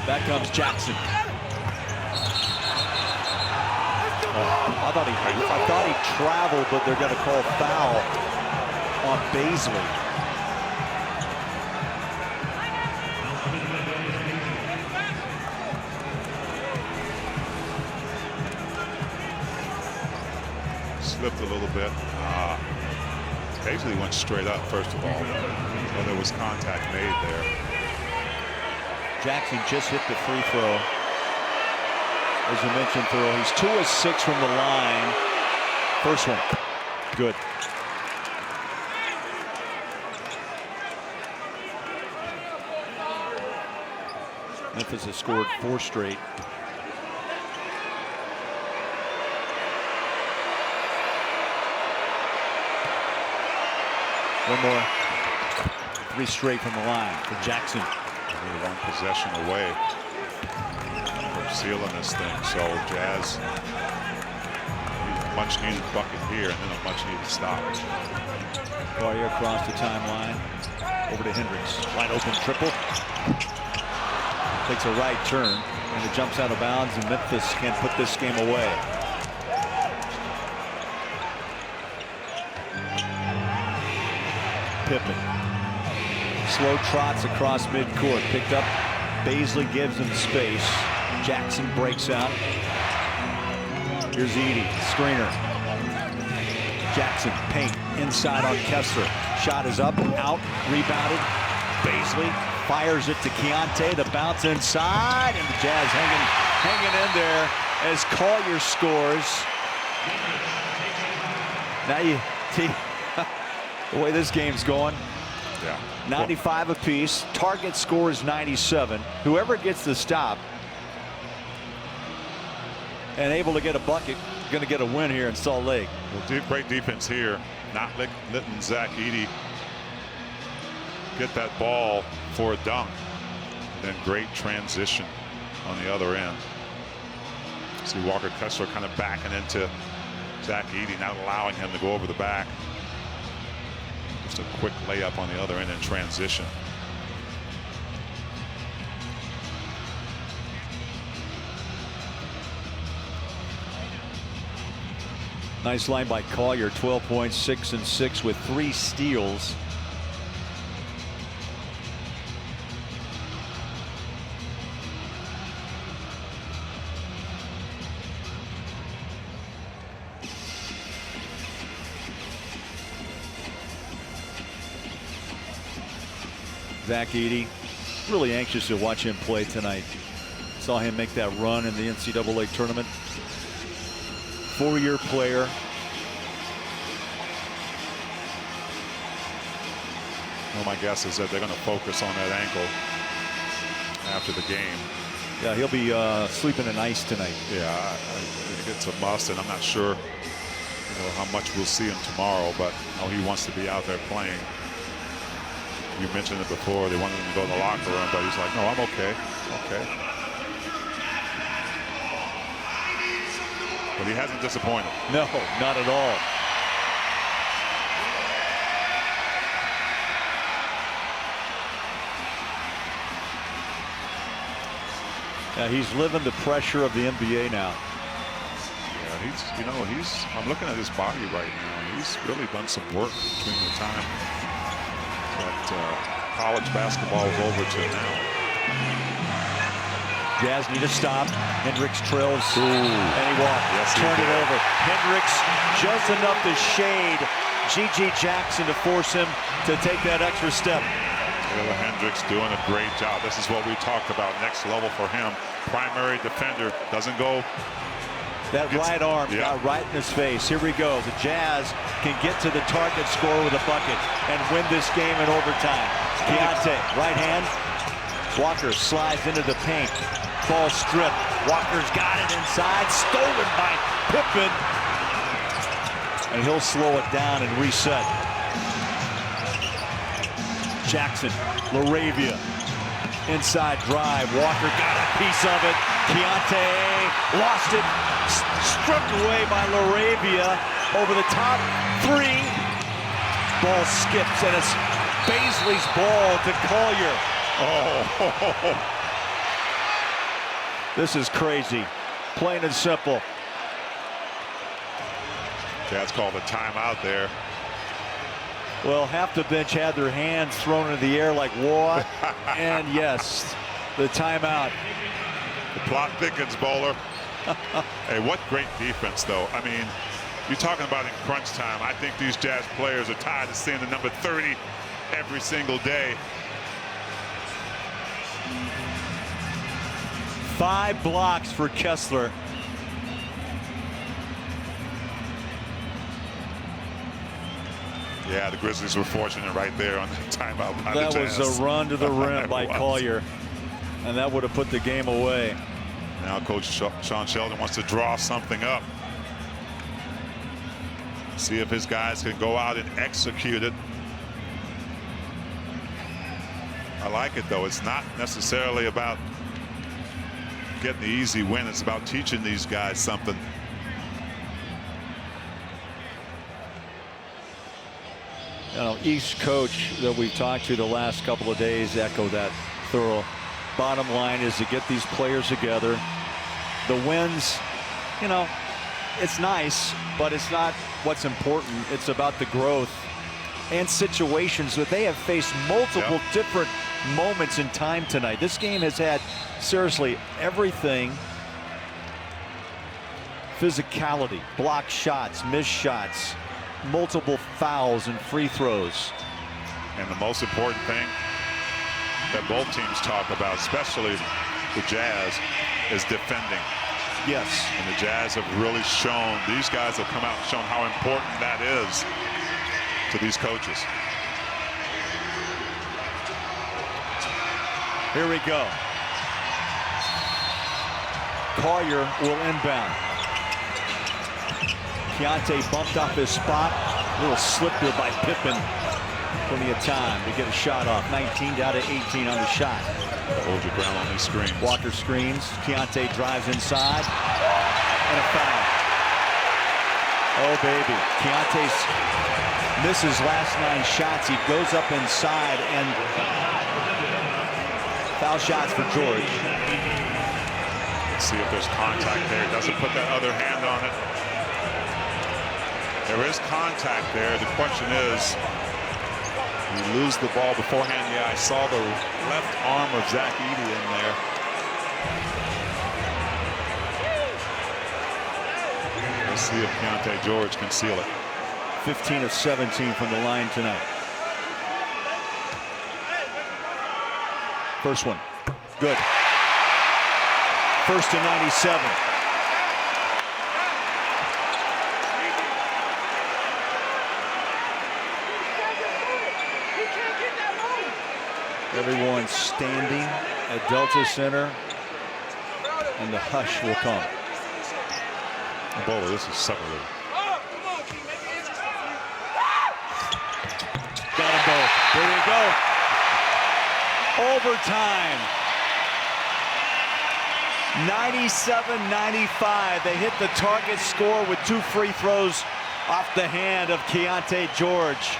Speaker 1: Back comes Jackson. I thought he traveled, but they're going to call foul on Baisley.
Speaker 2: Slipped a little bit. Baisley went straight up, first of all. So there was contact made there.
Speaker 1: Jackson just hit the free throw. As you mentioned, Thurl, he's 2 of 6 from the line. First one, good. Memphis has scored 4 straight. One more. 3 straight from the line for Jackson.
Speaker 2: Only 1 possession away from sealing this thing. So Jazz, much needed bucket here and then a much needed stop.
Speaker 1: Collier across the timeline. Over to Hendricks. Wide open triple. Takes a right turn and it jumps out of bounds, and Memphis can't put this game away. Pippen. Slow trots across midcourt. Picked up. Baisley gives him space. Jackson breaks out. Here's Edey. Screener. Jackson. Paint. Inside on Kessler. Shot is up. Out. Rebounded. Baisley fires it to Keontae. The bounce inside. And the Jazz hanging in there as Collier scores. Now you see the way this game's going.
Speaker 2: Yeah.
Speaker 1: 95 apiece. Target score is 97. Whoever gets the stop and able to get a bucket. Going to get a win here in Salt Lake.
Speaker 2: Well, great defense here. Not letting Zach Edey get that ball for a dunk. Then great transition on the other end. See Walker Kessler kind of backing into Zach Edey, not allowing him to go over the back. Just a quick layup on the other end in transition.
Speaker 1: Nice line by Collier, 12 points, 6 and 6 with 3 steals. Zach Edey, really anxious to watch him play tonight. Saw him make that run in the NCAA tournament. 4-year player.
Speaker 2: Well, my guess is that they're going to focus on that ankle after the game.
Speaker 1: Yeah, he'll be sleeping in ice tonight.
Speaker 2: Yeah, I think it's a must, and I'm not sure how much we'll see him tomorrow, but he wants to be out there playing. You mentioned it before. They wanted him to go in the locker room, but he's like, no, I'm okay. Okay. But he hasn't disappointed.
Speaker 1: No, not at all. Yeah, he's living the pressure of the NBA now.
Speaker 2: Yeah, I'm looking at his body right now. He's really done some work between the time that college basketball is over to now.
Speaker 1: Jazz need to stop. Hendricks trails. Ooh. And he walked.
Speaker 2: Yes,
Speaker 1: Turned it over. Hendricks just enough to shade G.G. Jackson to force him to take that extra step.
Speaker 2: Taylor Hendricks doing a great job. This is what we talked about. Next level for him. Primary defender. Doesn't go.
Speaker 1: That right arm got right in his face. Here we go. The Jazz can get to the target score with a bucket and win this game in overtime. Keontae, right hand. Walker slides into the paint. Ball stripped. Walker's got it inside. Stolen by Pippen. And he'll slow it down and reset. Jackson, LaRavia. Inside drive. Walker got a piece of it. Keontae lost it. Stripped away by LaRavia. Over the top. 3. Ball skips, and it's Baisley's ball to Collier.
Speaker 2: Oh.
Speaker 1: This is crazy. Plain and simple.
Speaker 2: Jazz called a timeout there.
Speaker 1: Well, half the bench had their hands thrown into the air like what? And yes, the timeout.
Speaker 2: The plot thickens, Bowler. Hey, what great defense, though. I mean, you're talking about in crunch time. I think these Jazz players are tired of seeing the number 30 every single day.
Speaker 1: 5 blocks for Kessler.
Speaker 2: Yeah, the Grizzlies were fortunate right there on the timeout by the Jazz.
Speaker 1: That was a run to the rim by Collier, and that would have put the game away.
Speaker 2: Now Coach Sean Sheldon wants to draw something up. See if his guys can go out and execute it. I like it, though. It's not necessarily about getting the easy win. It's about teaching these guys something.
Speaker 1: You know, each coach that we've talked to the last couple of days echo that thorough. Bottom line is to get these players together. The wins, you know, it's nice, but it's not what's important. It's about the growth and situations that they have faced multiple different moments in time tonight. This game has had seriously everything. Physicality, block shots, missed shots, multiple fouls and free throws.
Speaker 2: And the most important thing that both teams talk about, especially the Jazz, is defending.
Speaker 1: Yes.
Speaker 2: And the Jazz have really shown, these guys have come out and shown how important that is to these coaches.
Speaker 1: Here we go. Collier will inbound. Keontae bumped off his spot. A little slip there by Pippen. Plenty of time to get a shot off. 19 down to 18 on the shot.
Speaker 2: Hold your ground on these screens.
Speaker 1: Walker screens. Keontae drives inside. And a foul. Oh, baby. Keontae misses last 9 shots. He goes up inside, and foul shots for George.
Speaker 2: Let's see if there's contact there. Doesn't put that other hand on it. There is contact there. The question is, you lose the ball beforehand. Yeah, I saw the left arm of Zach Edey in there. Let's see if Keontae George can seal it.
Speaker 1: 15 of 17 from the line tonight. First one. Good. First to 97. Everyone standing at Delta Center, and the hush will come.
Speaker 2: Bowler, this is Summer League.
Speaker 1: Got them both. There you go. Overtime. 97-95. They hit the target score with 2 free throws off the hand of Keontae George.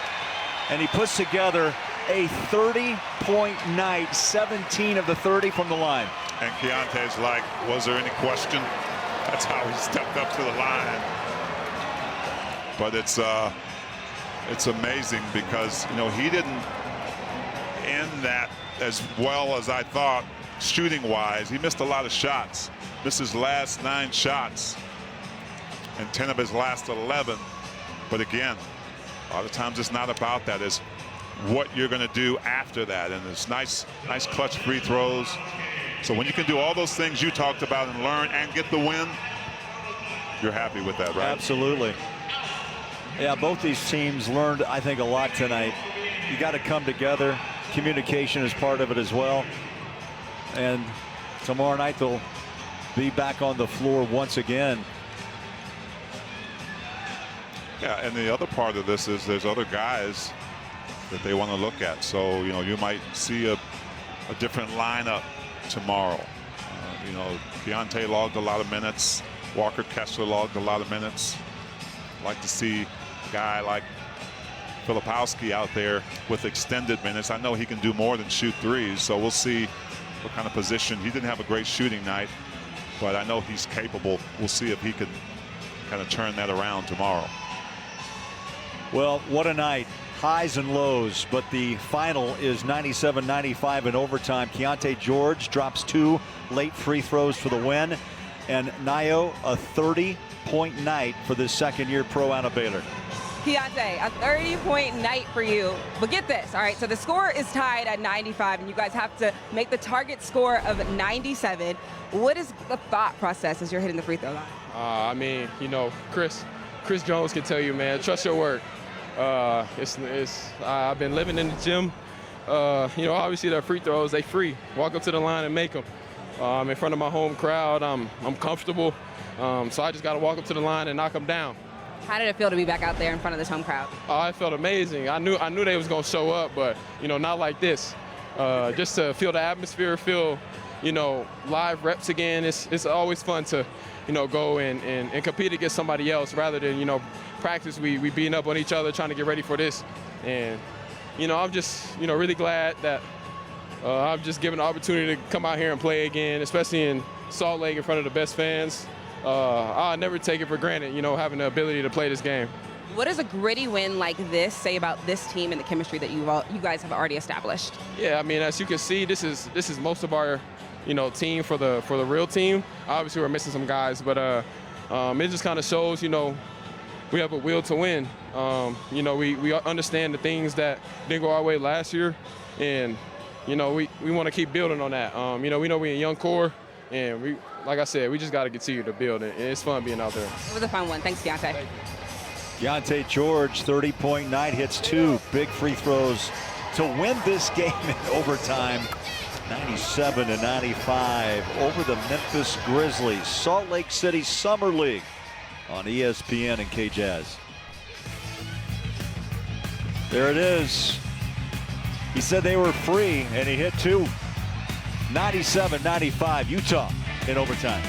Speaker 1: And he puts together a 30-point night, 17 of the 30 from the line.
Speaker 2: And Keontae's like, was there any question? That's how he stepped up to the line. But it's amazing because, you know, he didn't end that as well as I thought shooting-wise. He missed a lot of shots. Missed his last 9 shots and 10 of his last 11. But again, a lot of times it's not about that. It's what you're going to do after that. And it's nice clutch free throws. So when you can do all those things you talked about and learn and get the win, you're happy with that, right?
Speaker 1: Absolutely. Yeah, both these teams learned, I think, a lot tonight. You got to come together. Communication is part of it as well. And tomorrow night they'll be back on the floor once again.
Speaker 2: Yeah, and the other part of this is there's other guys that they want to look at. So, you know, you might see a different lineup tomorrow. You know, Keontae logged a lot of minutes. Walker Kessler logged a lot of minutes. I'd like to see a guy like Filipowski out there with extended minutes. I know he can do more than shoot threes, so we'll see what kind of position. He didn't have a great shooting night, but I know he's capable. We'll see if he can kind of turn that around tomorrow.
Speaker 1: Well, what a night. Highs and lows, but the final is 97-95 in overtime. Keontae George drops 2 late free throws for the win, and Nayo a 30-point night for this second-year pro out of Baylor.
Speaker 4: Keontae, a 30-point night for you. But get this, all right, so the score is tied at 95, and you guys have to make the target score of 97. What is the thought process as you're hitting the free throw line?
Speaker 8: I mean, you know, Chris Jones can tell you, man, trust your work. I've been living in the gym. You know, obviously their free throws, they free. Walk up to the line and make them. In front of my home crowd, I'm comfortable. So I just got to walk up to the line and knock them down.
Speaker 4: How did it feel to be back out there in front of this home crowd?
Speaker 8: I felt amazing. I knew they was going to show up, but, you know, not like this. Just to feel the atmosphere, feel, you know, live reps again. It's always fun to, you know, go and compete against somebody else rather than, you know, practice. We beating up on each other trying to get ready for this. And, you know, I'm just, you know, really glad that I'm just given the opportunity to come out here and play again, especially in Salt Lake in front of the best fans. I'll never take it for granted, you know, having the ability to play this game.
Speaker 4: What does a gritty win like this say about this team and the chemistry that you guys have already established?
Speaker 8: Yeah, I mean, as you can see, this is most of our, you know, team for the real team. Obviously, we're missing some guys, but it just kind of shows, you know, we have a will to win. You know, we understand the things that didn't go our way last year, and you know, we want to keep building on that. You know, we know we're a young core, and we, like I said, we just got to continue to build it. And it's fun being out there.
Speaker 4: It was a fun one. Thanks, Keontae.
Speaker 1: Keontae George, 30-point night, hits 2 big free throws to win this game in overtime. 97-95 over the Memphis Grizzlies. Salt Lake City Summer League on ESPN and K-Jazz. There it is. He said they were free, and he hit two. 97-95, Utah in overtime.